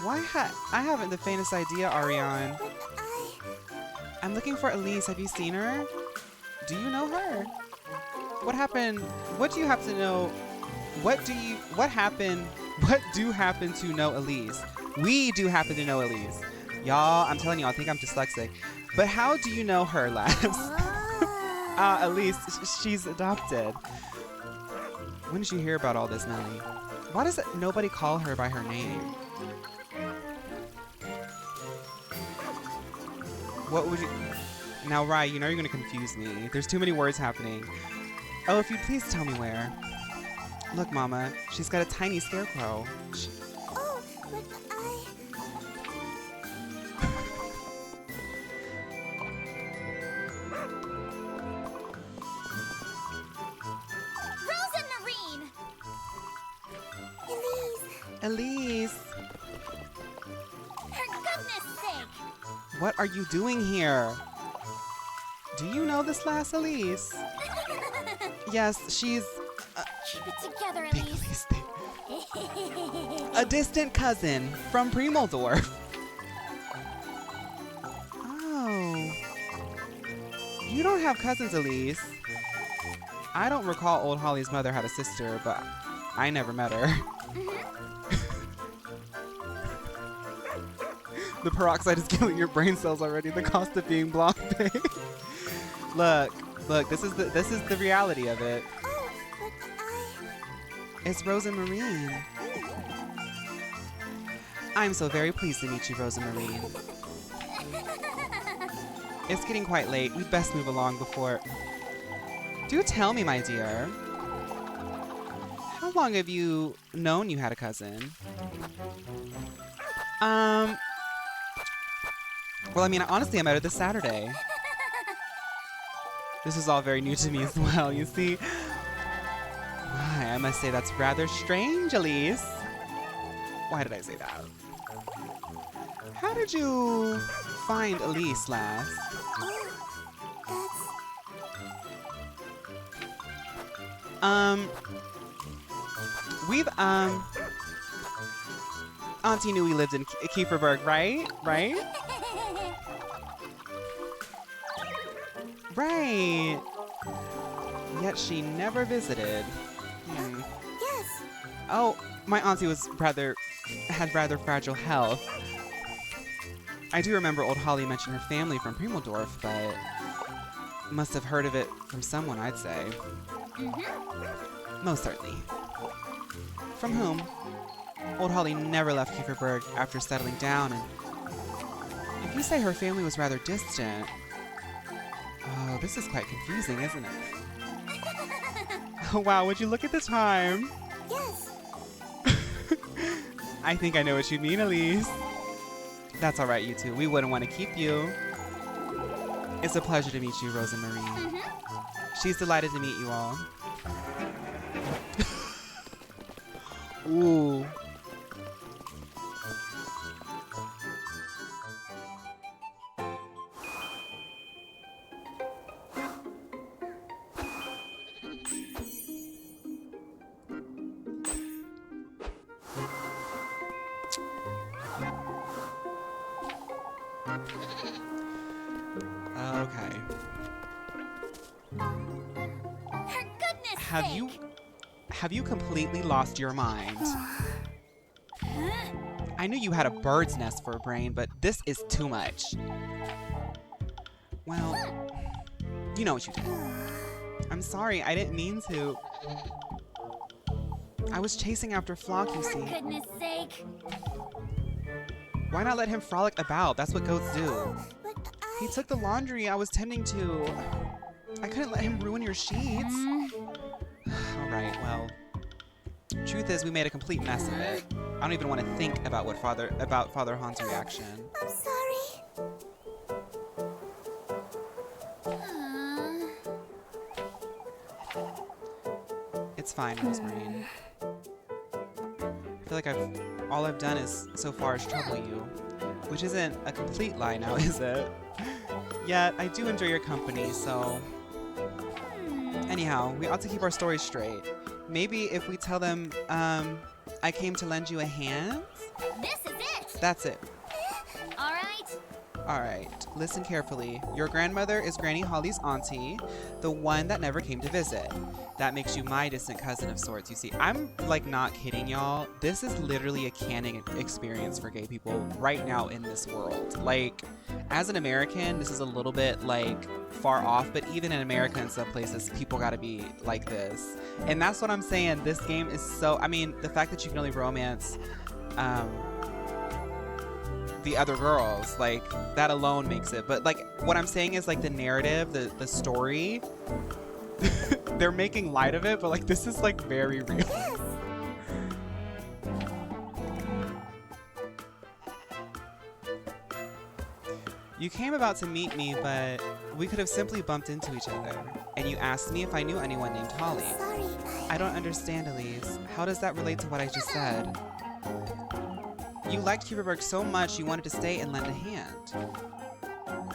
I haven't the faintest idea, Ariane. But I'm looking for Elise. Have you seen her? Do you know her? What happened? What do you have to know? What do happen to know Elise? We do happen to know Elise. Y'all, I'm telling you, I think I'm dyslexic. But how do you know her, lass? Elise, she's adopted. When did you hear about all this, Nelly? Why does nobody call her by her name? What would you... Now, Rye, you know you're going to confuse me. There's too many words happening. Oh, if you'd please tell me where. Look, Mama, she's got a tiny scarecrow. Oh, but Rozenmarine! Elise! For goodness sake! What are you doing here? Do you know this lass, Elise? Yes, she's... Keep it together, Think, Elise. Elise, think. A distant cousin from Primeldorf. Oh. You don't have cousins, Elise. I don't recall old Holly's mother had a sister, but I never met her. The peroxide is killing your brain cells already. The cost of being blocked. Look, this is the reality of it. Oh, but It's Rozenmarine. I'm so very pleased to meet you, Rozenmarine. It's getting quite late. We'd best move along before... Do tell me, my dear. How long have you known you had a cousin? Well, I mean, honestly, I met her this Saturday. This is all very new to me as well, you see. I must say that's rather strange, Elise. Why did I say that? How did you find Elise, lass? We've, Auntie knew we lived in Kieferberg, right? Right? Right. Yet she never visited. yes. Oh, my auntie had rather fragile health. I do remember old Holly mentioned her family from Primeldorf, but must have heard of it from someone, I'd say. Most certainly. From whom? Old Holly never left Kieferberg after settling down, and if you say her family was rather distant... Oh, this is quite confusing, isn't it? Oh, wow, would you look at the time? Yes. I think I know what you mean, Elise. That's all right, you two. We wouldn't want to keep you. It's a pleasure to meet you, Rozenmarine. She's delighted to meet you all. Ooh. Okay. For goodness Have you completely lost your mind? I knew you had a bird's nest for a brain, but this is too much. Well, you know what you did. I'm sorry, I didn't mean to. I was chasing after Flock, you see. For goodness sake. Why not let him frolic about? That's what goats do. But He took the laundry I was tending to. I couldn't let him ruin your sheets. Alright, well. Truth is, we made a complete mess of it. I don't even want to think about Father Han's reaction. I'm sorry. It's fine, Rosemary. I feel like all I've done so far is trouble you. Which isn't a complete lie now, is it? Yet, I do enjoy your company, so... Anyhow, we ought to keep our stories straight. Maybe if we tell them, I came to lend you a hand? This is it. That's it. All right. Alright, listen carefully. Your grandmother is Granny Holly's auntie, the one that never came to visit. That makes you my distant cousin of sorts, you see. I'm, like, not kidding, y'all. This is literally a canon experience for gay people right now in this world. Like, as an American, this is a little bit, like, far off, but even in America in some places, people gotta be like this. And that's what I'm saying. This game is so... I mean, the fact that you can only romance... the other girls, like, that alone makes it. But, like, what I'm saying is, like, the narrative, the story, they're making light of it, but, like, this is, like, very real. You came about to meet me, but we could have simply bumped into each other. And you asked me if I knew anyone named Holly. Sorry, I don't understand, Elise. How does that relate to what I just said? You liked Kieferberg so much you wanted to stay and lend a hand.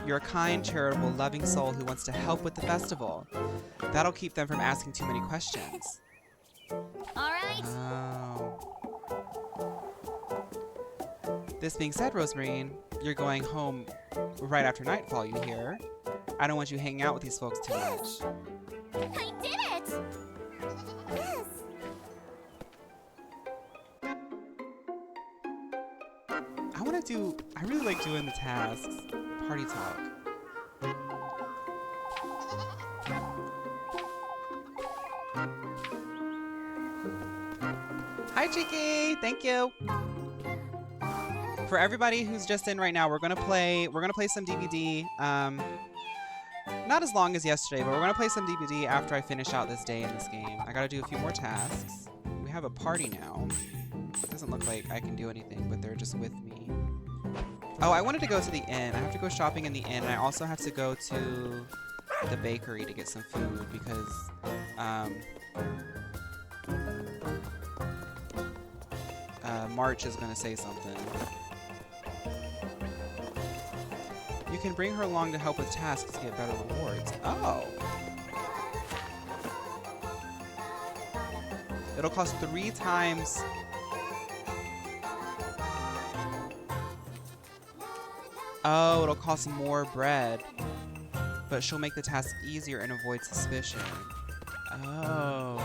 You're a kind, charitable, loving soul who wants to help with the festival. That'll keep them from asking too many questions. All right. Oh. This being said, Rozenmarine, you're going home right after nightfall, you hear? I don't want you hanging out with these folks too much. I did it. yes. I really like doing the tasks. Party talk. Hi, Cheeky! Thank you! For everybody who's just in right now, we're gonna play some DBD. Not as long as yesterday, but we're gonna play some DBD after I finish out this day in this game. I gotta do a few more tasks. We have a party now. It doesn't look like I can do anything, but they're just with me. Oh, I wanted to go to the inn. I have to go shopping in the inn, and I also have to go to the bakery to get some food because, March is gonna say something. You can bring her along to help with tasks to get better rewards. Oh! It'll cost 3 times... Oh, it'll cost more bread. But she'll make the task easier and avoid suspicion. Oh.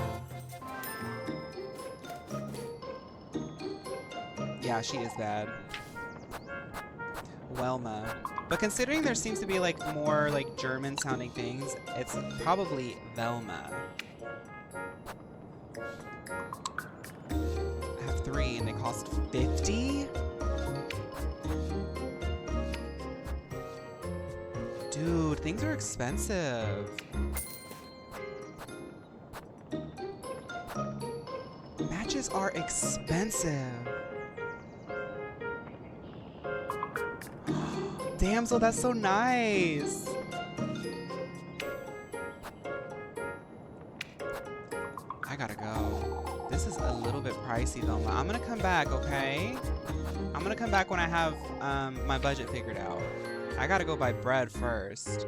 Yeah, she is bad. Welma. But considering there seems to be like more like German sounding things, it's probably Velma. I have 3 and they cost 50? Dude, things are expensive. Matches are expensive. Damsel, that's so nice. I gotta go. This is a little bit pricey, Velma. I'm gonna come back, okay? I'm gonna come back when I have my budget figured out. I gotta go buy bread first.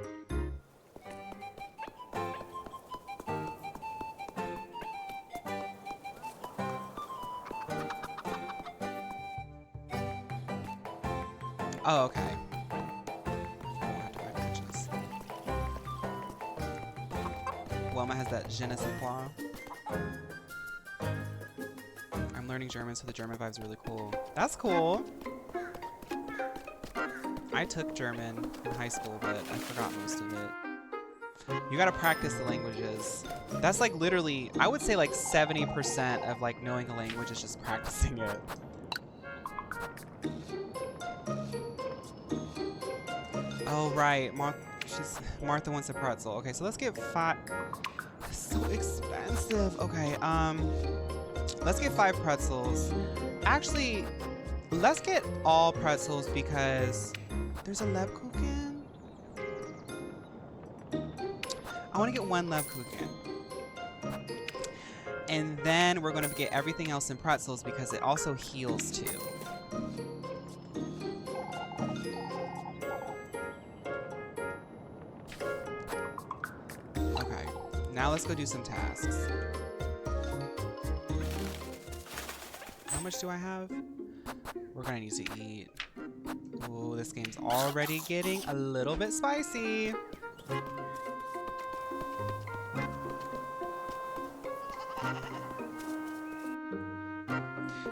Oh, okay. I don't have to buy matches. Wilma has that je ne sais quoi. I'm learning German, so the German vibe's really cool. That's cool. I took German in high school, but I forgot most of it. You gotta practice the languages. That's like literally, I would say like 70% of like knowing a language is just practicing it. Oh right, Martha wants a pretzel. Okay, so let's get 5. It's so expensive. Okay, let's get 5 pretzels. Actually, let's get all pretzels because there's a Lebkuchen. I want to get 1 Lebkuchen. And then we're going to get everything else in pretzels because it also heals too. let's go do some tasks. How much do I have? We're gonna need to eat. Ooh, this game's already getting a little bit spicy.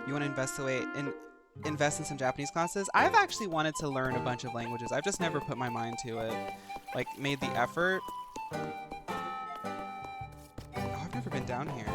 You want to invest in some Japanese classes? I've actually wanted to learn a bunch of languages. I've just never put my mind to it. Like, made the effort. Oh, I've never been down here.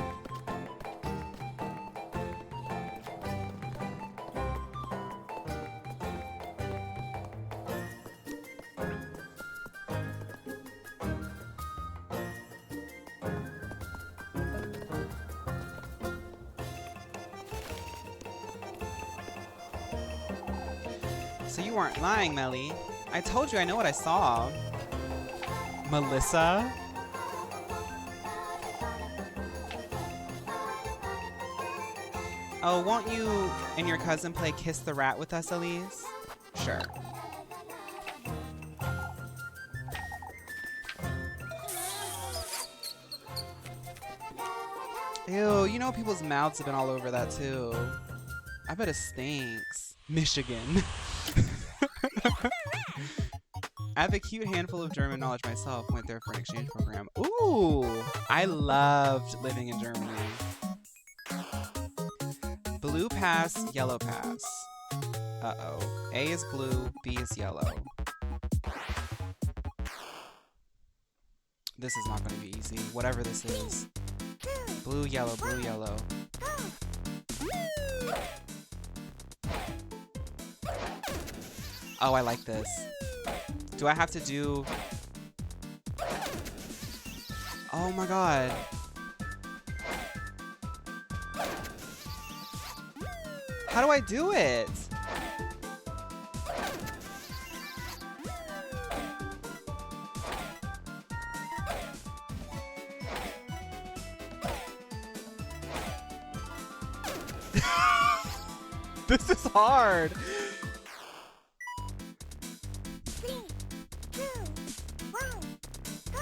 So you weren't lying, Melly. I told you I know what I saw. Melissa? Oh, won't you and your cousin play Kiss the Rat with us, Elise? Sure. Ew, you know people's mouths have been all over that too. I bet it stinks. Michigan. I have a cute handful of German knowledge myself. Went there for an exchange program. Ooh, I loved living in Germany. Blue pass, yellow pass. Uh-oh. A is blue, B is yellow. This is not going to be easy. Whatever this is. Blue, yellow, blue, yellow. Oh, I like this. Do I have to do... Oh my god. How do I do it? This is hard. 3, 2, 1, go!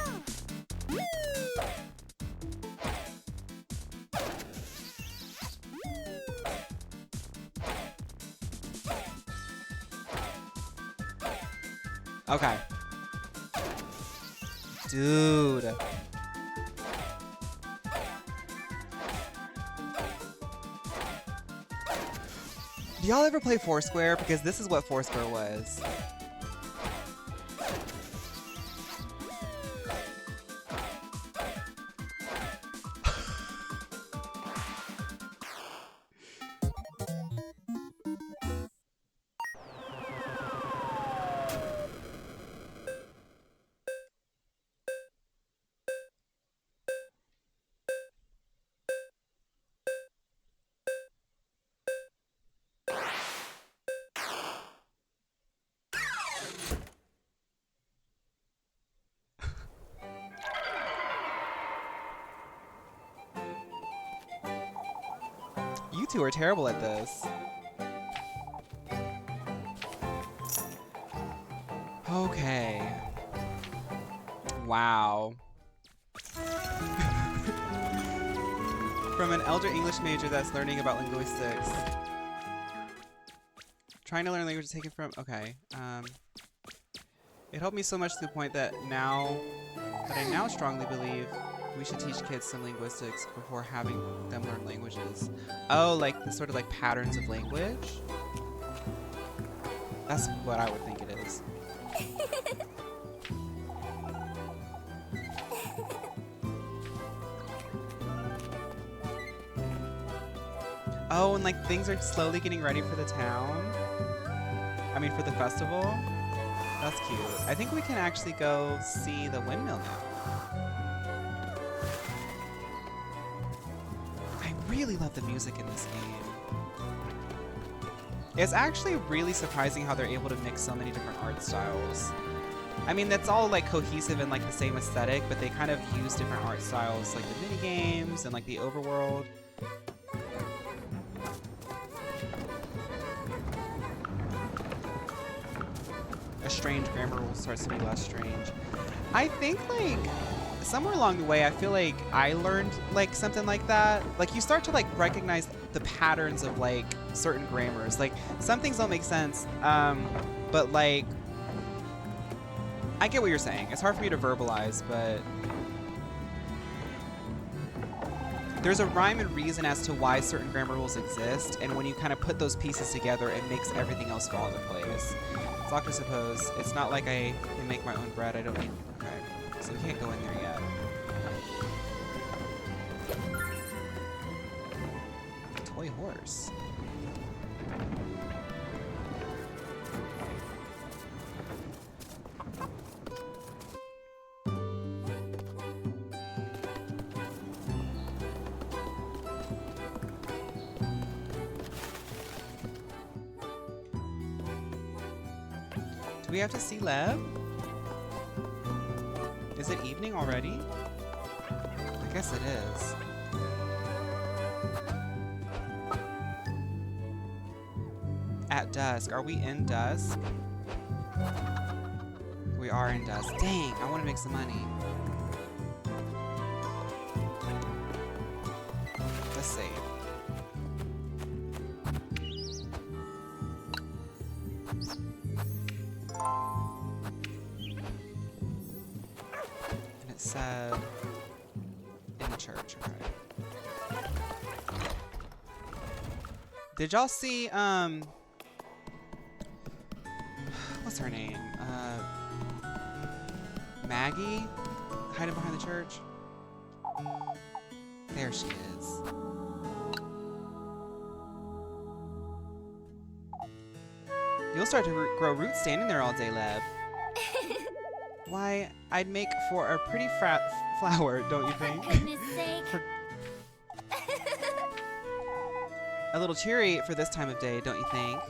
Okay. Dude. Do y'all ever play Foursquare? Because this is what Foursquare was. You two are terrible at this. Okay. Wow. From an elder English major that's learning about linguistics. Trying to learn language taken from... Okay. It helped me so much to the point that I now strongly believe we should teach kids some linguistics before having them learn languages. Oh, like the sort of like patterns of language? That's what I would think it is. Oh, and like things are slowly getting ready for the town. I mean, for the festival. That's cute. I think we can actually go see the windmill now. I really love the music in this game. It's actually really surprising how they're able to mix so many different art styles. I mean, that's all like cohesive and like the same aesthetic, but they kind of use different art styles, like the mini games and like the overworld. A strange grammar rule starts to be less strange. I think like somewhere along the way, I feel like I learned like something like that. Like you start to like recognize the patterns of like certain grammars. Like some things don't make sense, but like I get what you're saying. It's hard for me to verbalize, but there's a rhyme and reason as to why certain grammar rules exist, and when you kind of put those pieces together, it makes everything else fall into place. So I suppose it's not like I can make my own bread. I don't need. Okay, so we can't go in there yet. Toy horse. Do we have to see Leb? Is it evening already? I guess it is. At dusk. Are we in dusk? We are in dusk. Dang, I want to make some money. Let's save. And it said in the church, okay. Did y'all see, what's her name? Maggie? Hiding behind the church? There she is. You'll start to grow roots standing there all day, Leb. Why, I'd make for a pretty flower, don't you think? For goodness sake. A little cheery for this time of day, don't you think?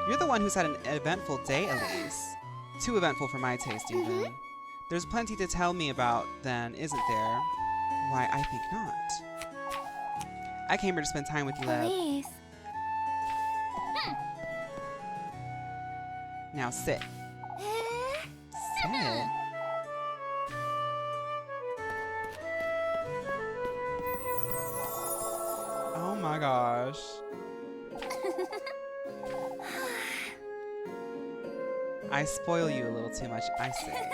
You're the one who's had an eventful day, Elise. Too eventful for my taste, even. There's plenty to tell me about, then, isn't there? Why, I think not. I came here to spend time with you, Leb. Please. Now sit. Sit. Oh my gosh. I spoil you a little too much, I say.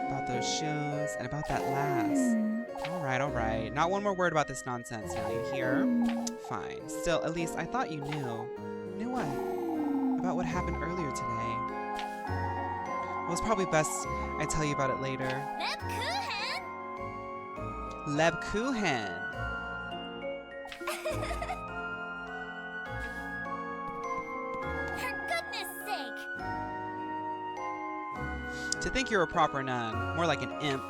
About those shoes and about that lass. All right. Not one more word about this nonsense now, you hear? Fine. Still, at least I thought you knew. Knew what? About what happened earlier today. Well, it's probably best I tell you about it later. Lebkuchen! For goodness sake! To think you're a proper nun, more like an imp.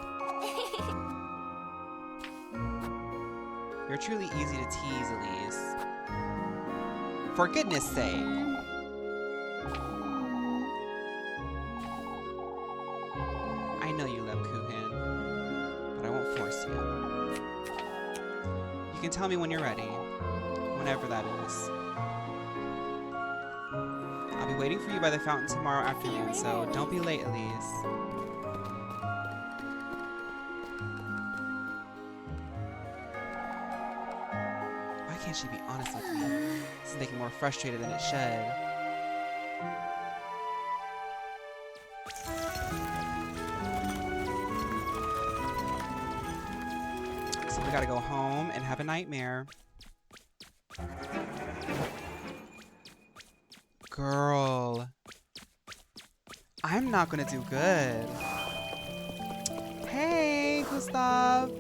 You're truly easy to tease, Elise. For goodness sake! I know you love Kuchen, but I won't force you. You can tell me when you're ready, whenever that is. I'll be waiting for you by the fountain tomorrow afternoon, so don't be late, Elise. Why can't she be honest with me? This is making me more frustrated than it should. So we gotta go home and have a nightmare. Girl. I'm not gonna do good. Hey, Gustav.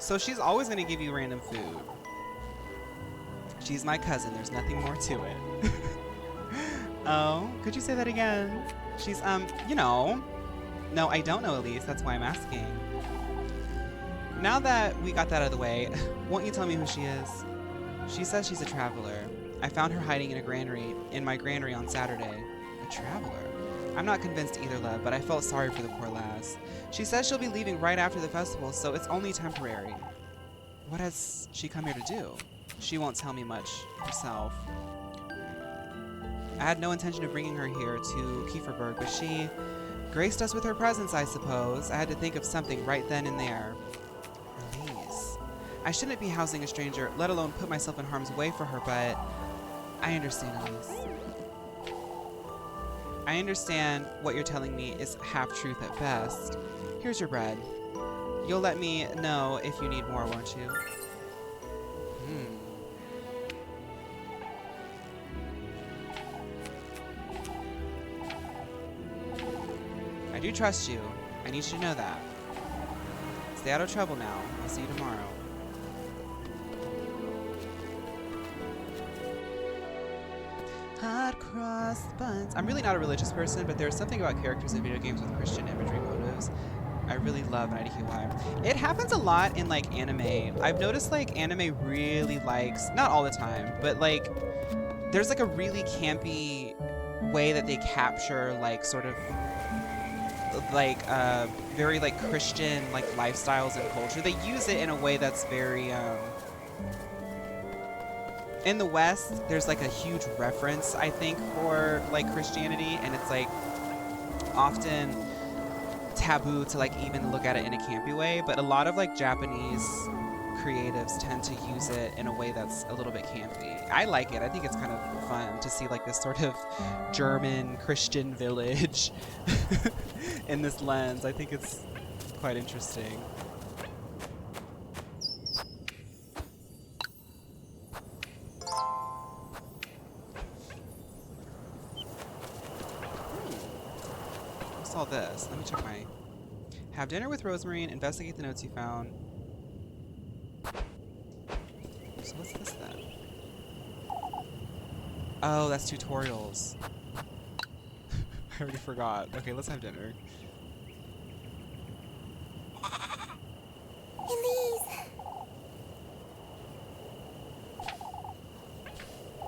So she's always gonna give you random food. She's my cousin. There's nothing more to it. Oh, could you say that again? She's, you know. No, I don't know, Elise. That's why I'm asking. Now that we got that out of the way, won't you tell me who she is? She says she's a traveler. I found her hiding in my granary on Saturday. A traveler? I'm not convinced either, love, but I felt sorry for the poor lass. She says she'll be leaving right after the festival, so it's only temporary. What has she come here to do? She won't tell me much herself. I had no intention of bringing her here to Kieferberg, but she graced us with her presence, I suppose. I had to think of something right then and there. Elise. I shouldn't be housing a stranger, let alone put myself in harm's way for her, but I understand, Elise. I understand what you're telling me is half-truth at best. Here's your bread. You'll let me know if you need more, won't you? I do trust you. I need you to know that. Stay out of trouble now. I'll see you tomorrow. Hot cross buns. I'm really not a religious person, but there's something about characters in video games with Christian imagery motives I really love, and I idea why. It happens a lot in like anime. I've noticed like anime really likes, not all the time, but like there's like a really campy way that they capture like sort of like very like Christian like lifestyles and culture. They use it in a way that's very in the West there's like a huge reference, I think, for like Christianity, and it's like often taboo to like even look at it in a campy way, but a lot of like Japanese creatives tend to use it in a way that's a little bit campy. I like it. I think it's kind of fun to see like this sort of German Christian village in this lens. I think it's quite interesting. What's all this? Let me check my... Have dinner with Rozenmarine, investigate the notes you found. So what's this then? Oh, that's tutorials. I already forgot. Okay, let's have dinner. Elise!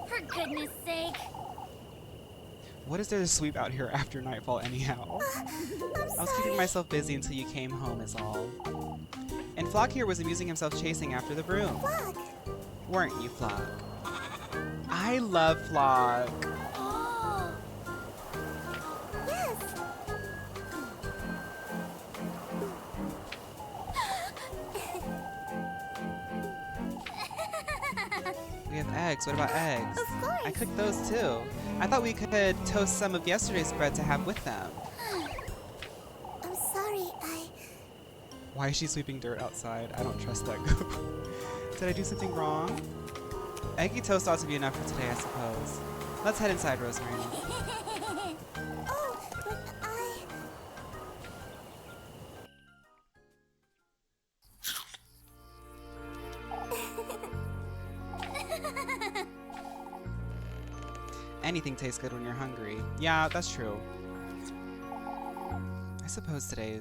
For goodness sake. What is there to sweep out here after nightfall anyhow? I was keeping myself busy until you came home is all. And Flock here was amusing himself chasing after the broom. Flock! Weren't you, Flock? I love Flock. Oh. Yes! We have eggs. What about eggs? Of course! I cooked those too. I thought we could toast some of yesterday's bread to have with them. I'm sorry, Why is she sweeping dirt outside? I don't trust that goat. Did I do something wrong? Eggy toast ought to be enough for today, I suppose. Let's head inside, Rozenmarine. Oh, but Anything tastes good when you're hungry. Yeah, that's true. I suppose today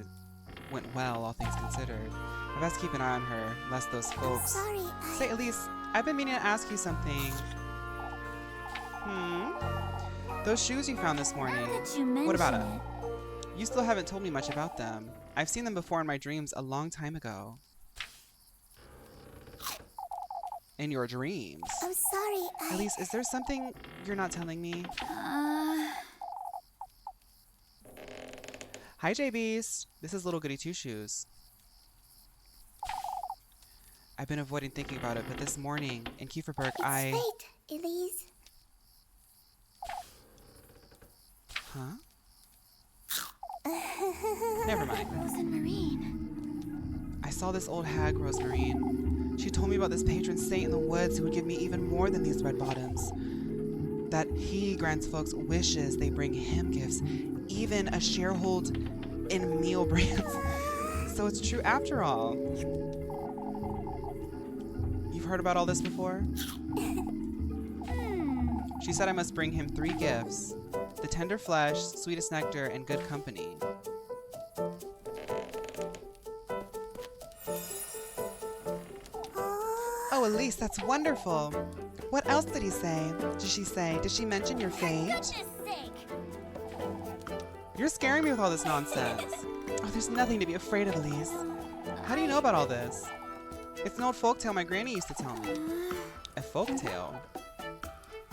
went well, all things considered. I best keep an eye on her, lest those I'm folks... sorry, Say, Elise, I've been meaning to ask you something. Those shoes you found this morning. Now that you mention What about it. them? You still haven't told me much about them. I've seen them before in my dreams a long time ago. In your dreams? I'm sorry, Elise, is there something you're not telling me? Hi, JBs. This is little Goody Two Shoes. I've been avoiding thinking about it, but this morning in Kieferberg, It's fate, Elise. Huh? Never mind. Rozenmarine. I saw this old hag, Rozenmarine. She told me about this patron saint in the woods who would give me even more than these red bottoms. That he grants folks wishes, they bring him gifts, even a sharehold in meal brands. So it's true after all. heard about all this before? She said I must bring him 3 gifts. The tender flesh, sweetest nectar, and good company. Oh, Elise, that's wonderful. What else did he say? Did she say? Did she mention your fate? Goodness sake. You're scaring me with all this nonsense. Oh, there's nothing to be afraid of, Elise. How do you know about all this? It's an old folktale my granny used to tell me. A folktale?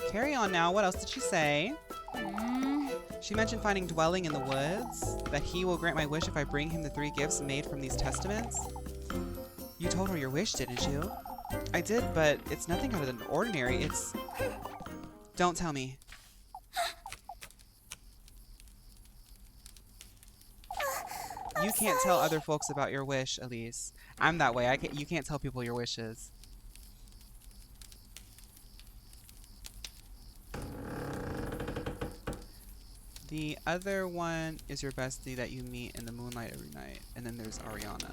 Carry on now. What else did she say? She mentioned finding dwelling in the woods, that he will grant my wish if I bring him the 3 gifts made from these testaments. You told her your wish, didn't you? I did, but it's nothing out of the ordinary. It's... Don't tell me. You can't tell other folks about your wish, Elise. I'm that way. You can't tell people your wishes. The other one is your bestie that you meet in the moonlight every night. And then there's Ariana.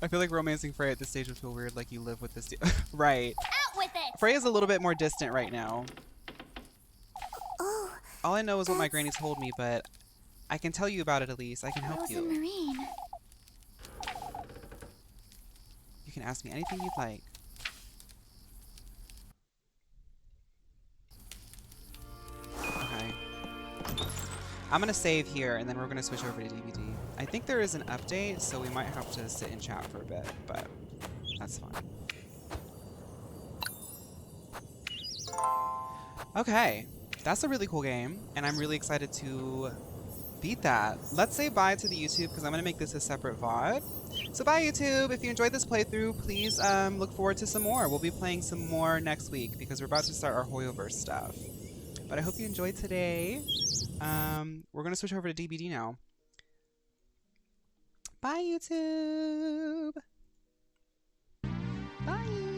I feel like romancing Frey at this stage would feel weird, like you live with this Right. Out with it. Frey is a little bit more distant right now. Oh, All I know is what my granny told me, but I can tell you about it, Elise. I can help you. Rozenmarine. You can ask me anything you'd like. Okay. I'm gonna save here, and then we're gonna switch over to DVD. I think there is an update, so we might have to sit in chat for a bit, but that's fine. Okay, that's a really cool game, and I'm really excited to beat that. Let's say bye to the YouTube, because I'm gonna make this a separate VOD. So bye YouTube! If you enjoyed this playthrough, please look forward to some more. We'll be playing some more next week, because we're about to start our Hoyoverse stuff. But I hope you enjoyed today. We're gonna switch over to DBD now. Bye YouTube! Bye!